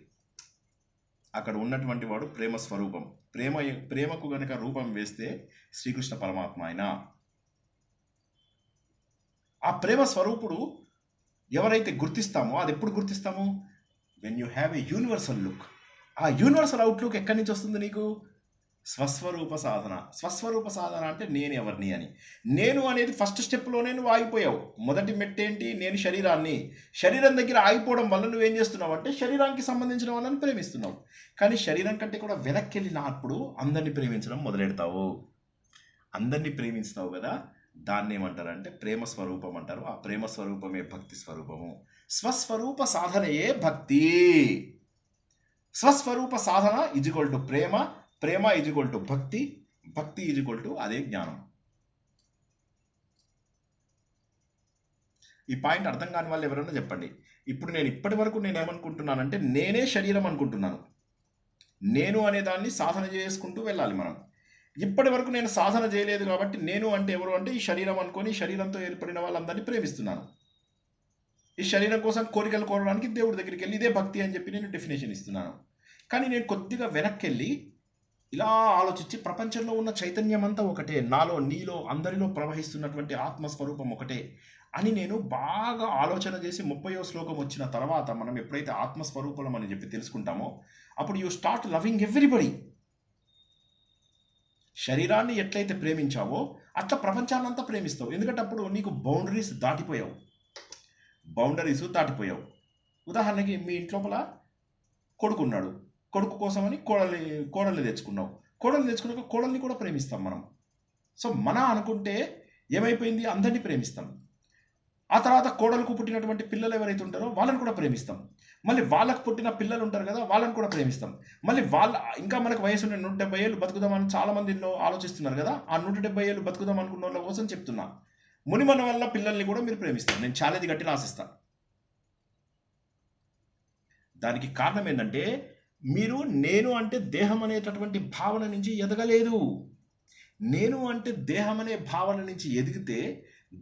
అక్కడ ఉన్నటువంటి వాడు ప్రేమ స్వరూపం. ప్రేమకు గనక రూపం వేస్తే శ్రీకృష్ణ పరమాత్మ అయినా ఆ ప్రేమ స్వరూపుడు ఎవరైతే గుర్తిస్తామో, అది ఎప్పుడు గుర్తిస్తాము? When you have a universal look. ఆ యూనివర్సల్ అవుట్లుక్ ఎక్కడి నుంచి వస్తుంది నీకు? స్వస్వరూప సాధన. స్వస్వరూప సాధన అంటే నేను ఎవరిని అని. నేను అనేది ఫస్ట్ స్టెప్లోనే నువ్వు ఆగిపోయావు. మొదటి మెట్టేంటి? నేను శరీరాన్ని. శరీరం దగ్గర ఆగిపోవడం వల్ల నువ్వేం చేస్తున్నావు అంటే శరీరానికి సంబంధించిన వాళ్ళని ప్రేమిస్తున్నావు. కానీ శరీరం కంటే కూడా వెనక్కి వెళ్ళినప్పుడు అందరినీ ప్రేమించడం మొదలెడతావు. అందరినీ ప్రేమిస్తావు కదా, దాన్ని ఏమంటారంటే ప్రేమ స్వరూపం అంటారు. ఆ ప్రేమ స్వరూపమే భక్తి స్వరూపము. స్వస్వరూప సాధనయే భక్తి. స్వస్వరూప సాధన ఈజ్ఈక్వల్ టు ప్రేమ, ప్రేమ ఈజ్ఈక్వల్ టు భక్తి, భక్తి ఈజ్ఈక్వల్ టు అదే జ్ఞానం. ఈ పాయింట్ అర్థం కాని వాళ్ళు ఎవరైనా చెప్పండి. ఇప్పుడు నేను ఇప్పటి వరకు నేను ఏమనుకుంటున్నానంటే నేనే శరీరం అనుకుంటున్నాను. నేను అనే దాన్ని సాధన చేసుకుంటూ వెళ్ళాలి మనం. ఇప్పటి వరకు నేను సాధన చేయలేదు కాబట్టి నేను అంటే ఎవరు అంటే ఈ శరీరం అనుకొని శరీరంతో ఏర్పడిన వాళ్ళందరినీ ప్రేమిస్తున్నాను. ఈ శరీరం కోసం కోరికలు కోరడానికి దేవుడి దగ్గరికి వెళ్ళి ఇదే భక్తి అని చెప్పి నేను డెఫినేషన్ ఇస్తున్నాను. కానీ నేను కొద్దిగా వెనక్కి వెళ్ళి ఇలా ఆలోచించి ప్రపంచంలో ఉన్న చైతన్యం అంతా ఒకటే, నాలో నీలో అందరిలో ప్రవహిస్తున్నటువంటి ఆత్మస్వరూపం ఒకటే అని నేను బాగా ఆలోచన చేసి 30వ శ్లోకం వచ్చిన తర్వాత మనం ఎప్పుడైతే ఆత్మస్వరూపం అని చెప్పి తెలుసుకుంటామో అప్పుడు యూ స్టార్ట్ లవింగ్ ఎవ్రీబడి. శరీరాన్ని ఎట్లయితే ప్రేమించావో అట్లా ప్రపంచాన్నంతా ప్రేమిస్తావు. ఎందుకంటే అప్పుడు నీకు బౌండరీస్ దాటిపోయావు. ఉదాహరణకి మీ ఇంట్లోపల కొడుకున్నాడు, కొడుకు కోసమని కోడల్ని తెచ్చుకున్నావు. తెచ్చుకున్నాక కోడల్ని కూడా ప్రేమిస్తాం మనం. సో మన అనుకుంటే ఏమైపోయింది, అందరినీ ప్రేమిస్తాం. ఆ తర్వాత కోడలకు పుట్టినటువంటి పిల్లలు ఎవరైతే ఉంటారో వాళ్ళని కూడా ప్రేమిస్తాం. మళ్ళీ వాళ్ళకు పుట్టిన పిల్లలు ఉంటారు కదా, వాళ్ళని కూడా ప్రేమిస్తాం. మళ్ళీ ఇంకా మనకు వయసు 170 ఏళ్ళు బతుకుదామని చాలా మంది ఆలోచిస్తున్నారు కదా, ఆ 170 ఏళ్ళు బతుకుదాం అనుకున్న వాళ్ళ కోసం చెప్తున్నా. మునిమన వల్ల పిల్లల్ని కూడా మీరు ప్రేమిస్తారు. నేను ఛాలెంజ్ గట్టిగా ఆశిస్తాను. దానికి కారణం ఏంటంటే మీరు నేను అంటే దేహం అనేటటువంటి భావన నుంచి ఎదగలేదు. నేను అంటే దేహం అనే భావన నుంచి ఎదిగితే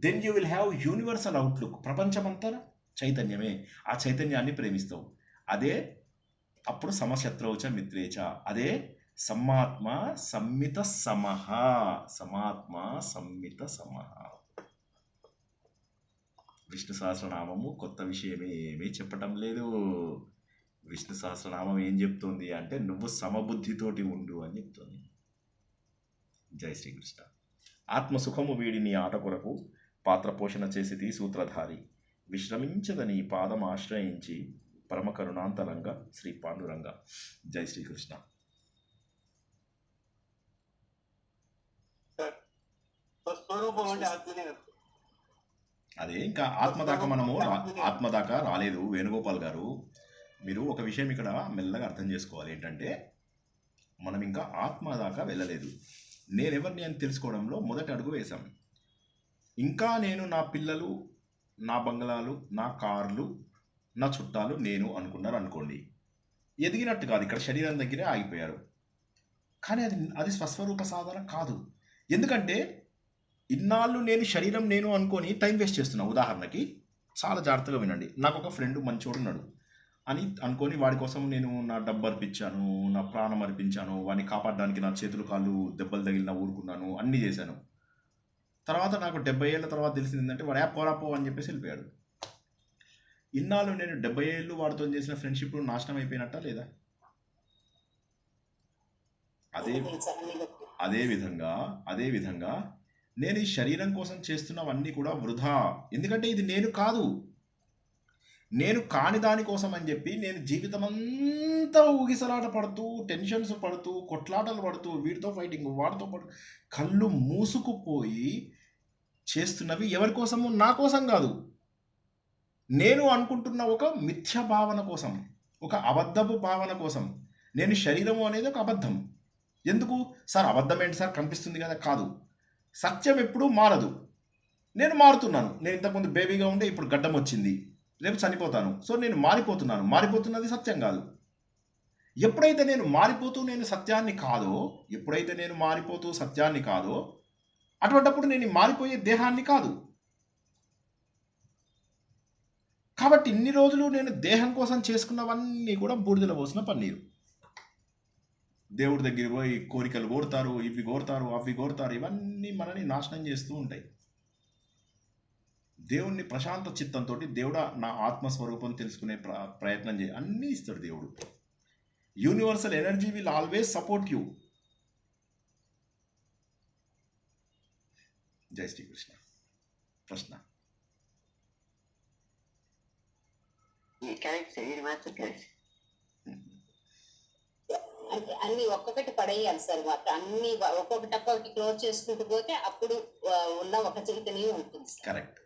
then you will have universal outlook. ప్రపంచమంతా చైతన్యమే. ఆ చైతన్యాన్ని ప్రేమిస్తావు. అదే అప్పుడు సమశత్రౌచ మిత్రేచ. అదే సమాత్మ సంమిత సమహ. విష్ణు సహస్రనామము కొత్త విషయమే ఏమీ చెప్పటం లేదు. విష్ణు సహస్రనామం ఏం చెప్తుంది అంటే నువ్వు సమబుద్ధితోటి ఉండు అని చెప్తుంది. జై శ్రీకృష్ణ. ఆత్మసుఖము వీడిని ఆట కొరకు పాత్ర పోషణ చేసేది సూత్రధారి. విశ్రమించదని పాదం ఆశ్రయించి పరమ కరుణాంతరంగా శ్రీ పాండురంగ. జై శ్రీకృష్ణ. స్వస్వరూపం అంటే ఆత్మనే కదా. అదే ఇంకా ఆత్మ దాకా రాలేదు వేణుగోపాల్ గారు. మీరు ఒక విషయం ఇక్కడ మెల్లగా అర్థం చేసుకోవాలి. ఏంటంటే మనం ఇంకా ఆత్మ దాకా వెళ్ళలేదు. నేనెవరిని అని తెలుసుకోవడంలో మొదటి అడుగు వేశాం. ఇంకా నేను నా పిల్లలు, నా బంగ్లాలు, నా కార్లు, నా చుట్టాలు నేను అనుకున్నారు అనుకోండి, ఎదిగినట్టు కాదు. ఇక్కడ శరీరం దగ్గరే ఆగిపోయారు. కానీ అది స్వస్వరూప సాధన కాదు. ఎందుకంటే ఇన్నాళ్ళు నేను శరీరం నేను అనుకొని టైం వేస్ట్ చేస్తున్నా. ఉదాహరణకి చాలా జాగ్రత్తగా వినండి. నాకు ఒక ఫ్రెండ్ మంచోడు ఉన్నాడు అని అనుకొని వాడి కోసం నేను నా డబ్బు అర్పించాను, నా ప్రాణం అర్పించాను, వాడిని కాపాడడానికి నా చేతులు కాళ్ళు దెబ్బలు తగిలిన ఊరుకున్నాను, అన్నీ చేశాను. తర్వాత నాకు 70 ఏళ్ళ తర్వాత తెలిసింది ఏంటంటే వాడు పోరాపో అని చెప్పేసి వెళ్ళిపోయాడు. ఇన్నాళ్ళు నేను 70 ఏళ్ళు వాడితో చేసిన ఫ్రెండ్షిప్ నాశనం అయిపోయినట్టా లేదా? అదే విధంగా నేను ఈ శరీరం కోసం చేస్తున్నవన్నీ కూడా వృధా. ఎందుకంటే ఇది నేను కాదు. నేను కాని దానికోసం అని చెప్పి నేను జీవితం అంతా ఊగిసలాట పడుతూ, టెన్షన్స్ పడుతూ, కొట్లాటలు పడుతూ, వీడితో ఫైటింగ్, వాడితో పడు, కళ్ళు మూసుకుపోయి చేస్తున్నవి ఎవరి కోసము? నా కోసం కాదు. నేను అనుకుంటున్న ఒక మిథ్య భావన కోసం, ఒక అబద్ధపు భావన కోసం. నేను శరీరము అనేది ఒక అబద్ధం. ఎందుకు సార్ అబద్ధం ఏంటి సార్, కనిపిస్తుంది కదా? కాదు. సత్యం ఎప్పుడూ మారదు. నేను మారుతున్నాను. నేను ఇంతకుముందు బేబీగా ఉంటే ఇప్పుడు గడ్డం వచ్చింది, రేపు చనిపోతాను. సో నేను మారిపోతున్నది సత్యం కాదు. ఎప్పుడైతే నేను మారిపోతూ సత్యాన్ని కాదో అటువంటిప్పుడు నేను మారిపోయే దేహాన్ని కాదు. కాబట్టి ఇన్ని రోజులు నేను దేహం కోసం చేసుకున్నవన్నీ కూడా బూడిదలో పోసిన పన్నీరు. దేవుడి దగ్గర పోయి కోరికలు కోరుతారు, ఇవి కోరుతారు, అవి కోరుతారు. ఇవన్నీ మనని నాశనం చేస్తూ ఉంటాయి. దేవుణ్ణి ప్రశాంత చిత్తంతో దేవుడా నా ఆత్మస్వరూపం తెలుసుకునే ప్రయత్నం చేయి, అన్నీ ఇస్తాడు దేవుడు. Universal energy will always support you. జై శ్రీకృష్ణ. ప్రశ్న అన్ని ఒక్కొక్కటి పడేయాలి సార్. మాకు అన్ని ఒక్కొక్కటి క్లోజ్ చేసుకుంటూ పోతే అప్పుడు ఉన్న ఒక చైతన్యం ఉంటుంది. కరెక్ట్.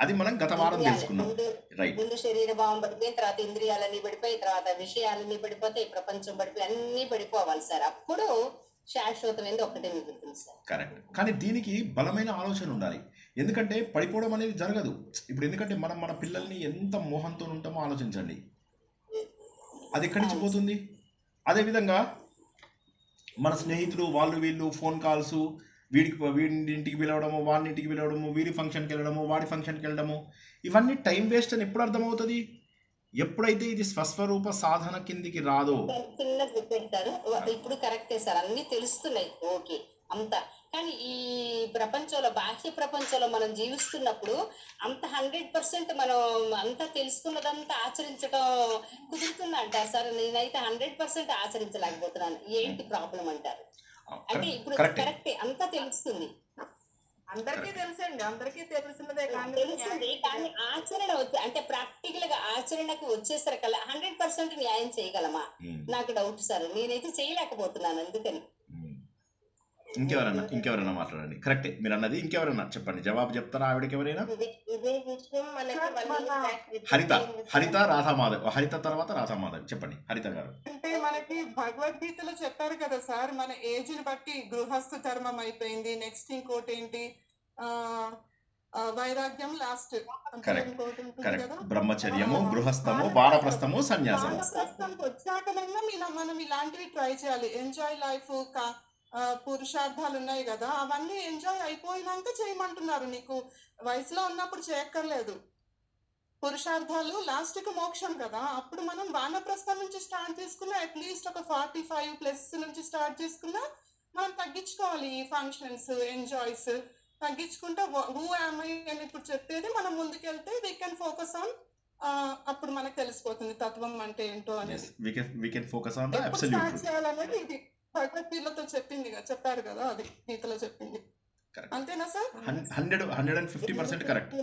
అది మనం గత వారం తెలుసుకున్నాం. ముందు శరీర భావం పడిపోయి, తర్వాత ఇంద్రియాలన్నీ పడిపోయి, తర్వాత విషయాలన్నీ పడిపోతాయి, ప్రపంచం పడిపోయి, అన్ని పడిపోవాలి సార్. అప్పుడు శాశ్వతమైనది ఒకటే మిగులుతుంది సార్. కరెక్ట్. కానీ దీనికి బలమైన ఆలోచన ఉండాలి. ఎందుకంటే పడిపోవడం అనేది జరగదు. ఇప్పుడు ఎందుకంటే మనం మన పిల్లల్ని ఎంత మోహంతో ఉంటామో ఆలోచించండి. అది ఎక్కడి నుంచి పోతుంది? అదేవిధంగా మన స్నేహితులు వాళ్ళు వీళ్ళు ఫోన్ కాల్స్, వీడి ఇంటికి పిలవడము, వాడి ఇంటికి పిలవడము, వీడి ఫంక్షన్కి వెళ్ళడము, వాడి ఫంక్షన్కి వెళ్ళడము, ఇవన్నీ టైం వేస్ట్ అని ఎప్పుడు అర్థమవుతుంది? ఎప్పుడైతే ఇది స్వస్వరూప సాధన కిందికి రాదో, చిన్న చెప్పేస్తారు ఇప్పుడు కరెక్టే సార్, అన్ని తెలుస్తున్నాయి ఓకే అంతా. కానీ ఈ ప్రపంచంలో, బాహ్య ప్రపంచంలో మనం జీవిస్తున్నప్పుడు అంత 100% మనం అంతా తెలుసుకున్నదంతా ఆచరించడం కుదురుతుంది అంటారు సార్? నేనైతే 100% ఆచరించలేకపోతున్నాను. ఏంటి ప్రాబ్లం అంటారు? అంటే ఇప్పుడు కరెక్టే కరెక్టే, అంతా తెలుస్తుంది, అందరికీ తెలుసండి, అందరికీ తెలిసినదే కానీ తెలుస్తుంది. కానీ ఆచరణ అంటే ప్రాక్టికల్ గా ఆచరణకు వచ్చేసరికల్లా 100% న్యాయం చేయగలమా? నాకు డౌట్ సార్, నేనైతే చేయలేకపోతున్నాను. అందుకని ఇంకెవరైనా మాట్లాడండి. కరెక్టే మీరు అన్నది. ఇంకెవరైనా చెప్పండి, జవాబు చెప్తారా ఆవిడకి ఎవరైనా? ఇదే విషయం మనకి హరిత రాధామాధవ్, హరిత తర్వాత రాధామాధవ్. చెప్పండి హరిత గారు. అంటే మనకి భగవద్గీతలో చెప్పారు కదా సార్, మన ఏజ్ ని బట్టి గృహస్థ ధర్మం అయిపోయింది, నెక్స్ట్ ఇంకోటి ఏంటి వైరాగ్యం లాస్ట్. కరెక్ట్. బ్రహ్మచర్యము, గృహస్థము, వానప్రస్థము, సన్యాసము. వానప్రస్థంకి వచ్చాకనైనా మనం ఇలాంటివి ట్రై చేయాలి. ఎంజాయ్ లైఫ్, పురుషార్థాలు ఉన్నాయి కదా, అవన్నీ ఎంజాయ్ అయిపోయినాక చేయమంటున్నారు. నీకు వయసులో ఉన్నప్పుడు చేయక్కర్లేదు. పురుషార్థాలు లాస్ట్ కి మోక్షం కదా, అప్పుడు మనం వానప్రస్థం నుంచి స్టార్ట్ చేసుకున్నా, అట్లీస్ట్ ఒక 45+ నుంచి స్టార్ట్ చేసుకున్నా మనం తగ్గించుకోవాలి. ఈ ఫంక్షన్స్, ఎంజాయ్స్ తగ్గించుకుంటే హూ యామ్ ఐ అని ఇప్పుడు చెప్పేది మనం ముందుకెళ్తే వీ కెన్ ఫోకస్ ఆన్, అప్పుడు మనకు తెలిసిపోతుంది తత్వం అంటే ఏంటో అనేది. ఎప్పుడు స్టార్ట్ చేయాలనేది ఇది భగవద్గీతలో చెప్పారు కదా, అది గీతలో చెప్పింది. అంతేనా సార్? 150% కరెక్ట్.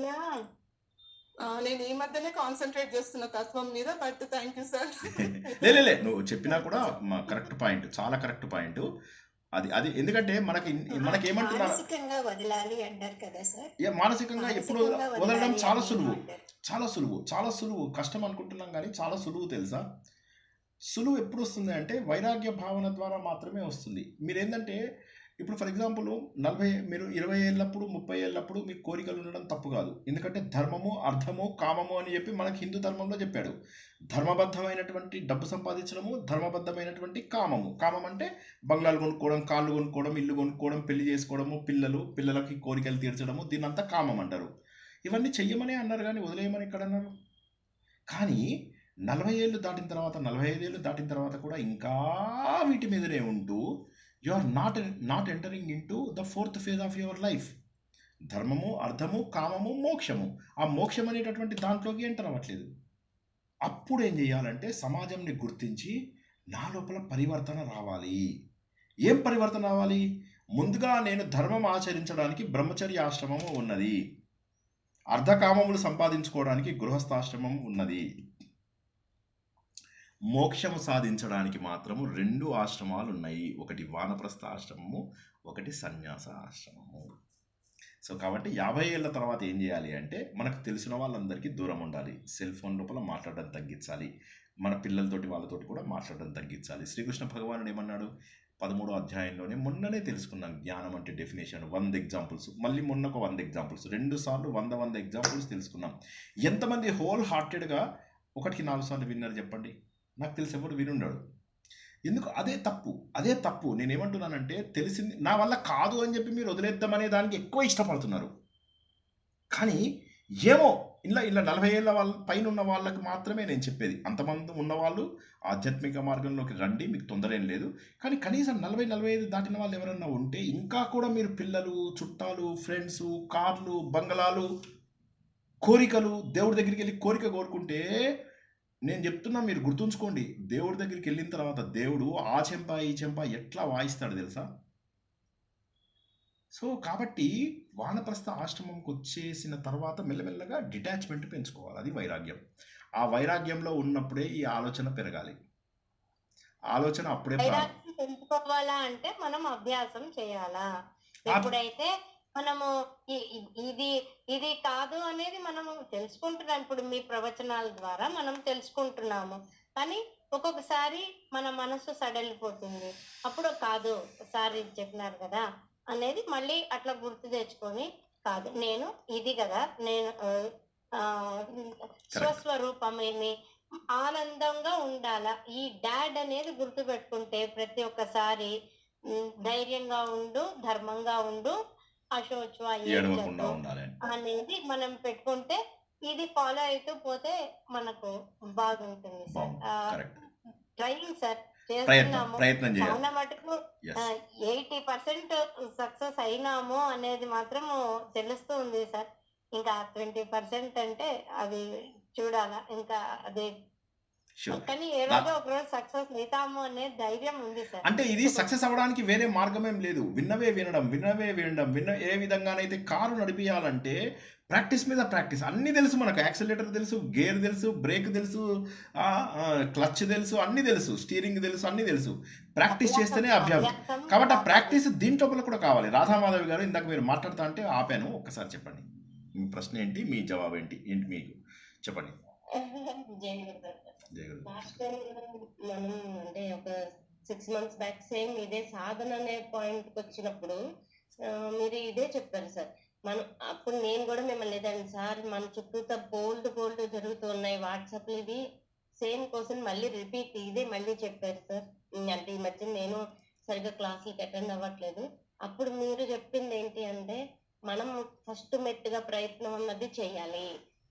నేను ఈ మధ్యనే కాన్సన్ట్రేట్ చేస్తున్న తత్వం మీద, బట్ థ్యాంక్ యూ సార్. లే నువ్వు చెప్పినా కూడా కరెక్ట్ పాయింట్, చాలా కరెక్ట్ పాయింట్ అది. ఎందుకంటే మనకేమంటున్నారు, మానసికంగా వదలాలి అంటారు కదా సార్. మానసికంగా ఎప్పుడు వదలడం చాలా సులువు, చాలా సులువు, చాలా సులువు. కష్టం అనుకుంటున్నాం కానీ చాలా సులువు. తెలుసా, సులువు ఎప్పుడు వస్తుంది అంటే వైరాగ్య భావన ద్వారా మాత్రమే వస్తుంది. మీరేంటంటే ఇప్పుడు ఫర్ ఎగ్జాంపుల్ మీరు 20 ఏళ్ళప్పుడు 30 ఏళ్ళప్పుడు మీకు కోరికలు ఉండడం తప్పు కాదు. ఎందుకంటే ధర్మము, అర్థము, కామము అని చెప్పి మనకి హిందూ ధర్మంలో చెప్పాడు. ధర్మబద్ధమైనటువంటి డబ్బు సంపాదించడము, ధర్మబద్ధమైనటువంటి కామము. కామం అంటే బంగ్లాలు కొనుక్కోవడం, కాళ్ళు కొనుక్కోవడం, ఇల్లు కొనుక్కోవడం, పెళ్లి చేసుకోవడము, పిల్లలకి కోరికలు తీర్చడము, దీన్నంతా కామం అంటారు. ఇవన్నీ చెయ్యమనే అన్నారు కానీ వదిలేయమని ఎక్కడ అన్నారు? కానీ 40 ఏళ్ళు దాటిన తర్వాత, 45 ఏళ్ళు దాటిన తర్వాత కూడా ఇంకా వీటి మీదనే ఉంటూ you are not entering into the 4th phase of your life. ధర్మము, అర్థము, కామము, మోక్షము. ఆ మోక్షం అనేటటువంటి దాంట్లోకి ఎంటర్ అవ్వట్లేదు. అప్పుడు ఏం చేయాలంటే సమాజంని గుర్తించి నా లోపల పరివర్తన రావాలి. ఏం పరివర్తన రావాలి? ముందుగా నేను ధర్మం ఆచరించడానికి బ్రహ్మచర్య ఆశ్రమము ఉన్నది, అర్ధకామములు సంపాదించుకోవడానికి గృహస్థాశ్రమం ఉన్నది, మోక్షము సాధించడానికి మాత్రము 2 ఆశ్రమాలు ఉన్నాయి. ఒకటి వానప్రస్థ ఆశ్రమము, ఒకటి సన్యాస ఆశ్రమము. సో కాబట్టి 50 ఏళ్ళ తర్వాత ఏం చేయాలి అంటే మనకు తెలిసిన వాళ్ళందరికీ దూరం ఉండాలి. సెల్ ఫోన్ లోపల మాట్లాడడం తగ్గించాలి. మన పిల్లలతోటి వాళ్ళతోటి కూడా మాట్లాడడం తగ్గించాలి. శ్రీకృష్ణ భగవానుడు ఏమన్నాడు? 13వ అధ్యాయంలోనే మొన్ననే తెలుసుకున్నాం జ్ఞానం అంటే డెఫినేషన్. 100 ఎగ్జాంపుల్స్, మళ్ళీ మొన్న ఒక 100 ఎగ్జాంపుల్స్, 2 సార్లు 100 ఎగ్జాంపుల్స్ తెలుసుకున్నాం. ఎంతమంది హోల్ హార్టెడ్గా 1కి 4 సార్లు విన్నారు చెప్పండి? నాకు తెలిసి ఎవరు వినుండడు. ఎందుకు? అదే తప్పు. నేనేమంటున్నానంటే తెలిసింది నా వల్ల కాదు అని చెప్పి మీరు వదిలేద్దామనే దానికి ఎక్కువ ఇష్టపడుతున్నారు. కానీ ఏమో ఇలా 40 ఏళ్ళ పైన ఉన్న వాళ్ళకి మాత్రమే నేను చెప్పేది. అంతమంది ఉన్నవాళ్ళు ఆధ్యాత్మిక మార్గంలోకి రండి, మీకు తొందర ఏం లేదు. కానీ కనీసం 40-45 దాటిన వాళ్ళు ఎవరన్నా ఉంటే ఇంకా కూడా మీరు పిల్లలు, చుట్టాలు, ఫ్రెండ్స్, కార్లు, బంగళాలు, కోరికలు, దేవుడి దగ్గరికి వెళ్ళి కోరిక కోరుకుంటే నేను చెప్తున్నా, మీరు గుర్తుంచుకోండి. దేవుడి దగ్గరికి వెళ్ళిన తర్వాత దేవుడు ఆ చెంప ఈ చెంప ఎట్లా వాయిస్తాడు తెలుసా? సో కాబట్టి వానప్రస్థ ఆశ్రమంకి వచ్చేసిన తర్వాత మెల్లమెల్లగా డిటాచ్మెంట్ పెంచుకోవాలి. అది వైరాగ్యం. ఆ వైరాగ్యంలో ఉన్నప్పుడే ఈ ఆలోచన పెరగాలి. ఆలోచన అప్పుడే వైరాగ్యం పెంచుకోవాలా అంటే మనం అభ్యాసం చేయాలా? ఎప్పుడైతే మనము ఇది కాదు అనేది మనము తెలుసుకుంటున్నాం. ఇప్పుడు మీ ప్రవచనాల ద్వారా మనం తెలుసుకుంటున్నాము. కానీ ఒక్కొక్కసారి మన మనసు సడలిపోతుంది. అప్పుడు కాదు సార్ ఇది చెప్పినారు కదా అనేది మళ్ళీ అట్లా గుర్తు తెచ్చుకొని, కాదు నేను ఇది కదా, నేను స్వస్వరూపమేమి ఆనందంగా ఉండాలా. ఈ డాడ్ అనేది గుర్తు పెట్టుకుంటే ప్రతి ఒక్కసారి ధైర్యంగా ఉండు, ధర్మంగా ఉండు, అశోచ అనేది మనం పెట్టుకుంటే ఇది ఫాలో అవుతూ పోతే మనకు బాగుంటుంది సార్. బాగుంది. కరెక్ట్. ట్రైనింగ్ సార్ ప్రయత్నం చేస్తున్నాము చేయాలి. చాలా మటుకు. ఎస్ 80% సక్సెస్ అయినాము అనేది మాత్రం తెలుస్తూ ఉంది సార్. ఇంకా 20% అంటే అది చూడాలా ఇంకా అదే. షూర్. కానీ ఏ రోజు ఒక రోజు సక్సెస్ అవుతాము అనే ధైర్యం ఉంది సార్. అంటే ఇది సక్సెస్ అవ్వడానికి వేరే మార్గం ఏం లేదు. విన్నవే వినడం ఏ విధంగానైతే కారు నడిపియాలంటే ప్రాక్టీస్ మీద ప్రాక్టీస్. అన్నీ తెలుసు మనకు. యాక్సిలరేటర్ తెలుసు, గేర్ తెలుసు, బ్రేక్ తెలుసు, క్లచ్ తెలుసు, అన్నీ తెలుసు, స్టీరింగ్ తెలుసు, అన్నీ తెలుసు. ప్రాక్టీస్ చేస్తేనే అభ్యాసం. కాబట్టి ఆ ప్రాక్టీస్ దీంట్లో కూడా కావాలి. రాధామాధవి గారు ఇందాక మీరు మాట్లాడుతా అంటే ఆపాను. ఒక్కసారి చెప్పండి మీ ప్రశ్న ఏంటి, మీ జవాబు ఏంటి మీకు చెప్పండి. జయగురు. లాస్ట్ టైం మనం అంటే ఒక 6 months బ్యాక్ సేమ్ ఇదే సాధన అనే పాయింట్కి వచ్చినప్పుడు మీరు ఇదే చెప్పారు సార్. మనం అప్పుడు నేను కూడా మిమ్మల్ని లేదండి సార్ మన చుట్టూతో బోల్డ్ జరుగుతున్నాయి వాట్సాప్లో, ఇది సేమ్ క్వశ్చన్ మళ్ళీ రిపీట్ ఇదే మళ్ళీ చెప్పారు సార్. అంటే ఈ మధ్య నేను సరిగ్గా క్లాసులకి అటెండ్ అవ్వట్లేదు. అప్పుడు మీరు చెప్పింది ఏంటి అంటే మనం ఫస్ట్ మెట్టుగా ప్రయత్నం అన్నది చేయాలి,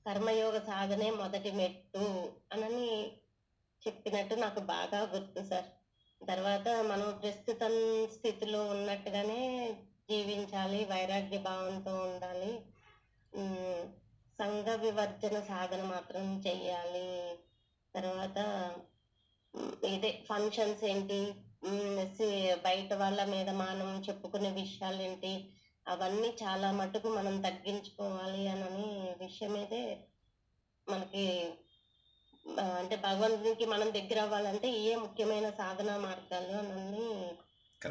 కర్మయోగ సాధనే మొదటి మెట్టు అని చెప్పినట్టు నాకు బాగా గుర్తు సార్. తర్వాత మనం ప్రస్తుత స్థితిలో ఉన్నట్టుగానే జీవించాలి, వైరాగ్య భావంతో ఉండాలి, సంఘ వివర్జన సాధన మాత్రం చెయ్యాలి. తర్వాత ఇదే ఫంక్షన్స్ ఏంటి, బయట వాళ్ళ మీద మనం చెప్పుకునే విషయాలు ఏంటి, అవన్నీ చాలా మటుకు మనం తగ్గించుకోవాలి అని విషయం మీదే మనకి అంటే భగవంతునికి మనం దగ్గర అవ్వాలంటే ఇవే ముఖ్యమైన సాధన మార్గాలు అని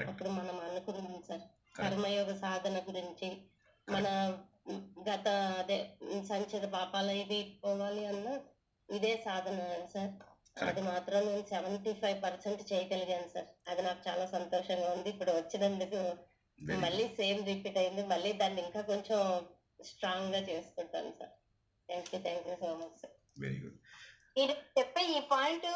అప్పుడు మనం అనుకున్నాం సార్. కర్మయోగ సాధన గురించి మన గత అదే సంచిత పాపాలు ఇవి పోవాలి అన్న ఇదే సాధన సార్. అది మాత్రం నేను 75% చేయగలిగాను సార్. అది నాకు చాలా సంతోషంగా ఉంది. ఇప్పుడు వచ్చినందుకు మళ్ళీ సేమ్ రిపీట్ అయింది. మళ్ళీ దాన్ని ఇంకా కొంచెం స్ట్రాంగ్ గా చేసుకుంటాను sir. Thank you so much sir. Very good. మీరు చెప్పే ఈ పాయింట్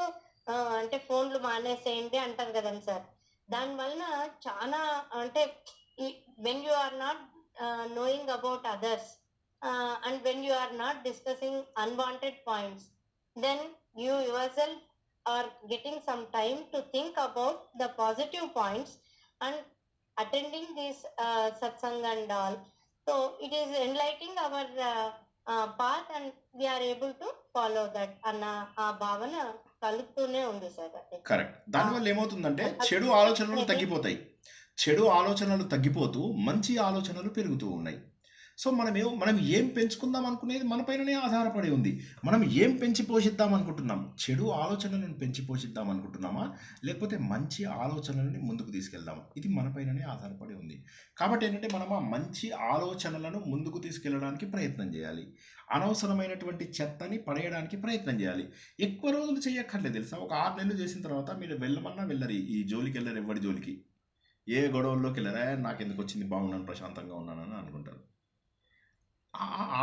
అంటే ఫోన్లు మానేసేయండి అంటారు కదండి సార్. దానివల్ల చాలా అంటే when you are not knowing about others and when you are not discussing unwanted points, then you yourself are getting some time to think about the positive points and attending this satsang and all. So it is enlightening our path and we are able to follow that అన్న ఆ భావన కలుపుతూనే ఉంది sir. Correct. దానివల్ల ఏమవుతుందంటే చెడు ఆలోచనలు తగ్గిపోతాయి. చెడు ఆలోచనలు తగ్గిపోతూ మంచి ఆలోచనలు పెరుగుతూ ఉన్నాయి. సో మనం ఏం పెంచుకుందాం అనుకునేది మన పైననే ఆధారపడి ఉంది. మనం ఏం పెంచి పోషిద్దాం అనుకుంటున్నాం? చెడు ఆలోచనలను పెంచి పోషిద్దాం అనుకుంటున్నామా, లేకపోతే మంచి ఆలోచనలని ముందుకు తీసుకెళ్దామా? ఇది మన పైననే ఆధారపడి ఉంది. కాబట్టి ఏంటంటే మనం ఆ మంచి ఆలోచనలను ముందుకు తీసుకెళ్ళడానికి ప్రయత్నం చేయాలి. అనవసరమైనటువంటి చెత్తని పడేయడానికి ప్రయత్నం చేయాలి. ఎక్కువ రోజులు చేయక్కర్లేదు తెలుసా. ఒక 6 నెలలు చేసిన తర్వాత మీరు వెళ్ళమన్నా వెళ్ళరు, ఈ జోలికి వెళ్ళరు, ఎవరి జోలికి, ఏ గొడవల్లోకి వెళ్ళరా, నాకు ఎందుకు వచ్చింది, బాగున్నాను, ప్రశాంతంగా ఉన్నానని అనుకుంటారు.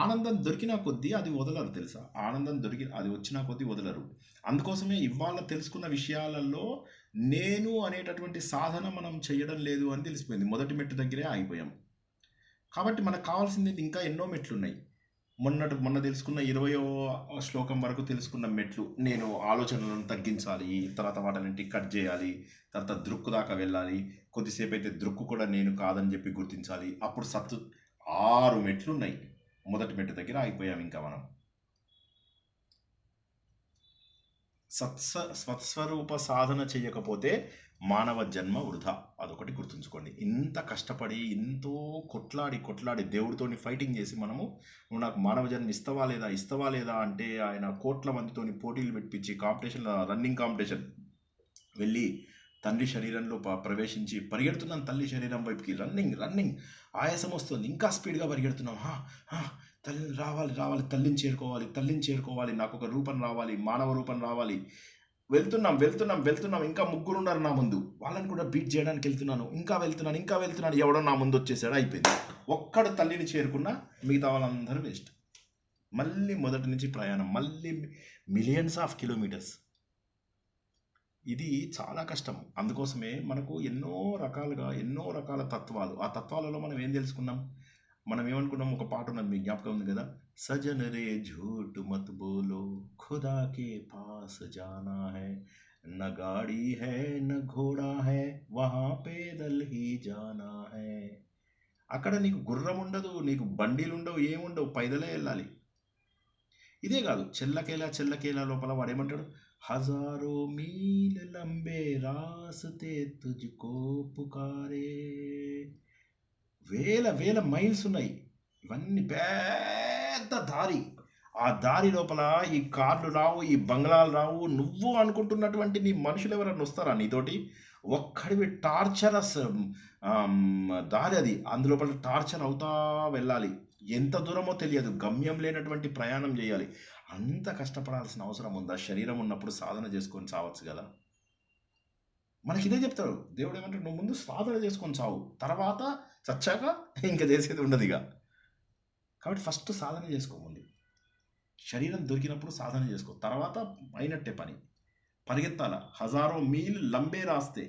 ఆనందం దొరికిన కొద్దీ అది వదలరు తెలుసా. ఆనందం అది వచ్చిన కొద్దీ వదలరు. అందుకోసమే ఇవాళ తెలుసుకున్న విషయాలలో నేను అనేటటువంటి సాధన మనం చేయడం లేదు అని తెలిసిపోయింది. మొదటి మెట్టు దగ్గరే ఆగిపోయాం. కాబట్టి మనకు కావాల్సింది ఇంకా ఎన్నో మెట్లు ఉన్నాయి. మొన్న తెలుసుకున్న 20వ శ్లోకం వరకు తెలుసుకున్న మెట్లు, నేను ఆలోచనలను తగ్గించాలి, తర్వాత వాటిని కట్ చేయాలి, తర్వాత దృక్కు దాకా వెళ్ళాలి, కొద్దిసేపు అయితే దృక్కు కూడా నేను కాదని చెప్పి గుర్తించాలి, అప్పుడు 6 మెట్లు ఉన్నాయి. మొదటి మెట్టు దగ్గర ఆగిపోయాం. ఇంకా మనం స్వస్వరూప సాధన చేయకపోతే మానవ జన్మ వృధా. అదొకటి గుర్తుంచుకోండి. ఇంత కష్టపడి ఎంతో కొట్లాడి దేవుడితోని ఫైటింగ్ చేసి మనము నువ్వు నాకు మానవ జన్మ ఇస్తావా లేదా అంటే ఆయన కోట్ల మందితోని పోటీలు పెట్టించి రన్నింగ్ కాంపిటీషన్ వెళ్ళి తల్లి శరీరంలో ప్రవేశించి పరిగెడుతున్నాం. తల్లి శరీరం వైపుకి రన్నింగ్ ఆయాసం వస్తుంది, ఇంకా స్పీడ్గా పరిగెడుతున్నాం. తల్లి రావాలి, తల్లిని చేరుకోవాలి, నాకు ఒక రూపం రావాలి, మానవ రూపం రావాలి. వెళ్తున్నాం. ఇంకా 3 ఉన్నారు నా ముందు, వాళ్ళని కూడా బీట్ చేయడానికి వెళ్తున్నాను. ఇంకా వెళ్తున్నాను, ఎవడో నా ముందు వచ్చేసాడు, అయిపోయింది. ఒక్కడు తల్లిని చేరుకున్నా మిగతా వాళ్ళందరూ వేస్ట్. మళ్ళీ మొదటి నుంచి ప్రయాణం, మళ్ళీ మిలియన్స్ ఆఫ్ కిలోమీటర్స్. ఇది చాలా కష్టం. అందుకోసమే మనకు ఎన్నో రకాల తత్వాలు. ఆ తత్వాలలో మనం ఏం తెలుసుకున్నాం? మనం ఏమనుకున్నాం? ఒక పాట ఉన్నది, మీకు జ్ఞాపకం ఉంది కదా, सजन रे झूठ मत बोलो, खुदा के पास जाना है, न गाड़ी है न घोड़ा है, वहाँ पैदल ही जाना है. అక్కడ నీకు గుర్రం ఉండదు, నీకు బండిలు ఉండవు, ఏముండవు, పైదలే వెళ్ళాలి. ఇదే కాదు, చెల్లకేలా లోపల వాడేమంటాడు, హజారో మీల్ లంబే రాస్తే తుజ్కో పుకారే. వేల మైల్స్ ఉన్నాయి, ఇవన్నీ పెద్ద దారి. ఆ దారి లోపల ఈ కార్లు రావు, ఈ బంగ్లాలు రావు. నువ్వు అనుకుంటున్నటువంటి నీ మనుషులు ఎవరన్నా వస్తారా నీతోటి? ఒక్కడివి టార్చరస్ దారి అది. అందులోపల టార్చర్ అవుతా వెళ్ళాలి. ఎంత దూరమో తెలియదు, గమ్యం లేనటువంటి ప్రయాణం చేయాలి. అంత కష్టపడాల్సిన అవసరం ఉందా? శరీరం ఉన్నప్పుడు సాధన చేసుకొని చావచ్చు కదా. మనకి ఇదే చెప్తాడు దేవుడు. ఏమంటాడు, నువ్వు ముందు సాధన చేసుకొని చావు, తర్వాత చచ్చాక ఇంకా చేసేది ఉండదు ఇక. కాబట్టి ఫస్ట్ సాధన చేసుకో. ముందు శరీరం దొరికినప్పుడు సాధన చేసుకో, తర్వాత అయినట్టే పని. పరిగెత్తాల. హజారో మీల్ లంబే రాస్తే,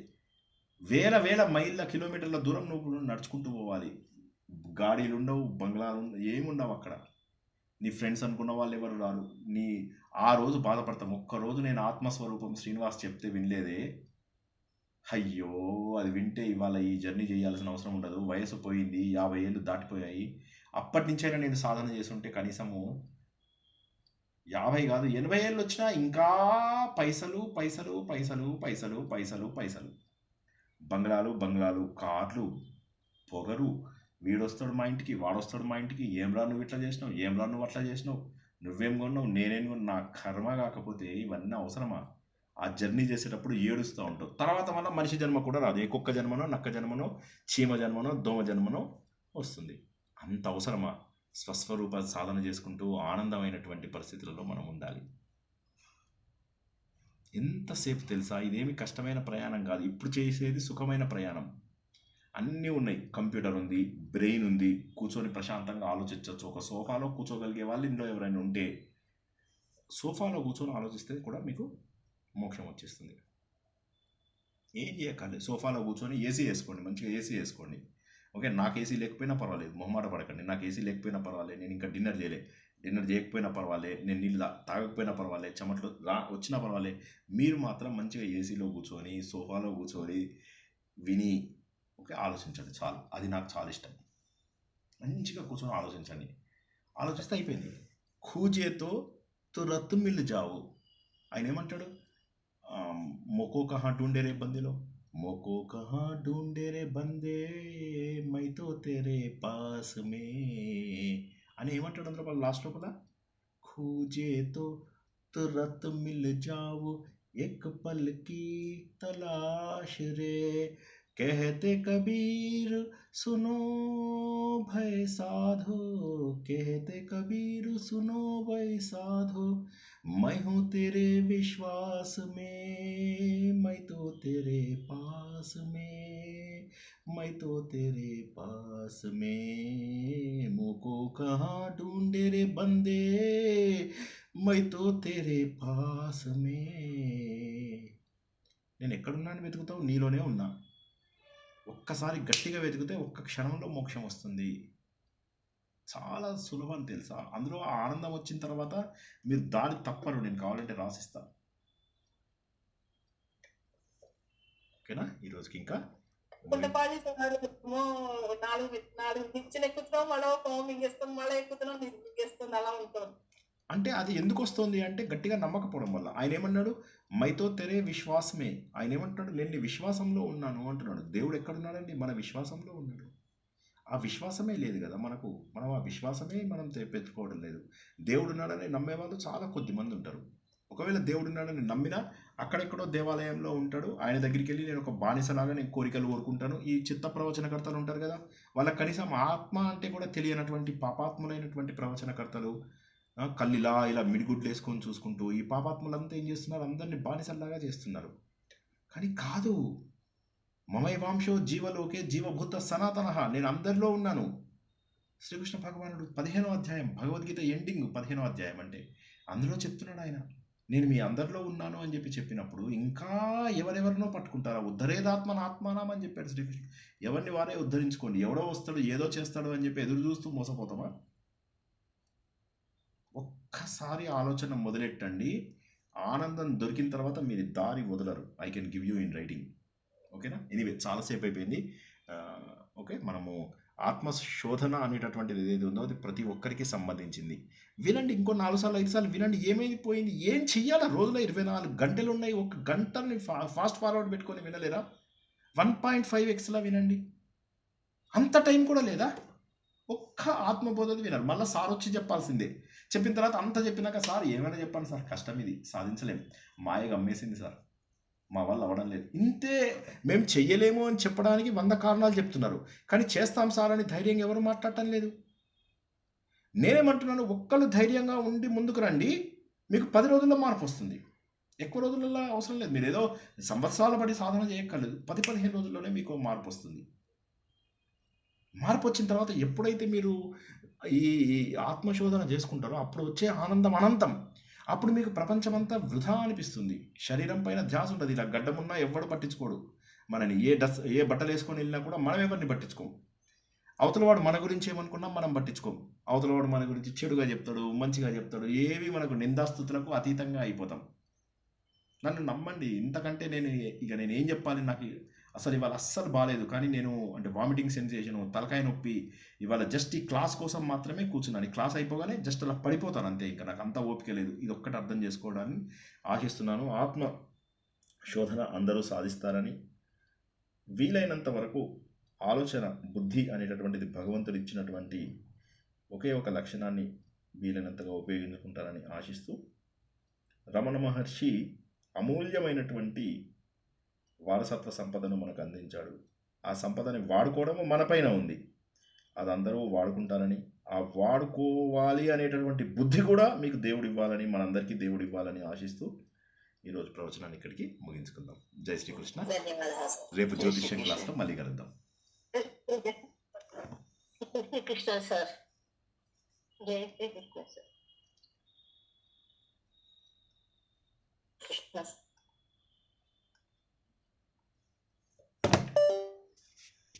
వేల మైళ్ళ కిలోమీటర్ల దూరం నువ్వు నడుచుకుంటూ పోవాలి. గాడీలు ఉండవు, బంగ్లాలు ఉండవు, ఏముండవు అక్కడ. నీ ఫ్రెండ్స్ అనుకున్న వాళ్ళు ఎవరు రారు. నీ ఆ రోజు బాధపడతాం. ఒక్కరోజు నేను ఆత్మస్వరూపం శ్రీనివాస్ చెప్తే వినలేదే, అయ్యో అది వింటే ఇవాళ ఈ జర్నీ చేయాల్సిన అవసరం ఉండదు, వయసు పోయింది, 50 ఏళ్ళు దాటిపోయాయి, అప్పటి నుంచైనా నేను సాధన చేస్తుంటే కనీసము 50 కాదు 80 ఏళ్ళు వచ్చినా ఇంకా పైసలు పైసలు పైసలు పైసలు పైసలు పైసలు, బంగ్లాలు, కార్లు, పొగరు. వీడొస్తాడు మా ఇంటికి, వాడొస్తాడు మా ఇంటికి, ఏం నువ్వు ఇట్లా చేసినావు, నువ్వు అట్లా చేసినావు, నువ్వేం కొన్నావు, నేనేం కొన్నా, నా కర్మ. కాకపోతే ఇవన్నీ అవసరమా? ఆ జర్నీ చేసేటప్పుడు ఏడుస్తూ ఉంటావు. తర్వాత మళ్ళీ మనిషి జన్మ కూడా రాదు. ఏ కుక్క జన్మనో, నక్క జన్మనో, చీమ జన్మనో, దోమ జన్మనో వస్తుంది. అంత అవసరమా? స్వస్వరూప సాధన చేసుకుంటూ ఆనందమైనటువంటి పరిస్థితులలో మనం ఉండాలి. ఎంతసేపు తెలుసా? ఇదేమి కష్టమైన ప్రయాణం కాదు. ఇప్పుడు చేసేది సుఖమైన ప్రయాణం. అన్నీ ఉన్నాయి. కంప్యూటర్ ఉంది, బ్రెయిన్ ఉంది, కూర్చొని ప్రశాంతంగా ఆలోచించవచ్చు. ఒక సోఫాలో కూర్చోగలిగే వాళ్ళు ఇంట్లో ఎవరైనా ఉంటే, సోఫాలో కూర్చొని ఆలోచిస్తే కూడా మీకు మోక్షం వచ్చేస్తుంది. ఏం చేయకండి, సోఫాలో కూర్చొని ఏసీ వేసుకోండి, మంచిగా ఏసీ వేసుకోండి. ఓకే, నాకు ఏసీ లేకపోయినా పర్వాలేదు, మొహమాట పడకండి. నాకు ఏసీ లేకపోయినా పర్వాలేదు, నేను ఇంకా డిన్నర్ చేయకపోయినా పర్వాలేదు, నేను నీళ్ళు తాగకపోయినా పర్వాలేదు, చెమట్లు వచ్చినా పర్వాలేదు. మీరు మాత్రం మంచిగా ఏసీలో కూర్చొని, సోఫాలో కూర్చొని విని, ఓకే, ఆలోచించండి చాలు. అది నాకు చాలా ఇష్టం. మంచిగా కూర్చొని ఆలోచించండి. ఆలోచిస్తే అయిపోయింది. ఖూజేతో తురత్ మిల్ జావు. ఆయన ఏమంటాడు, మొకో కహా ఢూండే రే బందేలో, మొకో కహా ఢూండే రే బందే, మైతో తేరే పాస్ మే అని ఏమంటాడు అందులో లాస్ట్ లోపల. ఖూజేతో తురత్ మిల్ జావు, ఎక్ పల్ కీ తలాష్ రే, कहते कबीर सुनो भय साधो, कहते कबीर सुनो भय साधो, मैं हूँ तेरे विश्वास में, मैं तो तेरे पास में, मैं तो तेरे पास में, मुझको कहाँ ढूंढे रे बंदे, मैं तो तेरे पास में. నేను ఎక్కడున్నాను వెతుకుతావు? నీలోనే ఉన్నా. ఒక్కసారి గట్టిగా వెతికితే ఒక్క క్షణంలో మోక్షం వస్తుంది. చాలా సులభం తెలుసా. అందులో ఆనందం వచ్చిన తర్వాత మీరు దారి తప్పరు. నేను కావాలంటే రాసిస్తా. ఓకేనా? ఈరోజుకి ఇంకా కుంటపాలి నాలుగు నిచ్చెన ఎక్కుతున్నాం, మళ్ళీ మింగేస్తాం, మళ్ళీ ఎక్కుతున్నాం, మింగేస్తుంది, అలా ఉంటుంది. అంటే అది ఎందుకు వస్తుంది అంటే గట్టిగా నమ్మకపోవడం వల్ల. ఆయన ఏమన్నాడు, మైతో తెరే విశ్వాసమే. ఆయన ఏమంటున్నాడు, నేను నీ విశ్వాసంలో ఉన్నాను అంటున్నాడు. దేవుడు ఎక్కడున్నాడండి? మన విశ్వాసంలో ఉన్నాడు. ఆ విశ్వాసమే లేదు కదా మనకు. మనం ఆ విశ్వాసమే మనం పెట్టుకోవడం లేదు. దేవుడు ఉన్నాడని నమ్మేవాళ్ళు చాలా కొద్ది మంది ఉంటారు. ఒకవేళ దేవుడు ఉన్నాడని నమ్మినా అక్కడెక్కడో దేవాలయంలో ఉంటాడు. ఆయన దగ్గరికి వెళ్ళి నేను ఒక బానిసలాగా నేను కోరికలు కోరుకుంటాను. ఈ చిత్త ప్రవచనకర్తలు ఉంటారు కదా, వాళ్ళకి కనీసం ఆత్మ అంటే కూడా తెలియనటువంటి పాపాత్ములైనటువంటి ప్రవచనకర్తలు, కళ్ళిలా ఇలా మిడిగుడ్లు వేసుకొని చూసుకుంటూ ఈ పాపాత్ములంతా ఏం చేస్తున్నారు, అందరినీ బానిసల్లాగా చేస్తున్నారు. కానీ కాదు, మమైవాంశో జీవలోకే జీవభూత సనాతన, నేను అందరిలో ఉన్నాను. శ్రీకృష్ణ భగవానుడు 15వ అధ్యాయం, భగవద్గీత ఎండింగ్ 15వ అధ్యాయం అంటే అందులో చెప్తున్నాడు ఆయన, నేను మీ అందరిలో ఉన్నాను అని చెప్పినప్పుడు ఇంకా ఎవరెవరినో పట్టుకుంటారా? ఉద్ధరేదాత్మన ఆత్మానం అని చెప్పాడు శ్రీకృష్ణుడు. ఎవరిని వారే ఉద్ధరించుకోండి. ఎవడో వస్తాడు ఏదో చేస్తాడు అని చెప్పి ఎదురు చూస్తూ మోసపోతామా? ఒక్కసారి ఆలోచన మొదలెట్టండి, ఆనందం దొరికిన తర్వాత మీరు దారి వదలరు. I can give you in writing. ఓకేనా? ఎనీవే చాలాసేపు అయిపోయింది. ఓకే, మనము ఆత్మశోధన అనేటటువంటిది ఏదైతే ఉందో అది ప్రతి ఒక్కరికి సంబంధించింది. వినండి, ఇంకో 4 సార్లు 5 సార్లు వినండి. ఏమైపోయింది, ఏం చెయ్యాలా? రోజులో 24 గంటలు ఉన్నాయి. ఒక గంటని ఫాస్ట్ ఫార్వర్డ్ పెట్టుకొని వినలేరా? 1.5x వినండి. అంత టైం కూడా లేదా? ఒక్క ఆత్మబోధది వినరు. మళ్ళీ సార్ వచ్చి చెప్పాల్సిందే. చెప్పిన తర్వాత అంత చెప్పినాక సార్ ఏమైనా చెప్పండి సార్, కష్టం ఇది, సాధించలేం, మాయగా అమ్మేసింది సార్, మా వల్ల అవ్వడం లేదు. ఇంతే, మేము చెయ్యలేము అని చెప్పడానికి 100 కారణాలు చెప్తున్నారు. కానీ చేస్తాం సార్ అని ధైర్యంగా ఎవరు మాట్లాడటం లేదు. నేనేమంటున్నాను, ఒక్కళ్ళు ధైర్యంగా ఉండి ముందుకు రండి, మీకు 10 రోజుల్లో మార్పు వస్తుంది. ఎక్కువ రోజులలో అవసరం లేదు. మీరు ఏదో సంవత్సరాల బట్టి సాధన చేయక్కర్లేదు. 10-15 రోజుల్లోనే మీకు మార్పు వస్తుంది. మార్పు వచ్చిన తర్వాత ఎప్పుడైతే మీరు ఈ ఆత్మశోధన చేసుకుంటారో అప్పుడు వచ్చే ఆనందం అనంతం. అప్పుడు మీకు ప్రపంచమంతా వృధా అనిపిస్తుంది. శరీరం పైన ధ్యాస ఉంటుంది. ఇలా గడ్డమున్నా ఎవ్వడు పట్టించుకోడు. మనని ఏ బట్టలు వేసుకొని వెళ్ళినా కూడా మనం ఎవరిని పట్టించుకోం. అవతలవాడు మన గురించి ఏమనుకున్నా మనం పట్టించుకోం. అవతలవాడు మన గురించి చెడుగా చెప్తాడు, మంచిగా చెప్తాడు, ఏవి మనకు నిందాస్తుతులకు అతీతంగా అయిపోతాం. నన్ను నమ్మండి, ఇంతకంటే నేను ఏం చెప్పాలి? నాకు అసలు ఇవాళ అస్సలు బాగాలేదు, కానీ నేను అంటే వామిటింగ్ సెన్సేషను, తలకాయ నొప్పి, ఇవాళ జస్ట్ ఈ క్లాస్ కోసం మాత్రమే కూర్చున్నాను. ఈ క్లాస్ అయిపోగానే జస్ట్ అలా పడిపోతాను అంతే. ఇంకా నాకు అంత ఓపిక లేదు. ఇది ఒక్కటి అర్థం చేసుకోవడాన్ని ఆశిస్తున్నాను. ఆత్మ శోధన అందరూ సాధిస్తారని, వీలైనంత వరకు ఆలోచన బుద్ధి అనేటటువంటిది భగవంతుడు ఇచ్చినటువంటి ఒకే ఒక లక్షణాన్ని వీలైనంతగా ఉపయోగించుకుంటారని ఆశిస్తూ, రమణ మహర్షి అమూల్యమైనటువంటి వారసత్వ సంపదను మనకు అందించాడు. ఆ సంపదని వాడుకోవడము మనపైన ఉంది. అది అందరూ వాడుకుంటారని, ఆ వాడుకోవాలి అనేటటువంటి బుద్ధి కూడా మీకు దేవుడు ఇవ్వాలని, మనందరికీ దేవుడు ఇవ్వాలని ఆశిస్తూ ఈరోజు ప్రవచనాన్ని ఇక్కడికి ముగించుకుందాం. జై శ్రీకృష్ణ. రేపు జ్యోతిష్యం క్లాస్లో మళ్ళీ కలుద్దాం. శ్రీకృష్ణ సార్. జై శ్రీకృష్ణ సార్. కృష్ణ